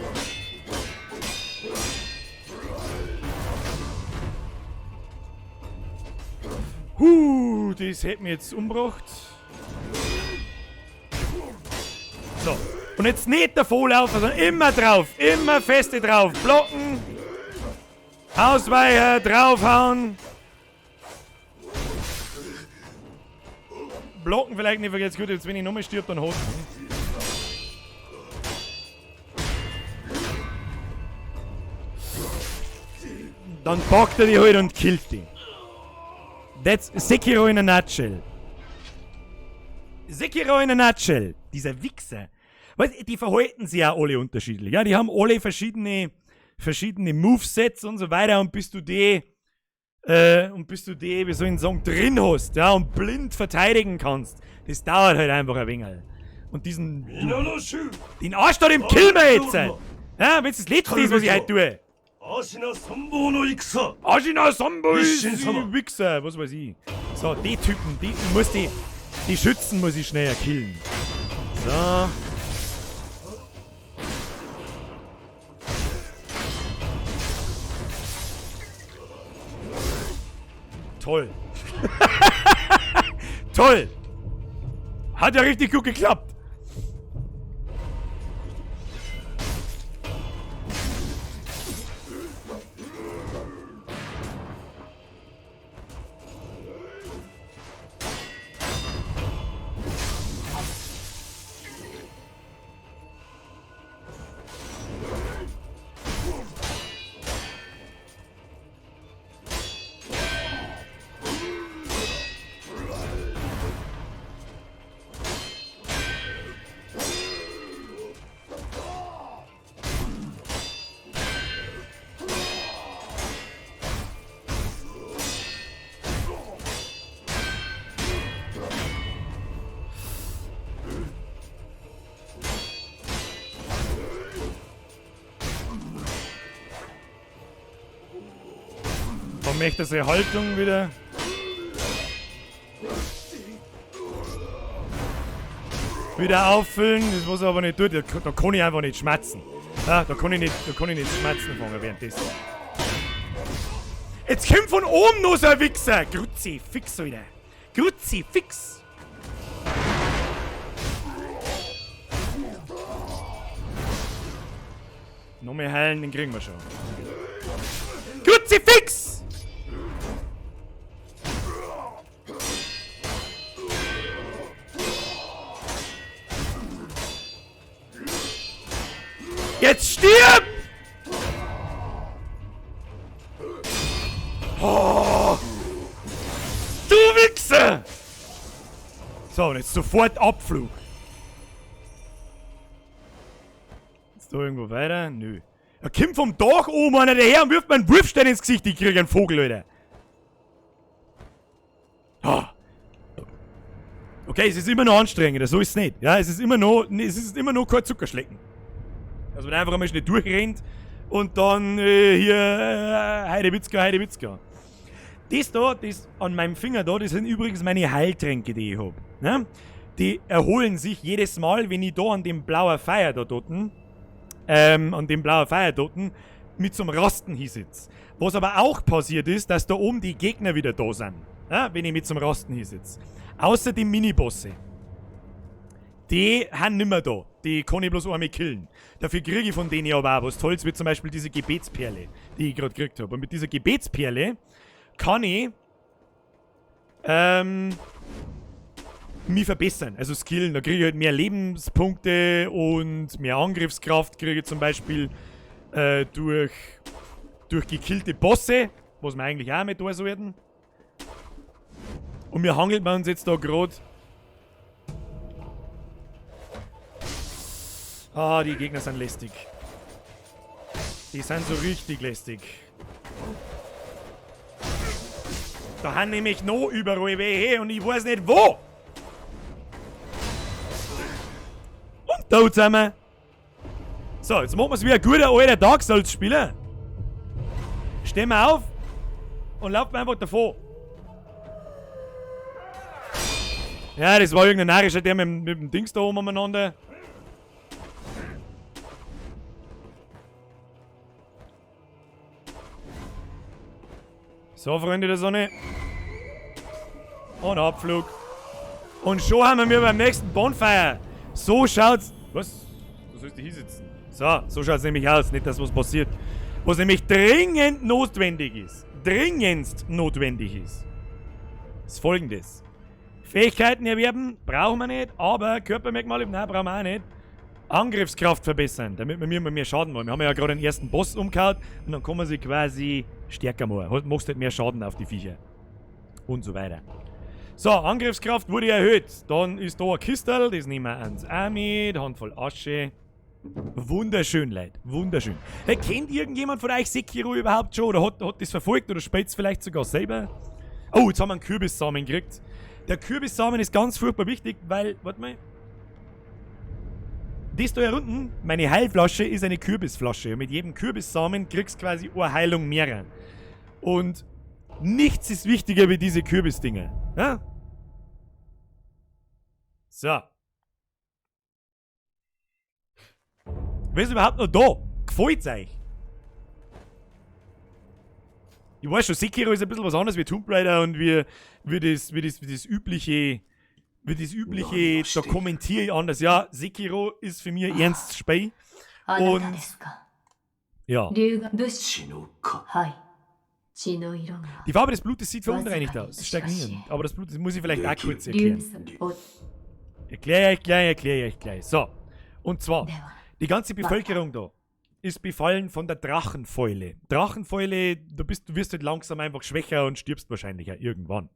Das hätte mich jetzt umgebracht. So. Und jetzt nicht davon laufen, sondern immer drauf. Immer feste drauf. Blocken. Ausweichen, draufhauen. Blocken vielleicht nicht vergessen. Gut, jetzt wenn ich nochmal stirb, dann hoch. Dann packt er die halt und killt die. That's Sekiro in a nutshell. Sekiro in a nutshell. Dieser Wichser. Weißt, die verhalten sich ja alle unterschiedlich. Ja, die haben alle verschiedene Movesets und so weiter. Und bis du die, wie soll ich sagen, drin hast, ja, und blind verteidigen kannst, das dauert halt einfach ein wenig. Und den Arsch da, dem killen wir jetzt. Ja, wenn es das Letzte ist, was ich heute tue. Ashina Sambo ist Wichser, was weiß ich. So, die Typen, die Schützen muss ich schneller killen. So. Toll. Toll. Hat ja richtig gut geklappt. Man möchte seine Haltung wieder. Wieder auffüllen, das was er aber nicht tut, da kann ich einfach nicht schmatzen. Ja, da kann ich nicht schmatzen fangen währenddessen. Jetzt kommt von oben noch so ein Wichser! Grutzi, fix wieder. Grutzi, fix! Noch mehr heilen, den kriegen wir schon. Kruzifix! Jetzt stirb! Oh, du Wichser! So, und jetzt sofort Abflug. Ist da irgendwo weiter? Nö. Er kommt vom Dach oben einer daher und wirft mir einen Wurfstein ins Gesicht. Ich krieg einen Vogel, Alter. Ah. Okay, es ist immer noch anstrengender, so ist es nicht. Ja, es ist immer noch kein Zuckerschlecken. Also wenn einfach einmal schnell durchrennt und dann hier Heidewitzka. Das da, das an meinem Finger da, das sind übrigens meine Heiltränke, die ich hab. Ne? Die erholen sich jedes Mal, wenn ich da an dem blauen Feuer da doten, mit zum Rasten hinsitz. Was aber auch passiert ist, dass da oben die Gegner wieder da sind, ja? Wenn ich mit zum Rasten hinsitz. Außer die Minibosse. Die haben nimmer da. Die kann ich bloß einmal killen. Dafür kriege ich von denen aber auch was Tolles, wie zum Beispiel diese Gebetsperle, die ich gerade gekriegt habe. Und mit dieser Gebetsperle kann ich mich verbessern, also skillen. Da kriege ich halt mehr Lebenspunkte und mehr Angriffskraft kriege ich zum Beispiel durch gekillte Bosse, was wir eigentlich auch mit da sollten. Und wir hangeln uns jetzt da gerade. Ah, die Gegner sind lästig. Die sind so richtig lästig. Da haben nämlich noch überall welche und ich weiß nicht wo. Und da sind wir. So, jetzt machen wir es wie ein guter alter Dark Souls Spieler. Stehen wir auf und laufen einfach davon. Ja, das war irgendein Narischer, der mit dem Dings da oben umeinander. So, Freunde der Sonne. Und Abflug. Und schon haben wir beim nächsten Bonfire. So schaut's. Was? Du sollst hier sitzen. So schaut's nämlich aus. Nicht, dass was passiert. Was nämlich dringend notwendig ist. Dringendst notwendig ist. Ist folgendes. Fähigkeiten erwerben brauchen wir nicht, aber Körpermerkmale, nein, brauchen wir auch nicht. Angriffskraft verbessern, damit wir mehr Schaden machen. Wir haben ja gerade den ersten Boss umgehauen und dann kann man sich quasi stärker machen. Machst halt mehr Schaden auf die Viecher. Und so weiter. So, Angriffskraft wurde erhöht. Dann ist da ein Kistel, das nehmen wir ans Army, eine Handvoll Asche. Wunderschön, Leute. Wunderschön. Hey, kennt irgendjemand von euch Sekiro überhaupt schon? Oder hat das verfolgt oder spielt es vielleicht sogar selber? Oh, jetzt haben wir einen Kürbissamen gekriegt. Der Kürbissamen ist ganz furchtbar wichtig, weil, warte mal. Das da hier unten, meine Heilflasche, ist eine Kürbisflasche. Und mit jedem Kürbissamen kriegst du quasi eine Heilung mehr. Und nichts ist wichtiger wie diese Kürbisdinger. Ja? So. Wer ist überhaupt noch da? Gefällt's euch? Ich weiß schon, Sekiro ist ein bisschen was anderes wie Tomb Raider und wie das übliche, da kommentiere ich anders. Ja, Sekiro ist für mich ein ernstes Spiel. Und ja. Die Farbe des Blutes sieht verunreinigt aus, stagnierend. Aber das Blut, das muss ich vielleicht auch kurz erklären. Erkläre ich gleich. So. Und zwar, die ganze Bevölkerung da ist befallen von der Drachenfäule. Drachenfäule, du wirst halt langsam einfach schwächer und stirbst wahrscheinlich auch irgendwann.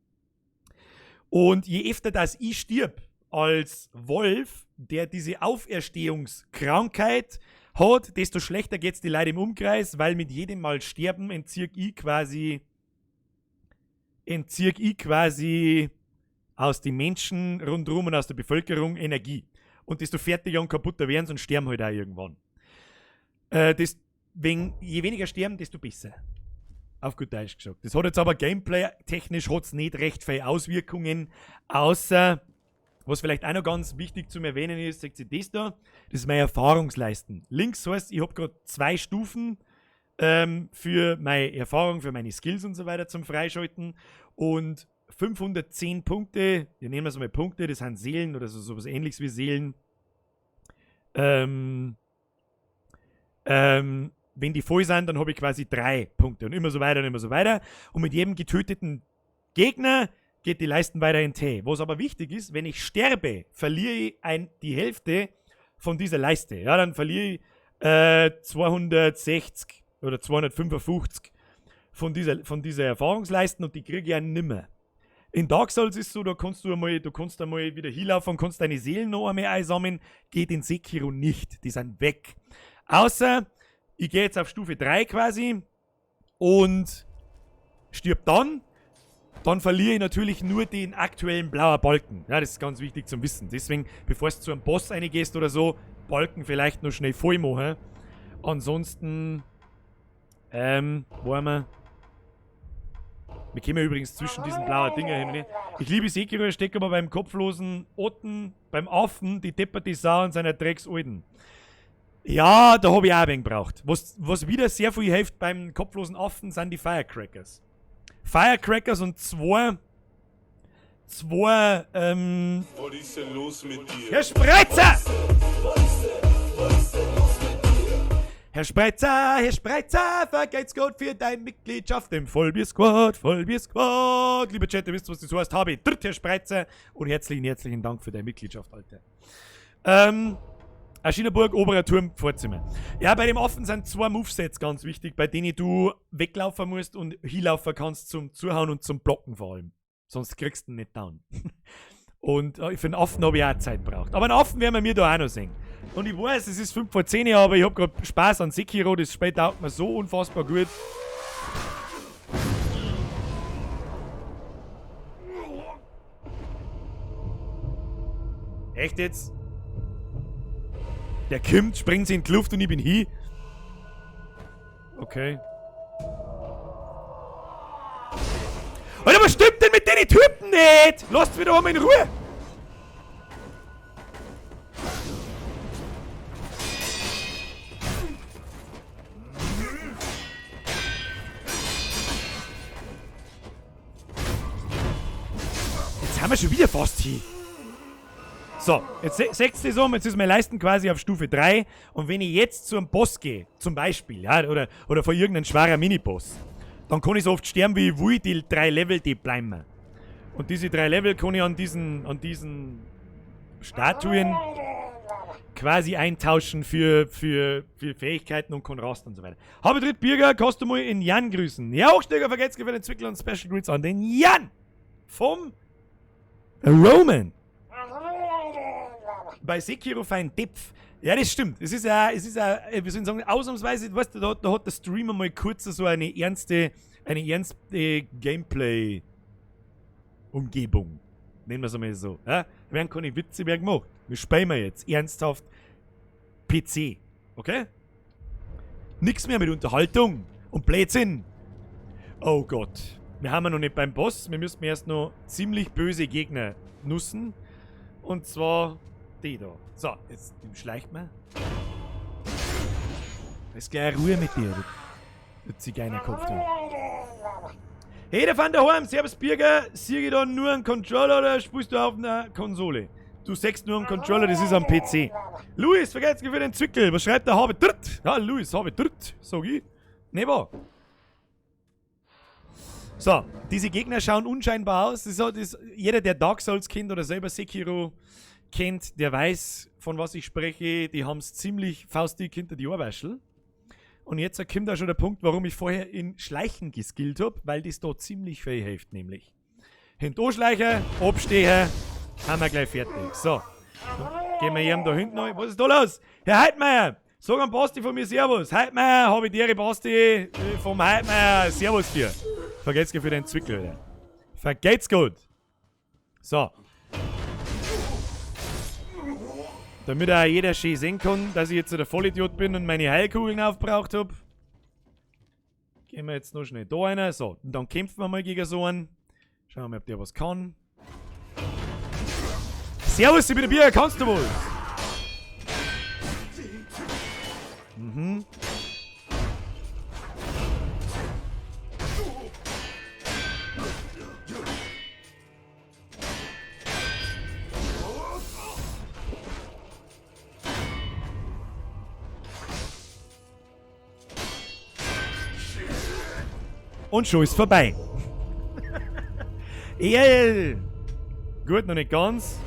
Und je öfter das ich stirb als Wolf, der diese Auferstehungskrankheit hat, desto schlechter geht's die Leute im Umkreis, weil mit jedem Mal sterben entziehe ich quasi aus den Menschen rundherum und aus der Bevölkerung Energie. Und desto fertiger und kaputter werden sie und sterben halt auch irgendwann. Je weniger sterben, desto besser. Auf gut Deutsch gesagt. Das hat jetzt aber gameplay-technisch hat's nicht recht viele Auswirkungen, außer, was vielleicht auch noch ganz wichtig zum Erwähnen ist, seht ihr das da? Das ist meine Erfahrungsleisten. Links heißt, ich habe gerade 2 Stufen für meine Erfahrung, für meine Skills und so weiter zum Freischalten und 510 Punkte, wir nehmen das mal Punkte, das sind Seelen oder sowas ähnliches wie Seelen. wenn die voll sind, dann habe ich quasi 3 Punkte und immer so weiter und immer so weiter. Und mit jedem getöteten Gegner geht die Leisten weiter in T. Was aber wichtig ist, wenn ich sterbe, verliere ich die Hälfte von dieser Leiste. Ja, dann verliere ich 260 oder 255 von dieser Erfahrungsleisten und die kriege ich ja nimmer. In Dark Souls ist es so, da kannst du einmal wieder hinlaufen, kannst deine Seelen noch einmal einsammeln. Geht in Sekiro nicht. Die sind weg. Außer, ich gehe jetzt auf Stufe 3 quasi und stirb dann verliere ich natürlich nur den aktuellen blauen Balken. Ja, das ist ganz wichtig zum Wissen. Deswegen, bevor du zu einem Boss reingehst oder so, Balken vielleicht noch schnell voll machen. Ansonsten, wir kommen übrigens zwischen diesen blauen Dinger hin. Ich liebe Sekiro, ich stecke aber beim kopflosen Otten, beim Affen, die depperte Sau und seiner Drecksalten. Ja, da habe ich auch ein wenig gebraucht. Was wieder sehr viel hilft beim kopflosen Affen, sind die Firecrackers. Firecrackers und zwei, Was ist denn los mit dir? Herr Spreizer! Herr Spreizer, vergeht's gut für deine Mitgliedschaft im Vollbier-Squad. Lieber Chat, ihr wisst, was das heißt. Habe ich. Herr Spreizer und herzlichen Dank für deine Mitgliedschaft, Alter. Aschinenburg, oberer Turm, Vorzimmer. Ja, bei dem Affen sind 2 Movesets ganz wichtig, bei denen du weglaufen musst und hinlaufen kannst zum Zuhauen und zum Blocken vor allem. Sonst kriegst du ihn nicht down. Und für einen Affen habe ich auch Zeit gebraucht. Aber einen Affen werden wir mir da auch noch sehen. Und ich weiß, es ist 5 vor 10 Uhr, aber ich habe gerade Spaß an Sekiro. Das Spiel taugt mir so unfassbar gut. Echt jetzt? Der kommt, springt sie in die Luft und ich bin hier. Okay. Alter, was stimmt denn mit den Typen nicht? Lasst mich doch mal in Ruhe. Jetzt haben wir schon wieder fast hier. So, jetzt seht ihr so, jetzt ist mein Leisten quasi auf Stufe 3 und wenn ich jetzt zu einem Boss gehe, zum Beispiel, ja, oder vor irgendeinem schwerer Miniboss, dann kann ich so oft sterben, wie ich will, die 3 Level, die bleiben mir. Und diese 3 Level kann ich an diesen Statuen quasi eintauschen für Fähigkeiten und kann rasten und so weiter. Habe Drittbürger, kannst du mal in Jan grüßen. Ja, Hochsteiger, vergesst für den Entwickler und Special Greets an den Jan vom Roman. Bei Sekiro fein Depth. Ja, das stimmt. Es ist ja, wie soll ich sagen, ausnahmsweise, weißt du, da hat der Streamer mal kurz so eine ernste Gameplay-Umgebung. Nennen wir es einmal so. Ja? Da werden keine Witze mehr gemacht. Wir spielen jetzt ernsthaft PC. Okay? Nix mehr mit Unterhaltung und Blödsinn. Oh Gott. Wir haben ja noch nicht beim Boss. Wir müssen erst noch ziemlich böse Gegner nussen. Und zwar die da. So, jetzt schleicht man. Ist gleich Ruhe mit dir, du Zigeunerkopf. Hey, der Van der Horn, Servus Birger. Sieh ich da nur einen Controller oder spielst du auf einer Konsole? Du sagst nur einen Controller, das ist am PC. Luis, vergesst für den Zwickel. Was schreibt der Habe Dritt? Ja, Luis, Habe Dritt, sag ich. Ne, wahr? So, diese Gegner schauen unscheinbar aus. Jeder, der Dark Souls kennt oder selber Sekiro kennt, der weiß, von was ich spreche. Die haben es ziemlich faustdick hinter die Ohrwäschel. Und jetzt kommt auch schon der Punkt, warum ich vorher in Schleichen geskillt habe, weil das da ziemlich viel hilft, nämlich. Hinterschleichen, abstehen, haben wir gleich fertig. So, gehen wir hier da hinten rein. Was ist da los? Herr Heidmeier, sag am Basti von mir Servus. Heidmeier, habe ich dir, Basti, vom Heidmeier Servus dir. Vergesst für den Zwickel, Alter. Vergeht's gut. So. Damit auch jeder schön sehen kann, dass ich jetzt der Vollidiot bin und meine Heilkugeln aufgebraucht habe. Gehen wir jetzt noch schnell da rein. So, und dann kämpfen wir mal gegen so einen. Schauen wir mal, ob der was kann. Servus, ich bin der Bier, kannst du wohl? Mhm. Und schon ist vorbei. Yeah. Gut, noch nicht ganz.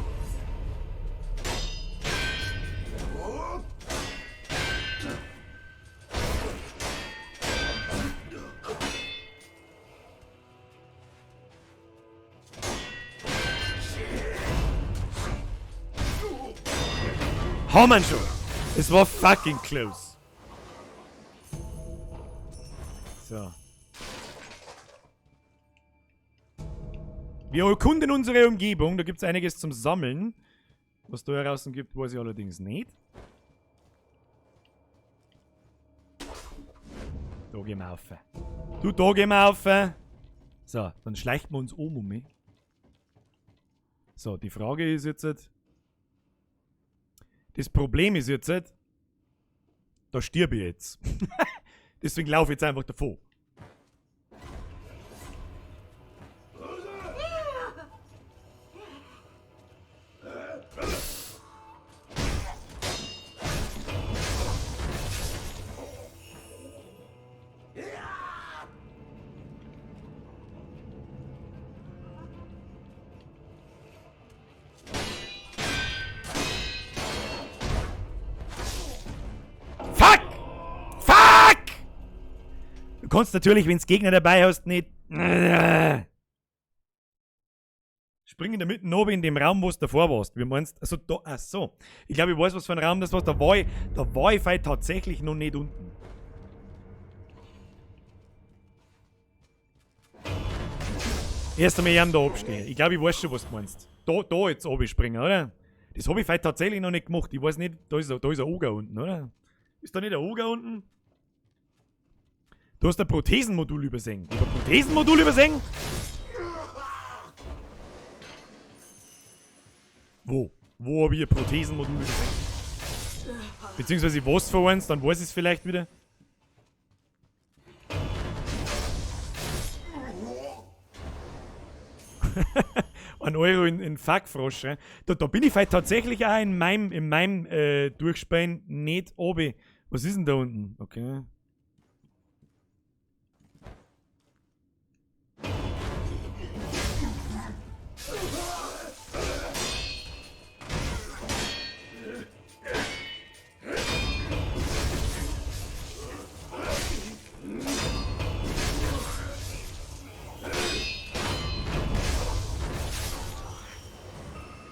Haben wir schon. Es war fucking close. So. Wir erkunden unsere Umgebung. Da gibt es einiges zum Sammeln. Was da draußen gibt, weiß ich allerdings nicht. Da gehen wir rauf. Du, da gehen wir rauf. So, dann schleichen wir uns um mich. So, die Frage ist jetzt... Das Problem ist jetzt... Da stirb ich jetzt. Deswegen laufe ich jetzt einfach davor. Du kannst natürlich, wenn es Gegner dabei hast, nicht... Spring in der Mitte oben in dem Raum, wo du davor warst. Wie meinst du? Also da... Ach so. Ich glaube, ich weiß, was für ein Raum das war. Da war ich tatsächlich noch nicht unten. Erst einmal da abstehen. Ich glaube, ich weiß schon, was du meinst. Da jetzt oben springen, oder? Das habe ich tatsächlich noch nicht gemacht. Ich weiß nicht, da ist ein Oger unten, oder? Ist da nicht ein Oger unten? Du hast ein Prothesenmodul übersehen. Ich hab ein Prothesenmodul übersehen? Wo? Wo habe ich ein Prothesenmodul übersehen? Beziehungsweise was für eins, dann weiß ich es vielleicht wieder. Ein Euro in Fuckfrosch. Da bin ich vielleicht tatsächlich auch in meinem Durchspähen nicht oben. Was ist denn da unten? Okay.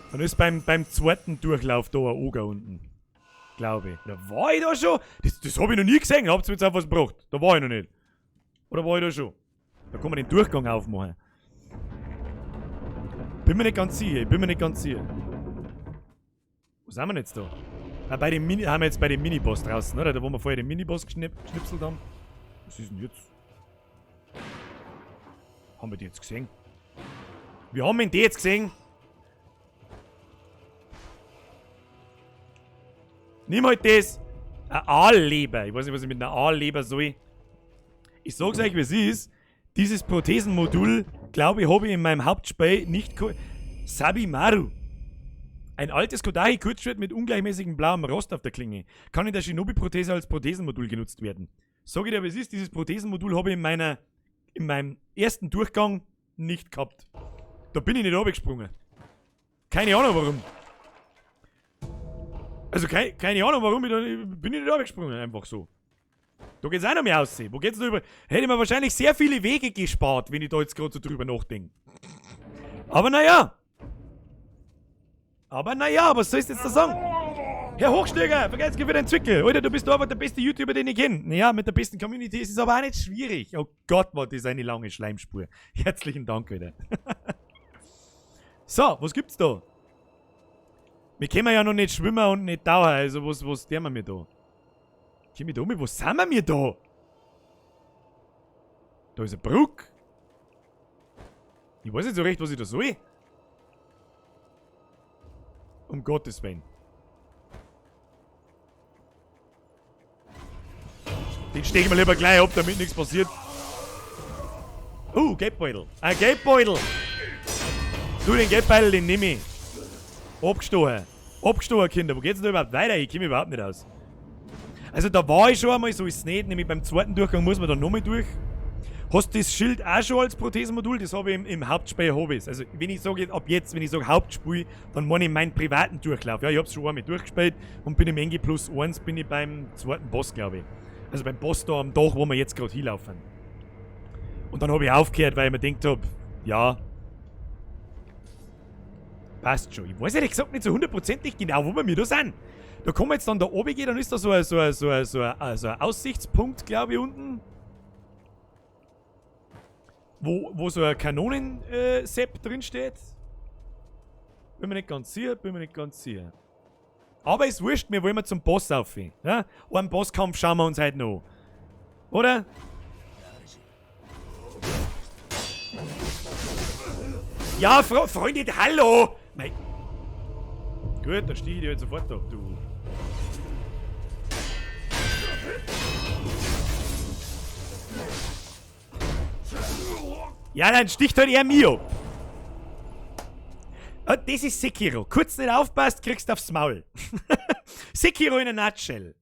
Dann ist beim zweiten Durchlauf da ein Oger unten. Glaube ich. Da war ich da schon? Das habe ich noch nie gesehen. Habt ihr jetzt einfach was gebracht? Da war ich noch nicht. Oder war ich da schon? Da kann man den Durchgang aufmachen. Bin mir nicht ganz sicher. Wo sind wir denn jetzt da? Ah, haben wir jetzt bei dem Miniboss draußen, oder? Da wo wir vorher den Miniboss geschnipselt haben. Was ist denn jetzt? Haben wir die jetzt gesehen? Wir haben ihn die jetzt gesehen. Nimm halt das. Ein Aalleber. Ich weiß nicht, was ich mit einer Aalleber soll. Ich sag's euch, wie es ist. Dieses Prothesenmodul, glaube ich, habe ich in meinem Hauptspiel nicht... Sabimaru. Ein altes Kodachi-Kurzschwert mit ungleichmäßigem blauem Rost auf der Klinge. Kann in der Shinobi-Prothese als Prothesenmodul genutzt werden. Sag ich dir, wie es ist. Dieses Prothesenmodul habe ich in meinem ersten Durchgang nicht gehabt. Da bin ich nicht runtergesprungen. Keine Ahnung warum. Also keine Ahnung warum, bin ich nicht runtergesprungen, einfach so. Da geht's auch noch mehr aussehen. Wo geht's da über? Hätte ich mir wahrscheinlich sehr viele Wege gespart, wenn ich da jetzt gerade so drüber nachdenke. Aber naja, was sollst du jetzt da sagen? Herr Hochsteiger, vergesst wieder den Zwickel. Alter, du bist einfach der beste YouTuber, den ich kenne. Naja, mit der besten Community ist es aber auch nicht schwierig. Oh Gott, war das eine lange Schleimspur. Herzlichen Dank, Alter. So, was gibt's da? Wir können ja noch nicht schwimmen und nicht tauchen, also was tun wir da? Komm ich da um? Wo sind wir da? Da ist ein Bruck. Ich weiß nicht so recht, was ich da soll. Um Gottes Willen. Den stechen wir lieber gleich ab, damit nichts passiert. Geldbeutel. Ein Geldbeutel. Du, den Geldbeutel, den nehme ich. Abgestochen. Abgestochen, Kinder. Wo geht's denn da überhaupt weiter? Ich komme überhaupt nicht aus. Also da war ich schon einmal, so ist es nicht. Nämlich beim zweiten Durchgang muss man da nochmal durch. Hast du das Schild auch schon als Prothesenmodul? Das habe ich im Hauptspiel Hobbys. Also, wenn ich sage, ab jetzt, wenn ich sage Hauptspiel, dann meine ich meinen privaten Durchlauf. Ja, ich habe es schon einmal durchgespielt und bin im Engi Plus 1, bin ich beim zweiten Boss, glaube ich. Also beim Boss da am Dach, wo wir jetzt gerade hinlaufen. Und dann habe ich aufgehört, weil ich mir gedacht habe, ja, passt schon. Ich weiß ehrlich gesagt nicht so hundertprozentig genau, wo wir da sind. Da kann man jetzt dann da oben gehen, dann ist da so ein Aussichtspunkt, glaube ich, unten. Wo so ein Kanonen-Sepp drin steht. Bin mir nicht ganz sicher, Aber ist wurscht, wir wollen mal zum Boss rauf. Ja? Einen Bosskampf schauen wir uns heute noch. Oder? Ja, Freunde, hallo! Nein. Gut, dann stehe ich dir jetzt sofort auf, du. Ja, dann sticht halt eher mir ab. Ah, das ist Sekiro. Kurz nicht aufpasst, kriegst du aufs Maul. Sekiro in a nutshell.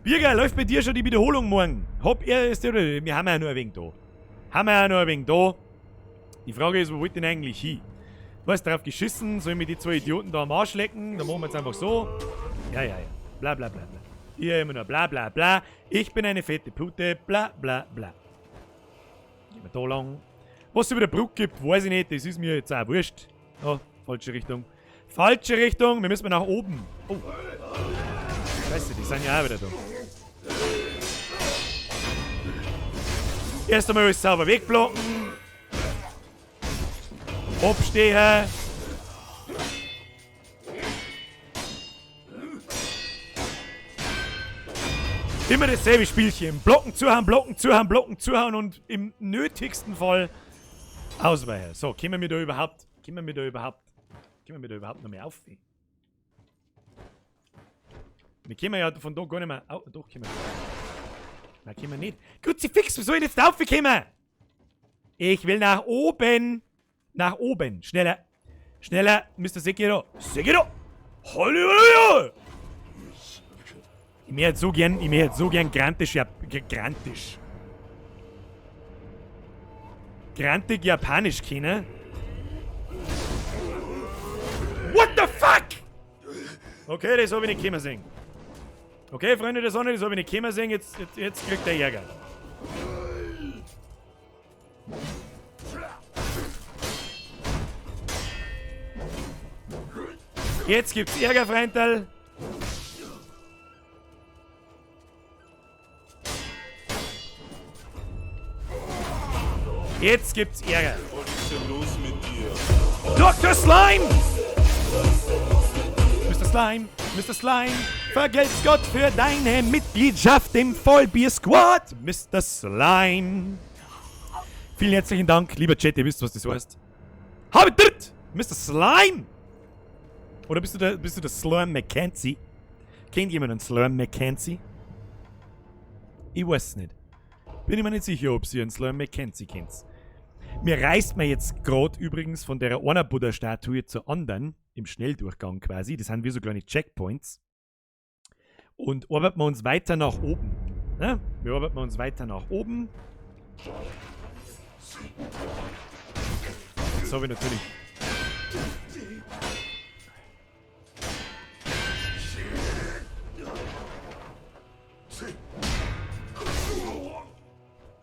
Birger, läuft bei dir schon die Wiederholung morgen? Wir haben ja nur ein wenig da. Die Frage ist, wo wollt ihr denn eigentlich hin? Du hast drauf geschissen, sollen wir die zwei Idioten da am Arsch lecken? Dann machen wir jetzt einfach so. Ja. Bla bla bla bla. Ihr immer nur bla bla bla. Ich bin eine fette Pute. Bla bla bla. Gehen wir da lang. Was es über der Brücke gibt, weiß ich nicht. Das ist mir jetzt auch wurscht. Oh, falsche Richtung. Wir müssen nach oben. Oh. Scheiße, die sind ja auch wieder da. Erst einmal alles sauber wegblocken. Abstehen. Immer dasselbe Spielchen. Blocken zuhauen und im nötigsten Fall ausweichen. So, kommen wir da überhaupt noch mehr auf? Wir können ja von da gar nicht mehr. Oh, doch, können wir. Nein, können wir nicht. Kruzifix, wo soll ich jetzt raufkommen? Ich will nach oben. Nach oben. Schneller. Mr. Sekiro. Halleluja! Ich hätte so gern Grantisch Grantig Japanisch kennen. What the fuck? Okay, das habe ich nicht kommen sehen. Okay, Freunde der Sonne, das habe ich nicht kommen sehen. Jetzt kriegt er Ärger. Jetzt gibt's Ärger, Freundal. Jetzt gibt's Ärger. Was ist denn los mit dir? Dr. Slime! Mr. Slime, vergelt's Gott für deine Mitgliedschaft im Vollbier-Squad, Mr. Slime. Vielen herzlichen Dank, lieber Chat, ihr wisst, was das heißt. Habe dritt! Mr. Slime! Oder bist du der Slime McKenzie? Kennt jemand einen Slime McKenzie? Ich weiß es nicht. Bin ich mir nicht sicher, ob ihr einen Slime McKenzie kennt. Mir reißt mir jetzt gerade übrigens von der einer Buddha-Statue zur anderen, im Schnelldurchgang quasi, das sind wie so kleine Checkpoints. Und arbeiten wir uns weiter nach oben. Ja? Wir arbeiten uns weiter nach oben. Jetzt habe ich natürlich...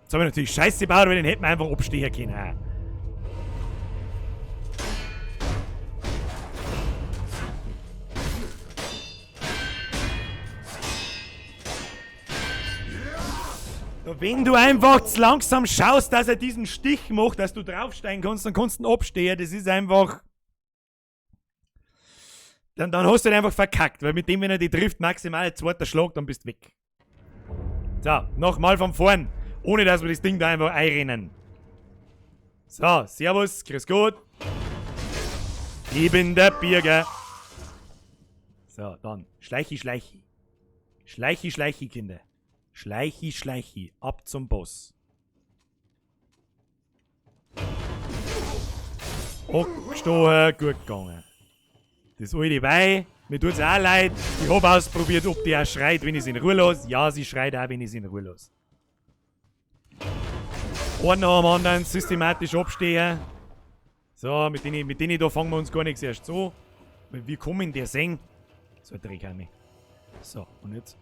Jetzt habe ich natürlich Scheiße gebaut, weil den hätten wir einfach abstehen können. Wenn du einfach zu langsam schaust, dass er diesen Stich macht, dass du draufsteigen kannst, dann kannst du ihn abstehen. Das ist einfach... Dann hast du ihn einfach verkackt, weil mit dem, wenn er dich trifft, maximal zweiter Schlag, dann bist du weg. So, nochmal von vorn. Ohne dass wir das Ding da einfach einrennen. So, servus, grüß Gott. Ich bin der Birger. So, dann. Schleichi, Kinder. Schleichi, ab zum Boss. Abgestochen, gut gegangen. Das alte Weih Mir tut's auch leid. Ich hab ausprobiert, ob die auch schreit, wenn ich sie in Ruhe lasse. Ja, sie schreit auch, wenn ich sie in Ruhe lasse. Einen nach dem anderen systematisch abstehen. So, mit denen da fangen wir uns gar nichts erst so. Wie kommen der Seng? So ein Dreck an. So, und jetzt?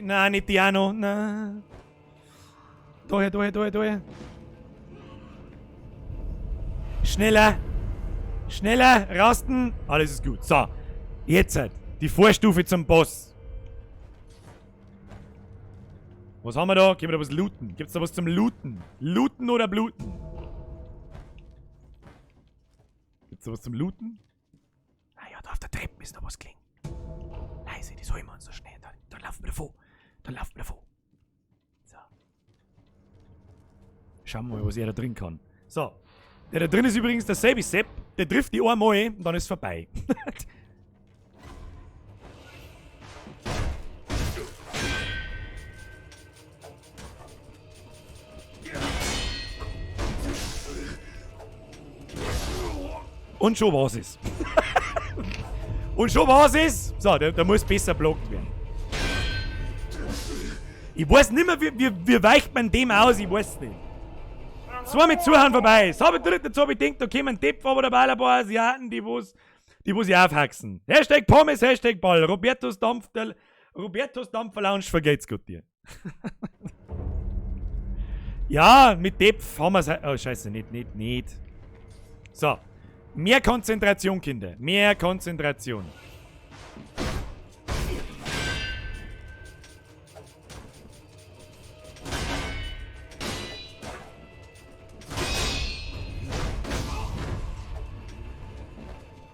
Nein, nicht die auch noch. Nein. Daher. Schneller. Schneller, rasten. Alles ist gut. So, jetzt halt. Die Vorstufe zum Boss. Was haben wir da? Können wir da was looten? Gibt's da was zum Looten? Looten oder bluten? Gibt's da was zum Looten? Ah ja, da auf der Treppe ist noch was gelingen. Leise, das holen wir uns so schnell. Da laufen wir davor. So. Schauen wir mal, was er da drin kann. So. Der da drin ist übrigens der selbe Sepp. Der trifft die einmal und dann ist vorbei. Und schon war's es. So, der muss besser blockt werden. Ich weiß nicht mehr, wie weicht man dem aus, ich weiß nicht. So mit Zuhören vorbei. So habe ich gedacht, da kommen Depp, aber dabei ein paar Asiaten, die sie aufhaxen. Hashtag Pommes, Hashtag Ball. Robertos Dampfer-Lounge, vergeht's gut dir. Ja, mit Depp haben wir's. Oh, scheiße, nicht. So. Mehr Konzentration, Kinder. Mehr Konzentration.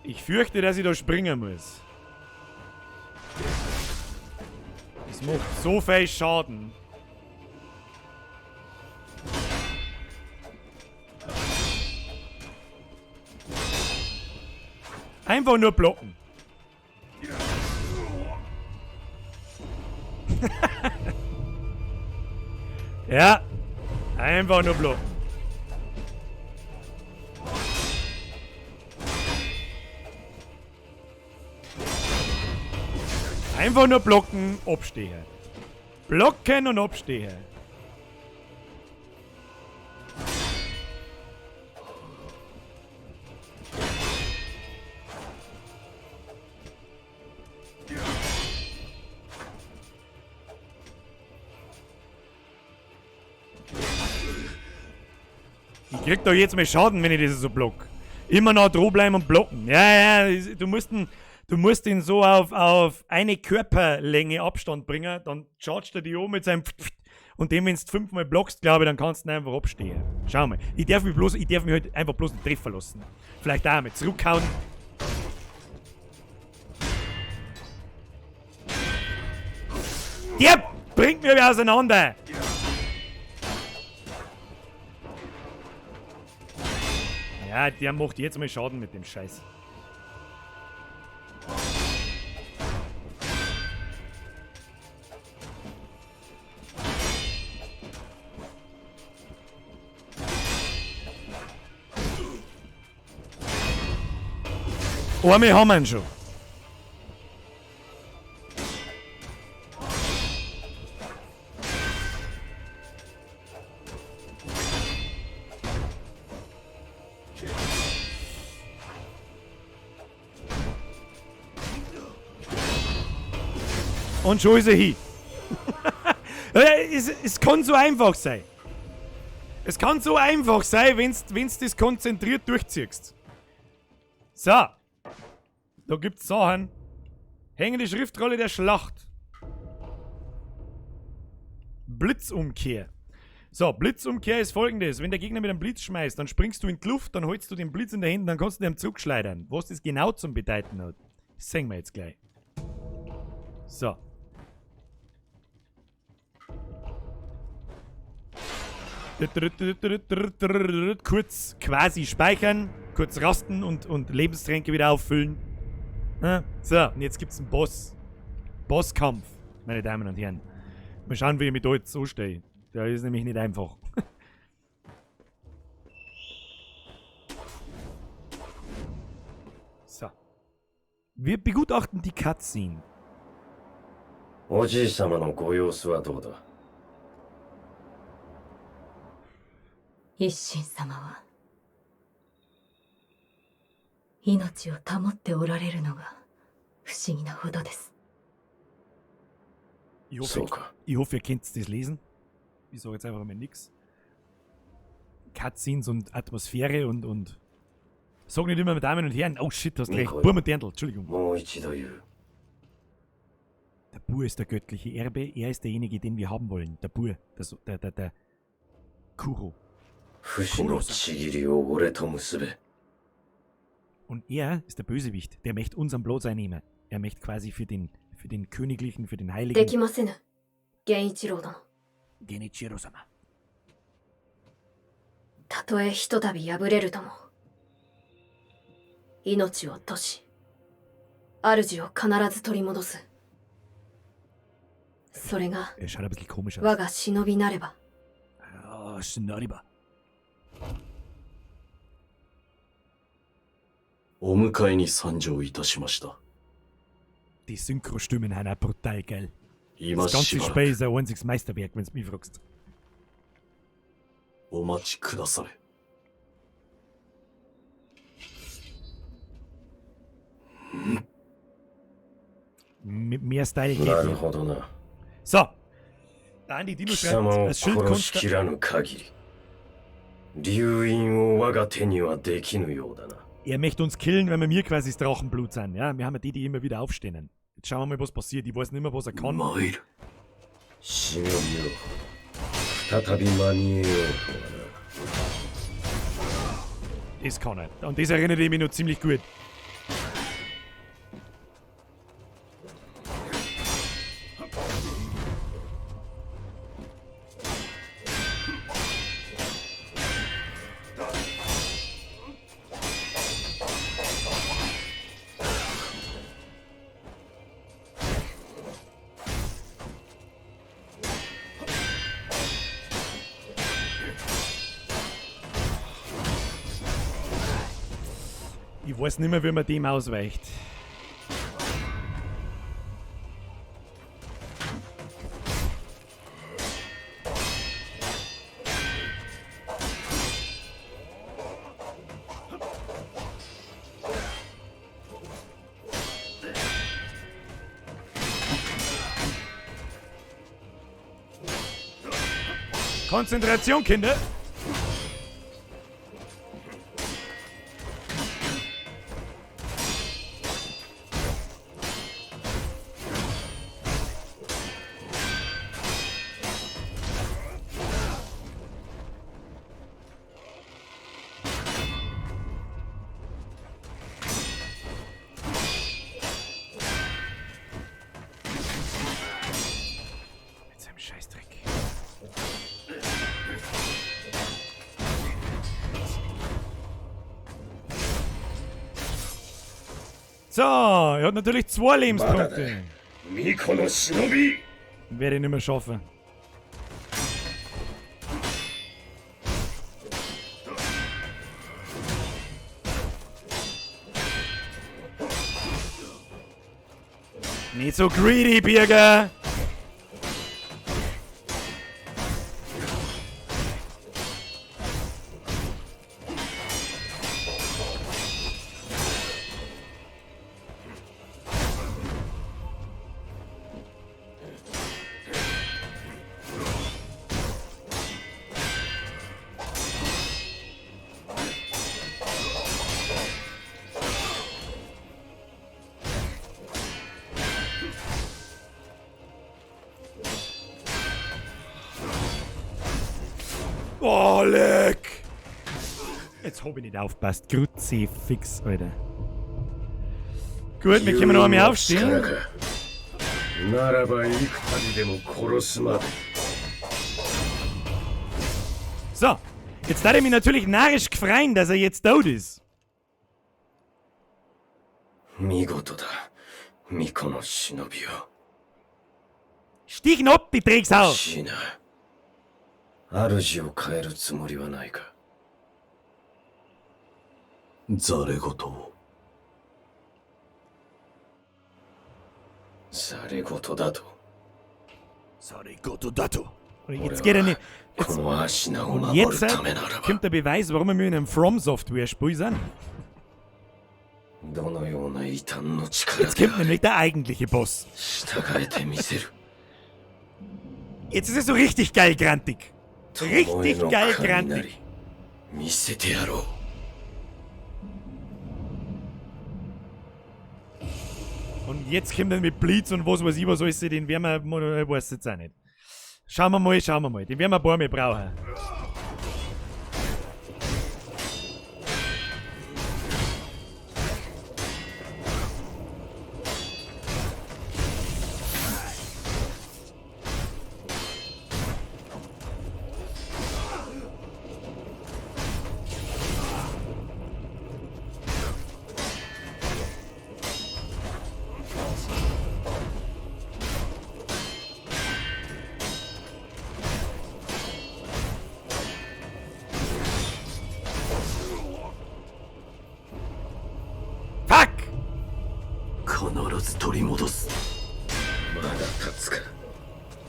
Ich fürchte, dass ich da springen muss. Das macht so viel Schaden. Einfach nur blocken. Ja, einfach nur blocken. Einfach nur blocken, abstehen. Blocken und abstehen. Ich krieg doch jetzt mal Schaden, wenn ich das so block. Immer noch droh bleiben und blocken. Ja, du musst ihn so auf eine Körperlänge Abstand bringen, dann chargt er die um mit seinem und dem, wenn du 5-mal blockst, glaube ich, dann kannst du ihn einfach abstehen. Schau mal, ich darf mich halt einfach bloß nicht treffen lassen. Vielleicht auch mal zurückhauen. Der bringt mich auseinander! Ja, der macht jetzt mal Schaden mit dem Scheiß. Einmal haben wir ihn schon. Und schon ist er hin. Es kann so einfach sein. Es kann so einfach sein, wenn du das konzentriert durchziehst. So. Da gibt's Sachen. Hängende Schriftrolle der Schlacht. Blitzumkehr. So, Blitzumkehr ist folgendes. Wenn der Gegner mit einem Blitz schmeißt, dann springst du in die Luft, dann holst du den Blitz in der Hand, dann kannst du den zurückschleudern. Was das genau zum Bedeuten hat, das sehen wir jetzt gleich. So. Kurz quasi speichern, kurz rasten und Lebenstränke wieder auffüllen. So, und jetzt gibt's einen Boss. Bosskampf, meine Damen und Herren. Mal schauen, wie ich mich da jetzt so stehe. Der ist nämlich nicht einfach. Wir begutachten die Cutscene. おじい様のご様子はどうだ？一心様は命を保っておられるのが不思議なほどです。Ich hoffe, そうか。 ich hoffe, ihr könnt das lesen. Ich sage jetzt einfach mal nix. Cutscenes und Atmosphäre und. Sag nicht immer mit Damen und Herren. Oh shit, hast recht. Nicole. Bur mit Dirndl, Entschuldigung. もう一度言う。 Der Bur ist der göttliche Erbe. Er ist derjenige, den wir haben wollen. Der Bur. Der Kuro. 不死のちぎりを俺と結べ。 Und er ist der Bösewicht. Der möchte unseren Blut einnehmen. Er möchte quasi für den Königlichen, für den で Heiligen. きませぬ、源一郎殿。 Genichiro-sama. たとえひとたび敗れるとも、命を落とし、主を必ず取り戻す。それが Er schaut ein bisschen komisch aus. 我が忍びなれば。 Ah, Schnarriba. お迎えに参上いたしました。 Die Synchrostimmen haben auch brutal geil. 今 Das ganze しば Spiel ら ist ein einziges Meisterwerk, wenn du mich fragst. くお待ちくだされ。 Mit mehr Style geht なる nicht. ほどな。 So. Da Andi Dino 貴 schreibt 様を als 殺 Schildkunst. しきらぬ限り、流因を我が手にはできぬようだな。 Er möchte uns killen, wenn wir quasi das Drachenblut sind. Ja, wir haben ja die immer wieder aufstehen. Jetzt schauen wir mal, was passiert. Ich weiß nicht mehr, was er kann. 参る。忍びよ、再び間に合えようとはな。 Das kann er. Und das erinnert mich noch ziemlich gut. Ich weiß nicht mehr, wie man dem ausweicht. Konzentration, Kinder! Mit seinem Scheißdreck. So, er hat natürlich 2 Lebenspunkte. 巫女の忍び Werde ich nicht mehr schaffen. Nicht so greedy, Birger! Oh, leck! Jetzt hab ich nicht aufgepasst. Grütze fix, Alter. Gut, wir können noch einmal aufstehen. ならば幾度でも殺すまで。 So, jetzt hat er mich natürlich narrisch gefreien, dass er jetzt tot ist. 見事だ、巫女の忍びよ。 Stieg ihn ab, die Drecksau! シーナ、主を変えるつもりはないか。ざれ言を。れ事だと。 Sarigoto Dato. Und jetzt geht er nicht. このアシナを Und 守る jetzt ためならば kommt der Beweis, warum wir in einem From Software Spiel sind. どのような異端の力 Jetzt で kommt nämlich der eigentliche Boss. 従えてみせる。 Jetzt ist es so richtig geil grantig. 巴 Richtig の geil 神なり grantig. 見せてやろう。 Und jetzt kommt er mit Blitz und was weiß ich, was alles, den werden wir, ich weiß jetzt auch nicht. Schauen wir mal. Den werden wir ein paar mehr brauchen. Fuck! 必ず取り戻す。まだ立つか。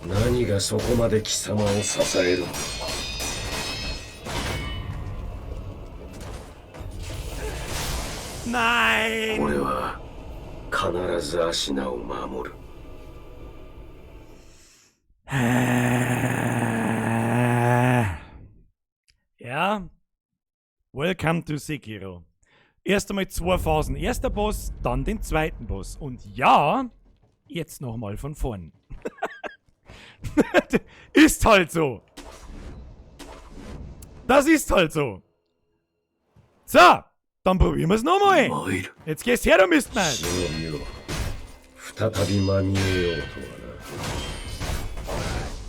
何がそこまで貴様を支える。 Nein! 俺は必ずアシナを守る。 Ja. Welcome to Sekiro. Erst einmal 2 Phasen. Erster Boss, dann den zweiten Boss. Und ja, jetzt nochmal von vorn. Ist halt so. Das ist halt so. So, dann probieren wir es nochmal. 参る。 Jetzt gehst her, du Mistmann. 忍びを再び間に合よう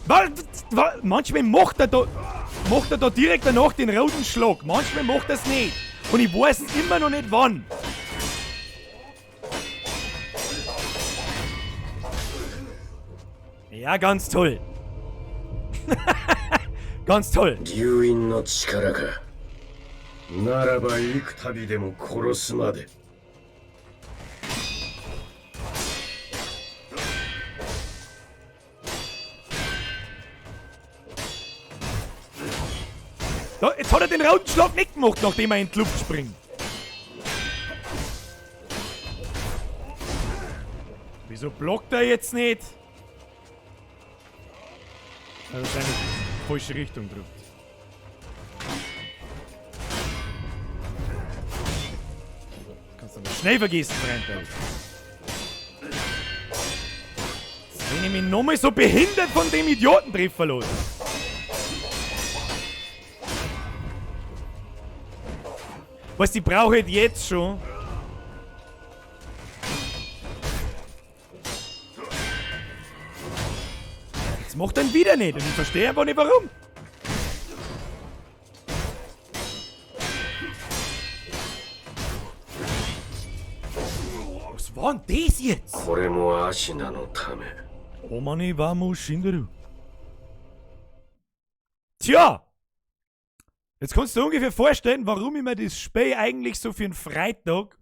とはな。 Manchmal macht er da direkt danach den roten Schlag. Manchmal macht er es nicht. Und ich weiß immer noch nicht wann. Ja, ganz toll. Ganz toll. 流因の力か。ならば幾度でも殺すまで。 Da, jetzt hat er den roten Schlag nicht gemacht, nachdem er in die Luft springt. Wieso blockt er jetzt nicht? Er hat wahrscheinlich in die falsche Richtung gedrückt. Kannst du mal schnell vergessen, Freund. Jetzt bin ich mich nochmal so behindert von dem Idiotentreffer los. Was ich brauche halt jetzt schon. Jetzt macht er ihn wieder nicht und ich verstehe einfach nicht warum. Was war denn das jetzt? これもアシナのため。 Omani Wamu Shinderu. Tja! Jetzt kannst du dir ungefähr vorstellen, warum ich mir das Spiel eigentlich so für einen Freitag,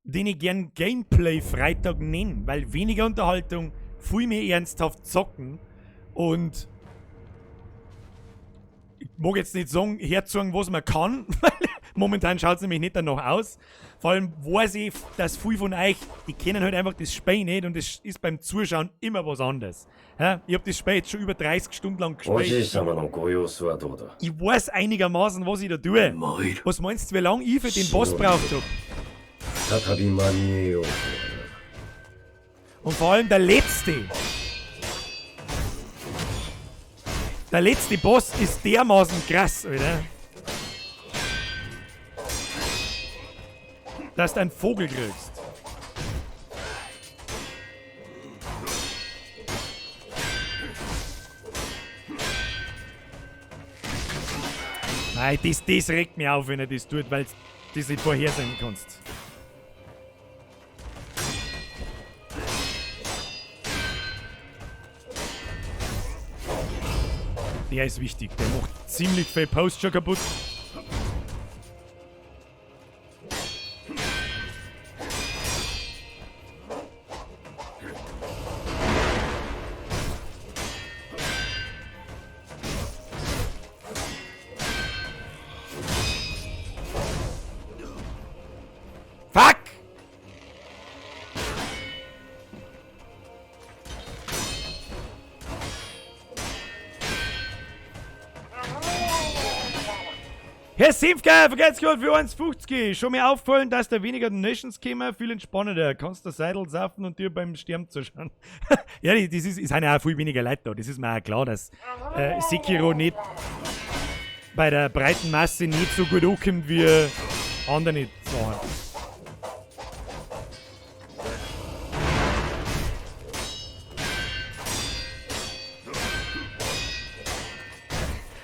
den ich gern Gameplay-Freitag nenne. Weil weniger Unterhaltung, viel mehr ernsthaft zocken und ich mag jetzt nicht sagen, herzogen, was man kann, weil momentan schaut es nämlich nicht danach aus. Vor allem weiß ich, dass viele von euch, die kennen halt einfach das Spiel nicht und es ist beim Zuschauen immer was anderes. Ja, ich habe das Spiel jetzt schon über 30 Stunden lang おじい gespielt. 様のご様子はどうだ。 Ich weiß einigermaßen, was ich da tue. 参る。 Was meinst du, wie lange ich für den Boss braucht habe? 再び間に合ようとは Und vor allem der letzte. Der letzte Boss ist dermaßen krass, Alter. Dass du einen Vogel kriegst. Nein, das regt mich auf, wenn er das tut, weil du das nicht vorhersehen kannst. Der ist wichtig, der macht ziemlich viel Post schon kaputt. Herr Senfgeier, vergesst gerade für 1,50. Schon mir auffallen, dass da weniger Donations kämen, viel entspannender. Kannst du Seidel saufen und dir beim Sterben zuschauen. Ja, das sind ja auch viel weniger Leute da. Das ist mir auch klar, dass Sekiro nicht bei der breiten Masse nicht so gut ankommt wie andere Sachen.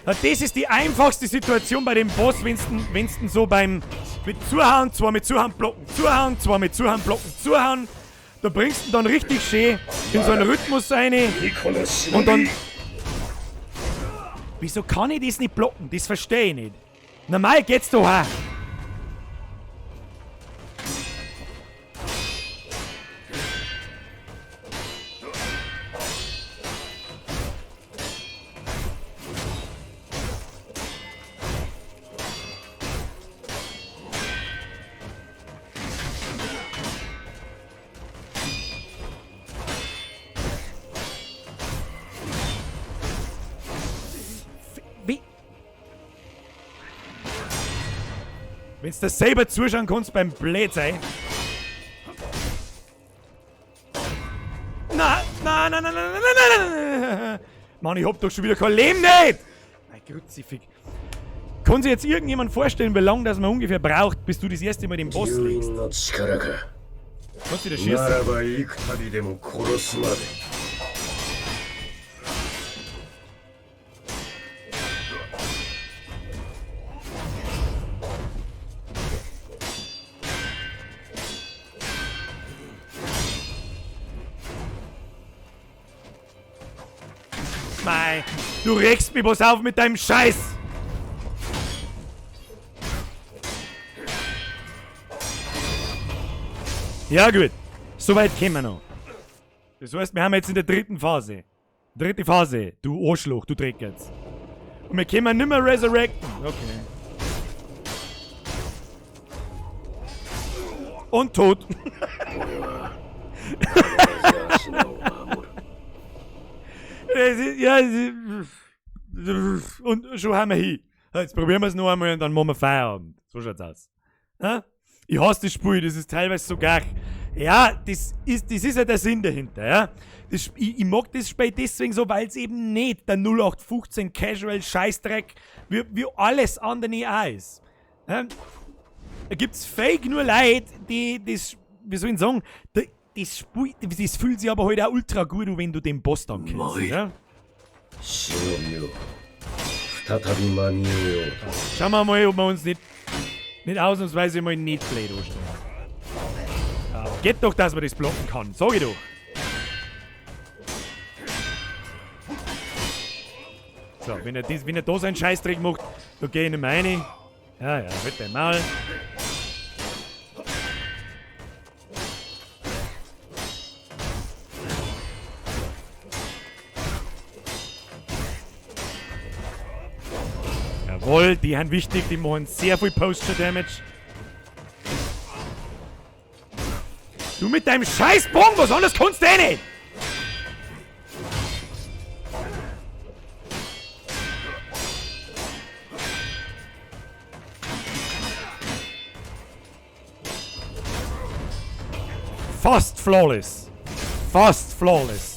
Das ist die einfachste Situation bei dem Boss, wenn's so mit Zuhauen, zwar mit Zuhauen blocken, Zuhauen, zwar mit Zuhauen blocken, Zuhauen. Da bringst du dann richtig schön in so einen Rhythmus rein. Und dann. Wieso kann ich das nicht blocken? Das verstehe ich nicht. Normal geht's doch auch. Wenn du das selber zuschauen kannst beim Blödsinn. Nein. Mann, ich hab doch schon wieder kein Leben nicht! Mein Kruzifix. Kann sich jetzt irgendjemand vorstellen, wie lange das man ungefähr braucht, bis du das erste Mal den Boss legst? Kannst du da schießen? Mei, du regst mich was auf mit deinem Scheiß! Ja gut, soweit kommen wir noch. Das heißt, wir haben jetzt in der dritten Phase. Dritte Phase, du Arschloch, du Dreck jetzt. Und wir können nicht mehr resurrecten. Okay. Und tot. Und schon haben wir hin. Jetzt probieren wir es noch einmal und dann machen wir Feierabend. So schaut's aus. Ja? Ich hasse das Spiel, das ist teilweise so gar. Ja, das ist ja der Sinn dahinter, ja. Ich mag das Spiel deswegen so, weil es eben nicht der 0815 Casual Scheißdreck wie alles andere auch ist. Ja? Da gibt's fake nur Leute, die das, wie soll ich sagen, das Spiel, das fühlt sich aber halt auch ultra gut an, wenn du den Boss dann kennst, ja? Schauen wir mal, ob wir uns nicht ausnahmsweise mal nicht blöd anstellen. Ja, geht doch, dass man das blocken kann, sag ich doch. So, wenn er da seinen Scheißdreck macht, da geh ich nicht mehr rein. Ja, halt dein Maul. Jawohl, die sind wichtig, die machen sehr viel Posture-Damage. Du mit deinem Scheiß-Bogen, was anderes kannst du eh nicht! Fast flawless. Fast flawless.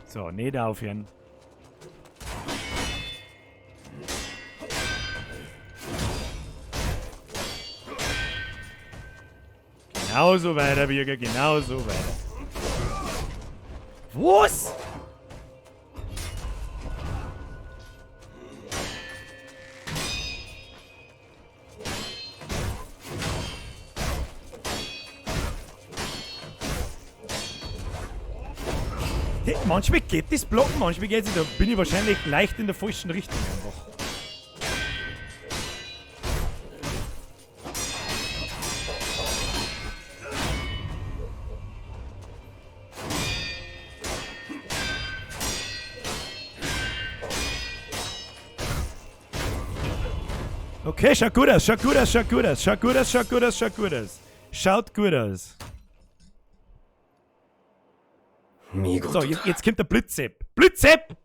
So, nicht aufhören. Genauso weiter, Bürger, genauso weiter. Was? Hey, manchmal geht das Blocken, manchmal geht es nicht. Da bin ich wahrscheinlich leicht in der falschen Richtung einfach. Okay, schaut gut aus, schaut gut aus, schaut gut aus, schaut gut aus, schaut gut aus, schaut gut aus. Schaut gut aus. 見事 So, だ jetzt kommt der Blitzsepp. Blitzsepp!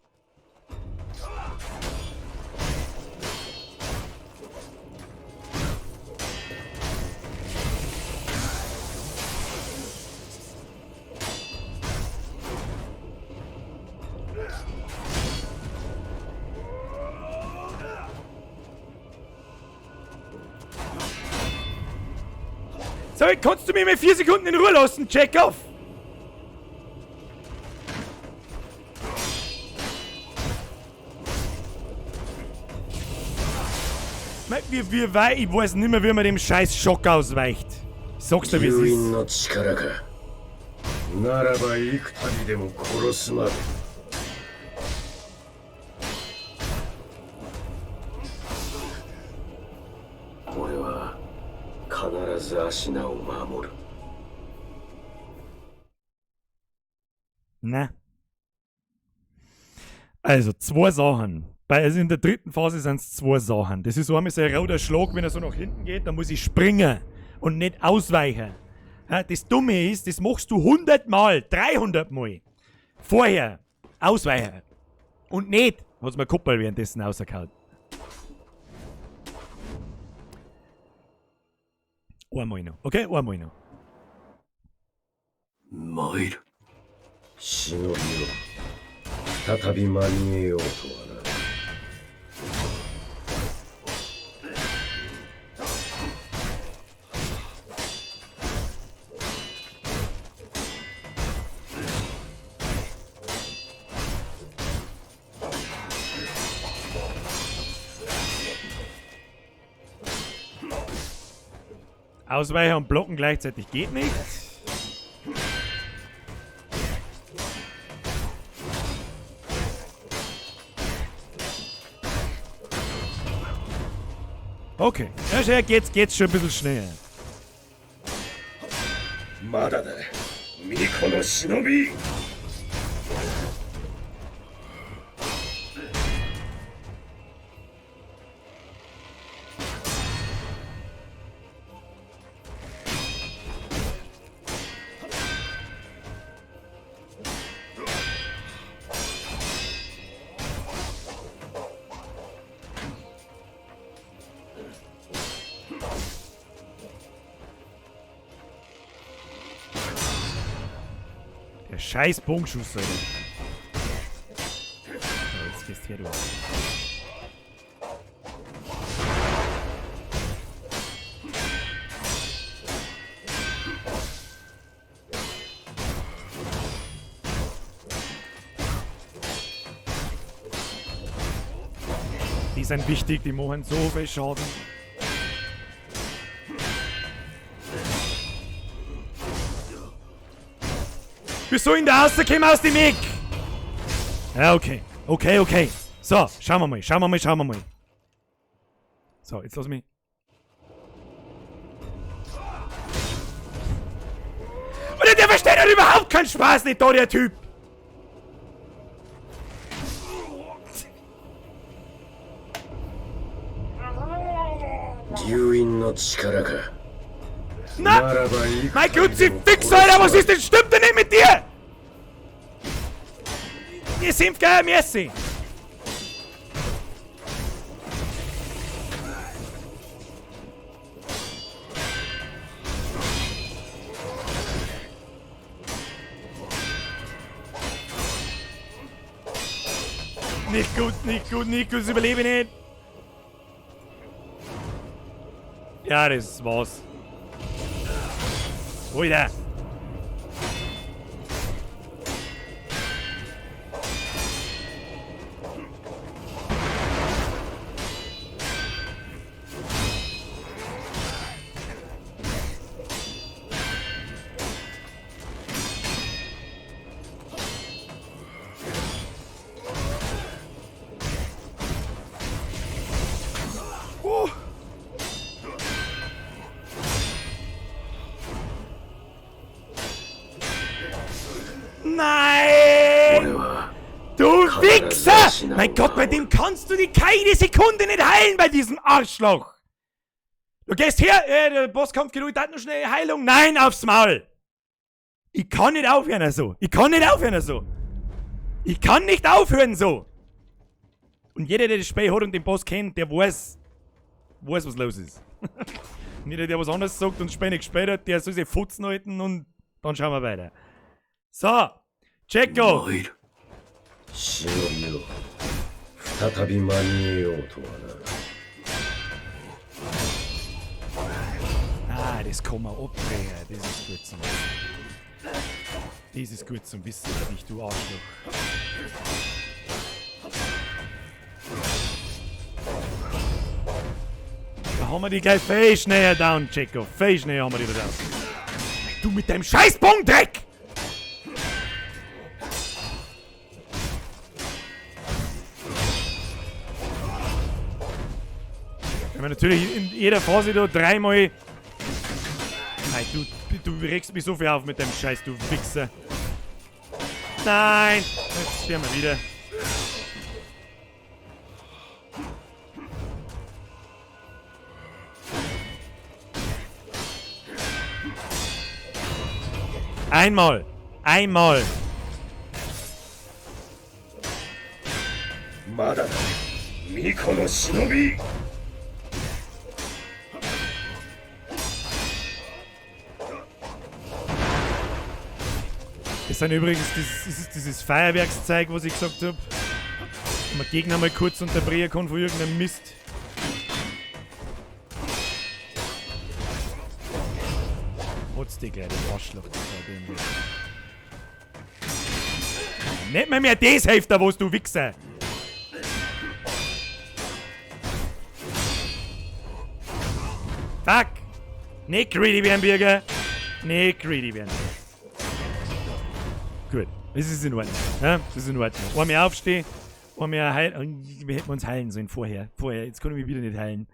So, kannst du mich mal 4 Sekunden in Ruhe lassen? Check auf! Ich weiß nicht mehr, wie man dem scheiß Schock ausweicht. Ich sag's dir, wie es 誘引 ist. の力かならば幾度でも殺すまで俺は必ずアシナを守る Ne. Also, 2 Sachen. Also in der dritten Phase sind es 2 Sachen. Das ist einmal so ein roter Schlag, wenn er so nach hinten geht, dann muss ich springen und nicht ausweichen. Ja, das Dumme ist, das machst du 100 Mal, 300 Mal. Vorher ausweichen. Und nicht, hat's mir Kuppel währenddessen rausgehauen. Einmal noch, okay? Einmal noch. 参る忍びを再び間に得ようとはな Ausweichen und blocken gleichzeitig geht nicht. Okay, ja, geht's schon ein bisschen schneller. まだだ巫女の忍び Der scheiß Bongschuss, Alter. So, jetzt gehst du hier durch. Die sind wichtig, die machen so viel Schaden. Wieso in der Haus? Komm aus dem Weg! Ja, okay. Okay. So, schauen wir mal. So, jetzt lass mich. Und der versteht halt überhaupt keinen Spaß nicht, da der Typ! 誘引の力か Na! ならば幾 Mein 度で Kruzifix, も Alter, was ist denn? Stimmt denn nicht mit dir? Ihr sind geil, merci. Nicht gut, das überlebe ich nicht. Ja, das war's. Ruhig da. Nein! 俺は Du 必ず Wichser! 失う Mein Gott, bei dem kannst du die keine Sekunde nicht heilen, bei diesem Arschloch. Du gehst her, der Bosskampf gelohnt, hat noch schnell Heilung. Nein, aufs Maul. Ich kann nicht aufhören so. Ich kann nicht aufhören so. Ich kann nicht aufhören so. Und jeder, der das Spiel hat und den Boss kennt, der weiß, was los ist. Und jeder, der was anderes sagt und das Spiel nicht gespielt hat, der soll sich Futzen halten und dann schauen wir weiter. So, Checo. 忍びよ再び間に合えようとはな。 Ah, das kann man abdrehen. Das ist gut zum Wissen. Das ist gut zum Wissen, nicht du Arschloch. Da haben wir die gleich viel schneller down, Checo. Viel schneller haben wir die da down. Du mit deinem Scheißbongdreck! Wenn wir natürlich in jeder Phase da dreimal... Nein, du regst mich so viel auf mit deinem Scheiß, du Wichser. Nein! Jetzt sterben wir wieder. Einmal! Einmal! まだだ巫女の忍び Das sind übrigens dieses Feuerwerkszeug, was ich gesagt habe. Wenn man Gegner mal kurz unterbrechen kann von irgendeinem Mist. Hat's die gleich, der Arschloch. Nicht mehr das hilft da, was du Wichser! Fuck! Nicht greedy werden, Bürger! Nicht greedy werden. Gut, das ist in Ordnung. Ja, das ist in Ordnung. Einmal aufstehen, einmal heilen. Wir hätten uns heilen sollen vorher. Jetzt kann ich mich wieder nicht heilen.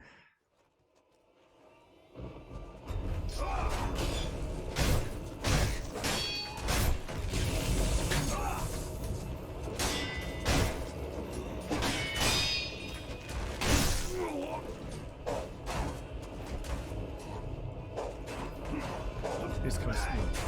Das kannst du nicht.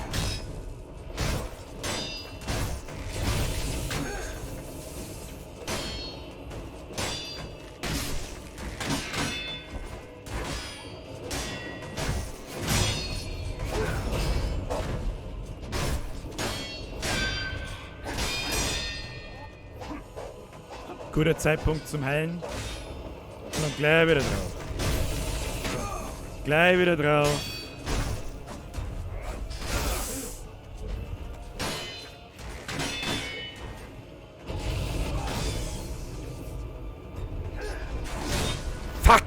Guter Zeitpunkt zum Heilen. Und dann gleich wieder drauf. Gleich wieder drauf. Fuck!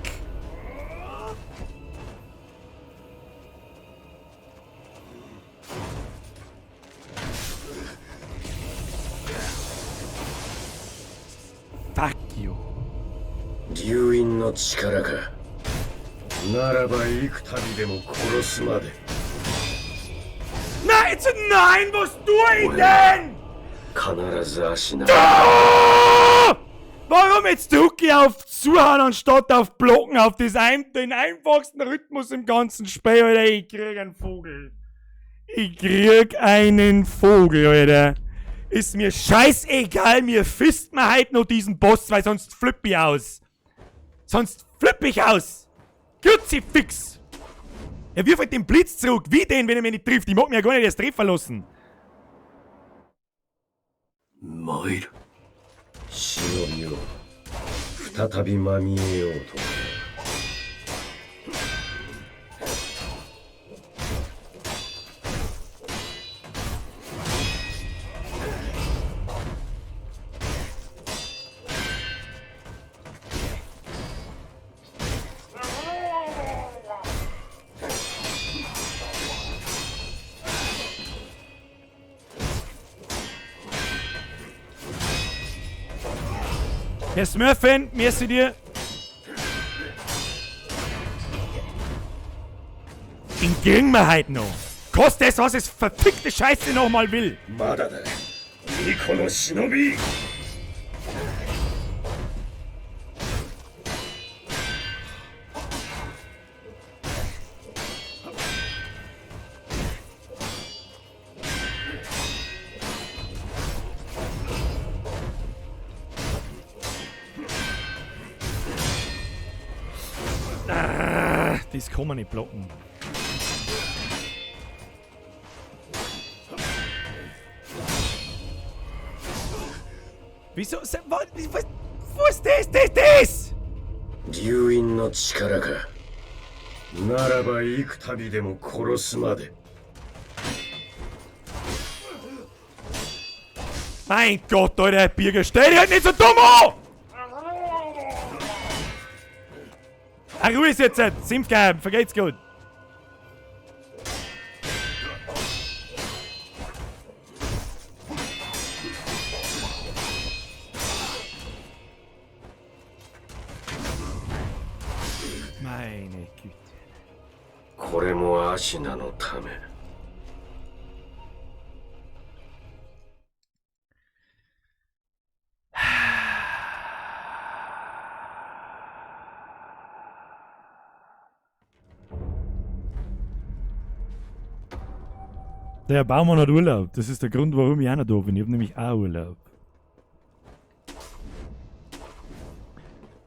Fuck you. 龍院の力か。ならば幾度でも殺すまで。 Nein, nein, was tue ich denn? 必ず足な。 Ah! Warum jetzt drücke ich auf Zuhauen anstatt auf Blocken, auf den einfachsten Rhythmus im ganzen Spiel, Alter? Ich krieg einen Vogel. Ich krieg einen Vogel, Alter. Ist mir scheißegal, mir fisst man halt noch diesen Boss, weil sonst flipp ich aus. Sonst flipp ich aus. Kruzifix. Er wirft halt den Blitz zurück. Wie den, wenn er mich nicht trifft? Ich mag mich ja gar nicht erst treffen lassen. 参る。忍びよ再びまみえようと。 Herr Smurfen, merci dir. Den kriegen wir halt noch. Kostet es, was es verfickte Scheiße nochmal will. まだだ巫女の忍び Das kann man nicht blocken. Wieso? Wo ist das? 竜院の力か。ならば幾度でも殺すまで。 Mein Gott, Alter, Birger, stell dich halt nicht so dumm an! Ruhe ist jetzt, Simpfgeben, vergeht's gut. Meine Güte. これもアシナのため。 Der Baumann hat Urlaub. Das ist der Grund, warum ich auch noch da bin. Ich habe nämlich auch Urlaub.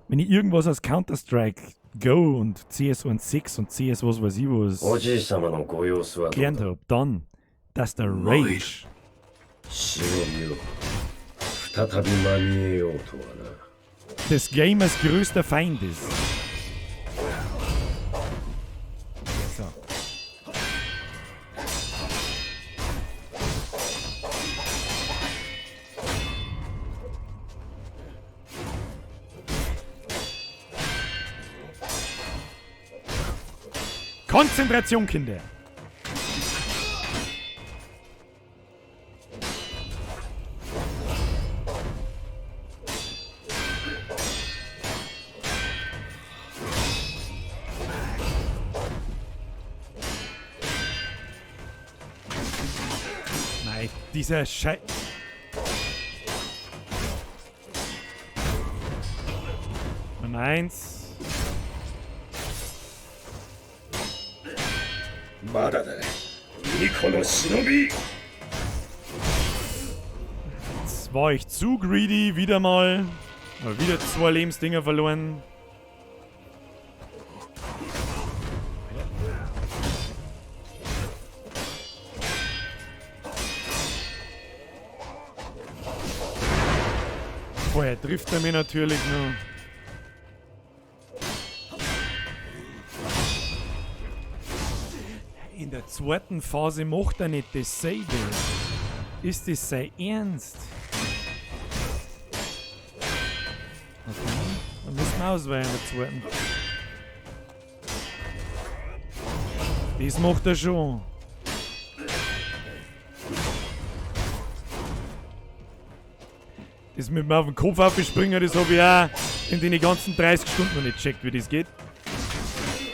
Wenn ich irgendwas aus Counter-Strike Go und CS16 und CS was weiß ich お was じい様のご様子はどう gelernt だ。 habe, dann, dass der Rage 忍びを再び間に得ようとはな。 des Gamers größter Feind ist. So. Konzentration, Kinder! Nein, dieser Scheiß... Nummer 1. まだだ。ニコの忍び。 Jetzt war ich zu greedy, wieder mal. Mal wieder 2 Lebensdinger verloren. Vorher trifft er mich natürlich noch. In der zweiten Phase macht er nicht dasselbe. Ist das sein Ernst? Okay, dann müssen wir ausweichen in der zweiten. Das macht er schon. Das mit mir auf den Kopf aufspringen, das habe ich auch in den ganzen 30 Stunden noch nicht gecheckt, wie das geht.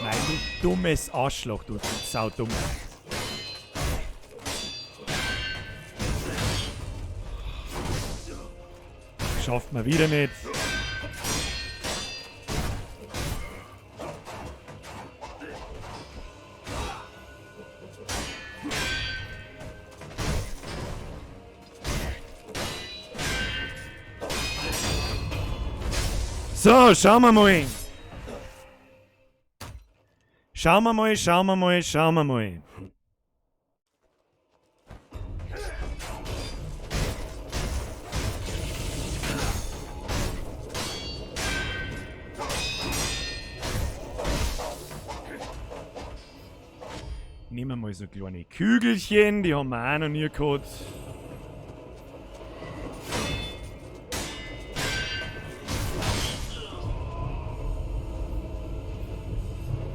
Nein, du dummes Arschloch, du saudumm. Schafft man wieder nicht. So, schauen wir mal. Schauen wir mal, schauen wir mal, schauen wir mal. Nehmen wir mal so kleine Kügelchen, die haben wir auch noch nie gehabt.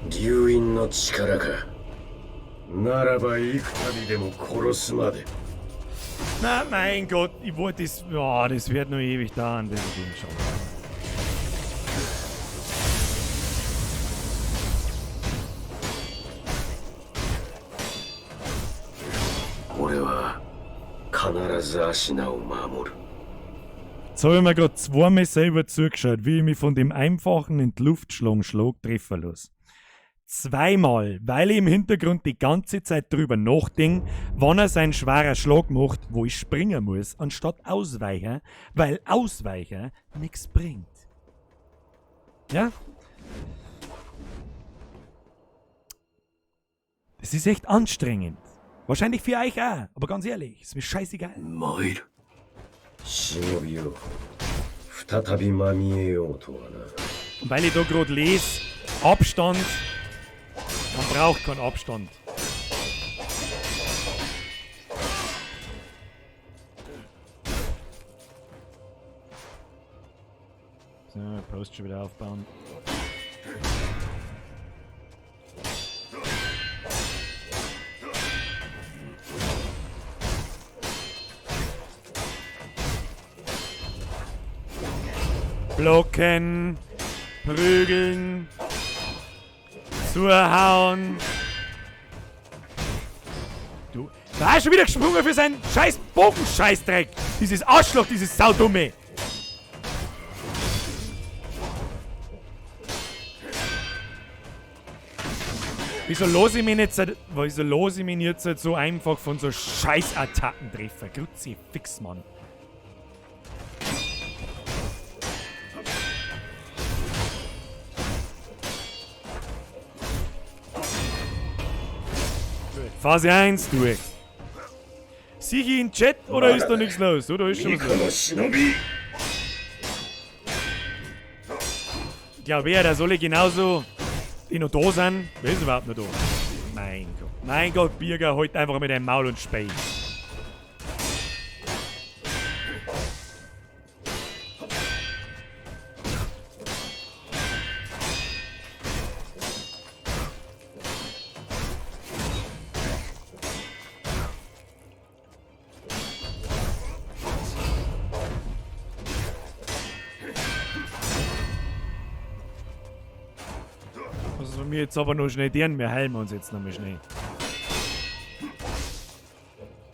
竜院の力か。ならば幾度でも殺すまで。 Na, mein Gott, ich wollte das. Ja, das wird noch ewig dauern, das Ding schon. 俺は必ずアシナを守る。 Jetzt habe ich mir gerade zweimal selber zugeschaut, wie ich mich von dem einfachen in die Luft schlagen Schlag treffen lasse. Zweimal, weil ich im Hintergrund die ganze Zeit drüber nachdenke, wann er seinen schweren Schlag macht, wo ich springen muss, anstatt ausweichen, weil ausweichen nichts bringt. Ja? Das ist echt anstrengend. Wahrscheinlich für euch auch. Aber ganz ehrlich, ist mir scheißegal. 参る忍びを再びまみえようとはな。 Und weil ich da gerade lese, Abstand. Man braucht keinen Abstand. So, Post schon wieder aufbauen. Blocken, prügeln, zuhauen. Du, da ist schon wieder gesprungen für seinen scheiß Bogenscheißdreck. Dieses Arschloch, dieses Saudumme. Wieso los ich mich jetzt so einfach von so Scheißattacken treffen? Grüezi, fix, Mann. Phase 1 durch. Sieh ich in den Chat oder ist da nichts los? Oder ist schon was こ los? の忍び Ich glaube eher, der soll genauso, die noch da sind. Wer ist überhaupt noch da? Mein Gott. Mein Gott, Birger, halt einfach mit deinem Maul und Speil. Also wir jetzt aber noch schnell deren, wir heilen uns jetzt noch mal schnell.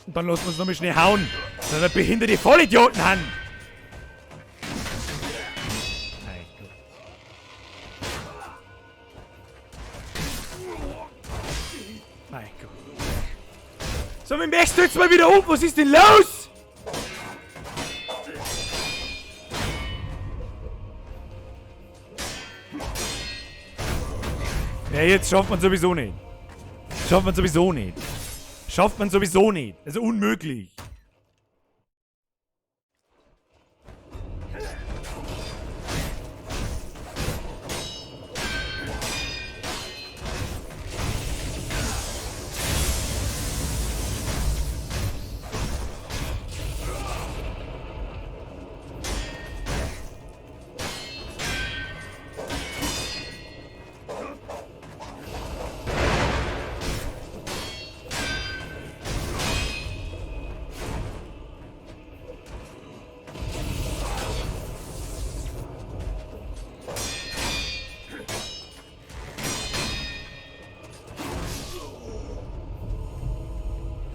Und dann lassen wir uns noch mal schnell hauen. Dann wir behinderte Vollidioten haben. Mein Gott. Mein Gott. So, wir möchten jetzt mal wieder um. Was ist denn los? Ja, jetzt schafft man sowieso nicht. Schafft man sowieso nicht. Schafft man sowieso nicht. Also unmöglich.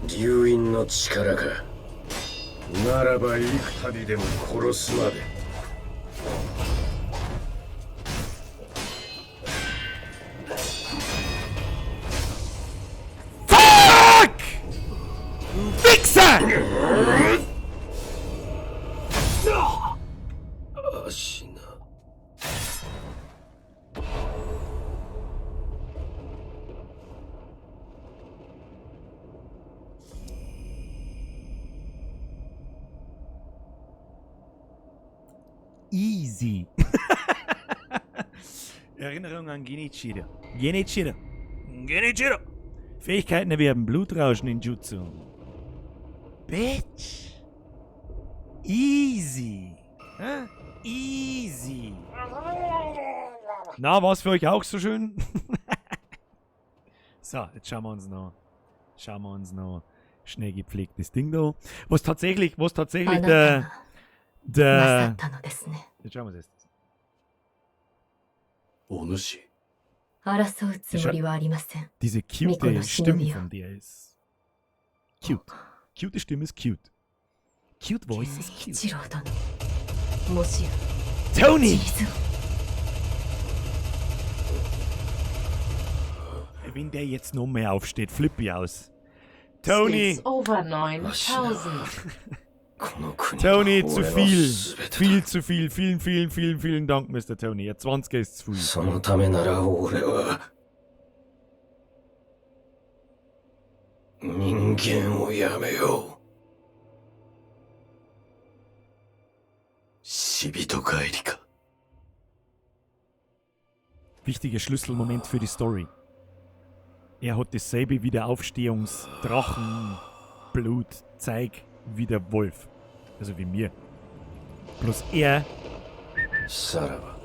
「流因の力か。ならば幾度でも殺すまで。」Fuck! Wichser! 足な。 Easy. Erinnerung an Genichiro. Genichiro. Genichiro. Fähigkeiten erwerben. Blutrauschen in Jutsu. Bitch. Easy. Hä? Easy. Na, war's für euch auch so schön? So, jetzt schauen wir uns noch. Schnell gepflegtes Ding da. Was tatsächlich あなた der. がなさ Der. ったのですね。 Jetzt schauen wir uns das. お主。争うつもりはありません。 Diese Miko cute no Stimme Shinobi. von dir ist. Cute. Cute Stimme ist cute. Cute voice is 一 cute. 郎殿。もしや、 Tony! 地図を。 Wenn der jetzt noch mehr aufsteht, flippe ich aus. Tony! Skills over 9000. この国 Tony, は zu 俺の viel. 全てだ。 Viel zu viel. Vielen Dank, Mr. Tony. Ja, 20 ist zu そ viel. のためなら俺は人間をやめよう。死人帰りか。 Wichtiger Schlüsselmoment für die Story. Er hat dasselbe wie der Aufstehungs-Drachen-Blut-Zeig wie der Wolf. Also wie mir. Bloß er. さらば。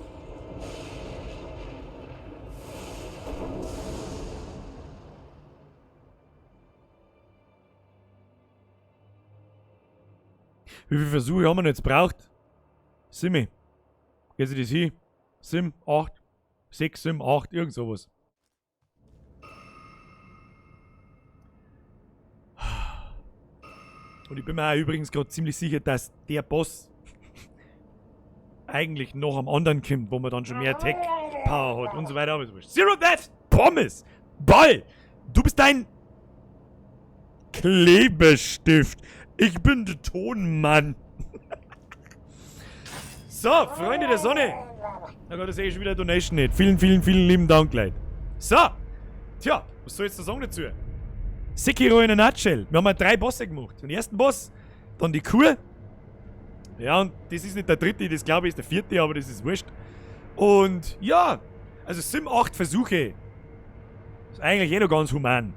Wie viele Versuche haben wir jetzt braucht? Simi. Geht sich das hin? 7, 8, 6, 7, 8, irgend sowas. Und ich bin mir auch übrigens gerade ziemlich sicher, dass der Boss eigentlich noch am anderen kommt, wo man dann schon mehr Tech-Power hat und so weiter. Aber so wurscht. Zero Death! Pommes! Ball! Du bist ein Klebestift! Ich bin der Tonmann! So, Freunde der Sonne! Na Gott, da sehe ich schon wieder Donation nicht. Vielen, vielen, vielen lieben Dank, Leute. So! Tja, was soll ich jetzt da sagen dazu? Sekiro in a nutshell. Wir haben mal 3 Bosse gemacht. Den ersten Boss, dann die Kur. Ja, und das ist nicht der dritte, das glaube ich ist der vierte, aber das ist wurscht. Und ja, also 7, 8 Versuche. Ist eigentlich noch ganz human.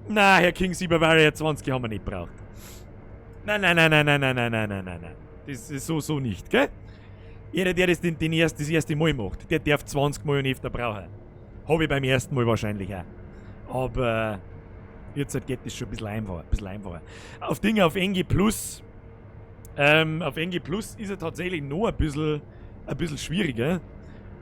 Na, Herr King, 7 Warrior 20 haben wir nicht braucht. Nein. Das ist so nicht, gell? Jeder, der das das erste Mal macht, der darf 20 Mal und öfter brauchen. Habe ich beim ersten Mal wahrscheinlich auch. Aber jetzt geht das schon ein bisschen einfacher. Auf Dinge auf NG Plus. Auf NG Plus ist er tatsächlich noch ein bisschen schwieriger.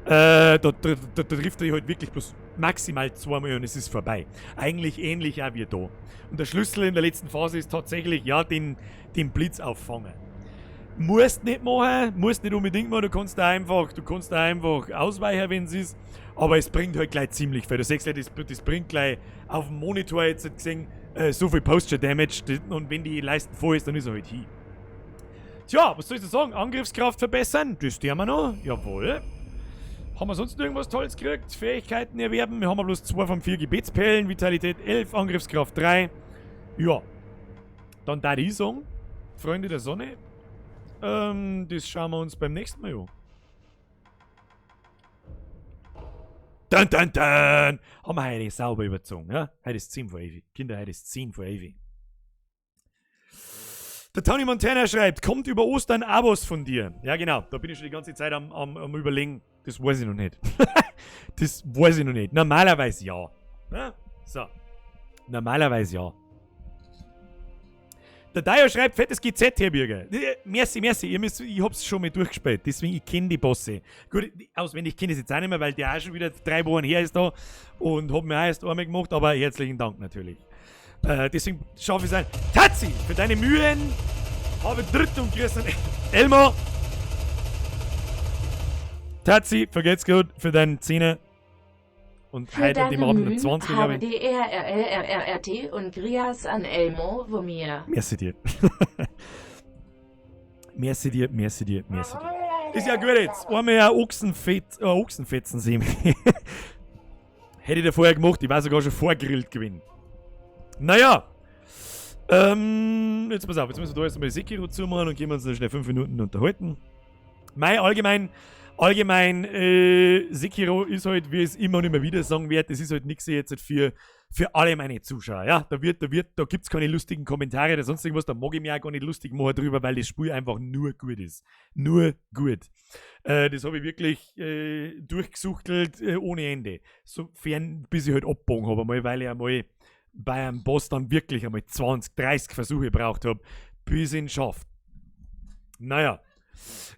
Da trifft er halt wirklich bloß maximal 2 Mal und es ist vorbei. Eigentlich ähnlich auch wie da. Und der Schlüssel in der letzten Phase ist tatsächlich, ja, den Blitz auffangen. Musst nicht machen, musst nicht unbedingt machen, du kannst da einfach ausweichen, wenn es ist. Aber es bringt halt gleich ziemlich viel. Du siehst gleich, das bringt gleich auf dem Monitor jetzt gesehen, so viel Posture Damage. Und wenn die Leisten voll ist, dann ist er halt hin. Tja, was soll ich sagen? Angriffskraft verbessern? Das tun wir noch. Jawohl. Haben wir sonst irgendwas Tolles gekriegt? Fähigkeiten erwerben? Wir haben bloß 2 von 4 Gebetspellen. Vitalität 11, Angriffskraft 3. Ja. Dann da ich sagen, Freunde der Sonne, das schauen wir uns beim nächsten Mal an. Dun, dun, dun! Haben wir heute sauber überzogen, ja? Heute ist 10 vor 11. Kinder, heute ist 10 vor 11. Der Tony Montana schreibt, kommt über Ostern Abos von dir. Ja genau, da bin ich schon die ganze Zeit am überlegen. Das weiß ich noch nicht. Das weiß ich noch nicht. Normalerweise ja. Ja? So. Normalerweise ja. Der Dio schreibt, fettes GZ, Herr Bürger. Merci. Ich hab's schon mal durchgespielt. Deswegen, ich kenne die Bosse. Gut, auswendig kenne ich es jetzt auch nicht mehr, weil der auch schon wieder 3 Wochen her ist da. Und hab mir auch erst einmal gemacht. Aber herzlichen Dank natürlich. Deswegen schaffe ich es ein. Tatsi, für deine Mühen habe Dritt und grüß an Elmo. Tatsi, vergeht's gut für deinen 10er. Und Für heute die deine machen Mühen 20, habe glaube ich. die RRRRRT und Grias an Elmo, wo mir. Merci dir. Merci dir. Ist ja gut jetzt. Einmal ein Ochsenfetzen sehen. Hätte ich da vorher gemacht, ich war sogar schon vorgrillt gewesen. Naja. Jetzt pass auf, jetzt müssen wir da erstmal die Sekiro zumachen und gehen wir uns noch schnell 5 Minuten unterhalten. Allgemein, Sekiro ist halt, wie ich es immer und immer wieder sagen werde, das ist halt nichts jetzt für alle meine Zuschauer. Ja, da gibt's keine lustigen Kommentare oder sonst irgendwas, da mag ich mich auch gar nicht lustig machen drüber, weil das Spiel einfach nur gut ist. Nur gut. Das habe ich wirklich durchgesuchtelt ohne Ende. Sofern, bis ich halt abgebogen habe, weil ich einmal bei einem Boss dann wirklich einmal 20, 30 Versuche gebraucht habe, bis ich ihn schafft. Naja.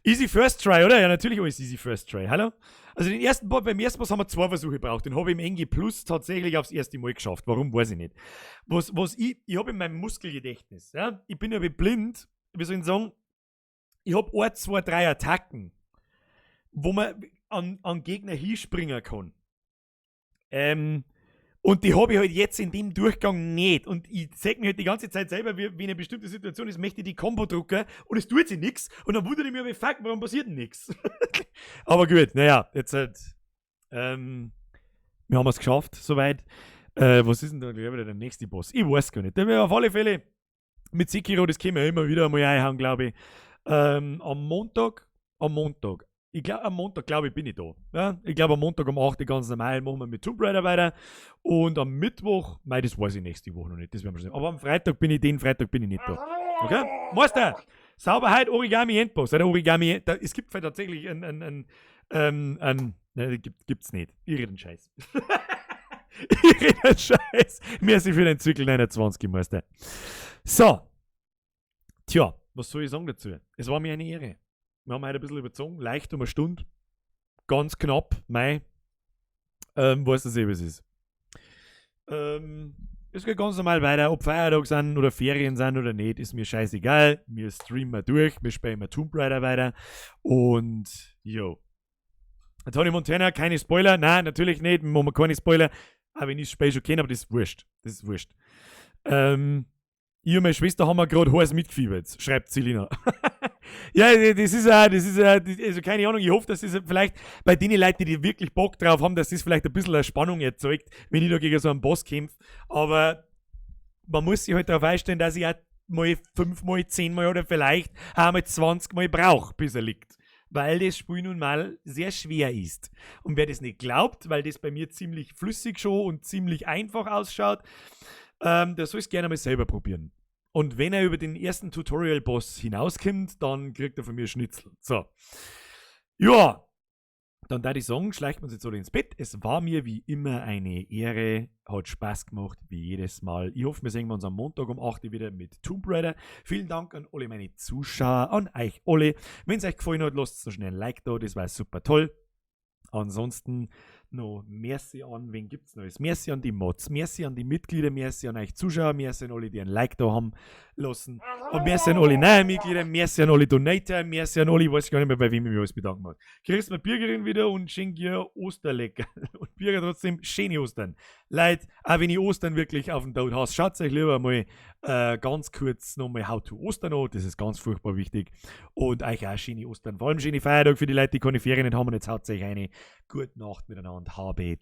Easy First Try, oder? Ja, natürlich alles Easy First Try. Hallo? Also beim ersten Boss haben wir 2 Versuche gebraucht. Den habe ich im NG Plus tatsächlich aufs erste Mal geschafft. Warum, weiß ich nicht. Ich habe in meinem Muskelgedächtnis, ja, ich bin ja blind, wie soll ich sagen, ich habe 1, 2, 3 Attacken, wo man an Gegner hinspringen kann. Und die habe ich halt jetzt in dem Durchgang nicht. Und ich sage mir halt die ganze Zeit selber, wie eine bestimmte Situation ist, möchte ich die Combo drucken und es tut sich nichts. Und dann wundere ich mich, fuck, warum passiert denn nichts? Aber gut, naja, jetzt halt, wir haben es geschafft, soweit. Was ist denn da gleich wieder der nächste Boss? Ich weiß gar nicht. Der will auf alle Fälle mit Sekiro, das können wir immer wieder einmal reinhauen, glaube ich. Am Montag, am Montag, glaube ich, bin ich da. Ja? Ich glaube, am Montag um 8 Uhr ganz normal machen wir mit Tomb Raider weiter. Und am Mittwoch, das weiß ich nächste Woche noch nicht, das werden wir schon sehen. Aber am Freitag bin ich nicht da. Okay? Meister! Sauberheit, Origami Endboss. Der Origami, es gibt tatsächlich gibt's nicht. Ich rede den Scheiß. Ich rede den Scheiß. Merci für den Zyklus 29, Meister. So. Tja, was soll ich sagen dazu? Es war mir eine Ehre. Wir haben heute ein bisschen überzogen, leicht um eine Stunde. Ganz knapp, weiß das eh, was es ist. Es geht ganz normal weiter, ob Feiertag sind oder Ferien sind oder nicht, ist mir scheißegal. Wir streamen durch, wir spielen mal Tomb Raider weiter. Und, jo. Tony Montana, keine Spoiler. Nein, natürlich nicht, wir machen keine Spoiler. Aber wenn ich das Spiel schon kenne, aber das ist wurscht. Ich und meine Schwester haben gerade heiß mitgefiebert, schreibt Selina. Ja, das ist also keine Ahnung, ich hoffe, dass das vielleicht bei den Leuten, die wirklich Bock drauf haben, dass das vielleicht ein bisschen eine Spannung erzeugt, wenn ich da gegen so einen Boss kämpfe. Aber man muss sich halt darauf einstellen, dass ich auch mal 5-mal, 10-mal oder vielleicht auch mal 20-mal brauche, bis er liegt. Weil das Spiel nun mal sehr schwer ist. Und wer das nicht glaubt, weil das bei mir ziemlich flüssig schon und ziemlich einfach ausschaut, der soll es gerne mal selber probieren. Und wenn er über den ersten Tutorial-Boss hinauskommt, dann kriegt er von mir Schnitzel. So. Ja. Dann darf ich sagen, schleicht man uns jetzt alle ins Bett. Es war mir wie immer eine Ehre. Hat Spaß gemacht, wie jedes Mal. Ich hoffe, wir sehen uns am Montag um 8 Uhr wieder mit Tomb Raider. Vielen Dank an alle meine Zuschauer, an euch alle. Wenn es euch gefallen hat, lasst so schnell ein Like da, das war super toll. Ansonsten noch merci an, wen gibt's Neues? Merci an die Mods, merci an die Mitglieder, merci an euch Zuschauer, merci an alle, die ein Like da haben lassen. Und merci an alle neuen Mitglieder, merci an alle Donator, merci an alle, ich weiß gar nicht mehr, bei wem ich mich alles bedanken muss. Kriegst mir Bürgerin wieder und schenk ihr Osterlecker. Und Bürger trotzdem schöne Ostern. Leute, auch wenn ich Ostern wirklich auf dem Tod habe, schaut euch lieber mal ganz kurz nochmal How to Ostern an, das ist ganz furchtbar wichtig. Und euch auch schöne Ostern, vor allem schöne Feiertag für die Leute, die keine Ferien nicht haben und jetzt haut euch eine gute Nacht miteinander. Habe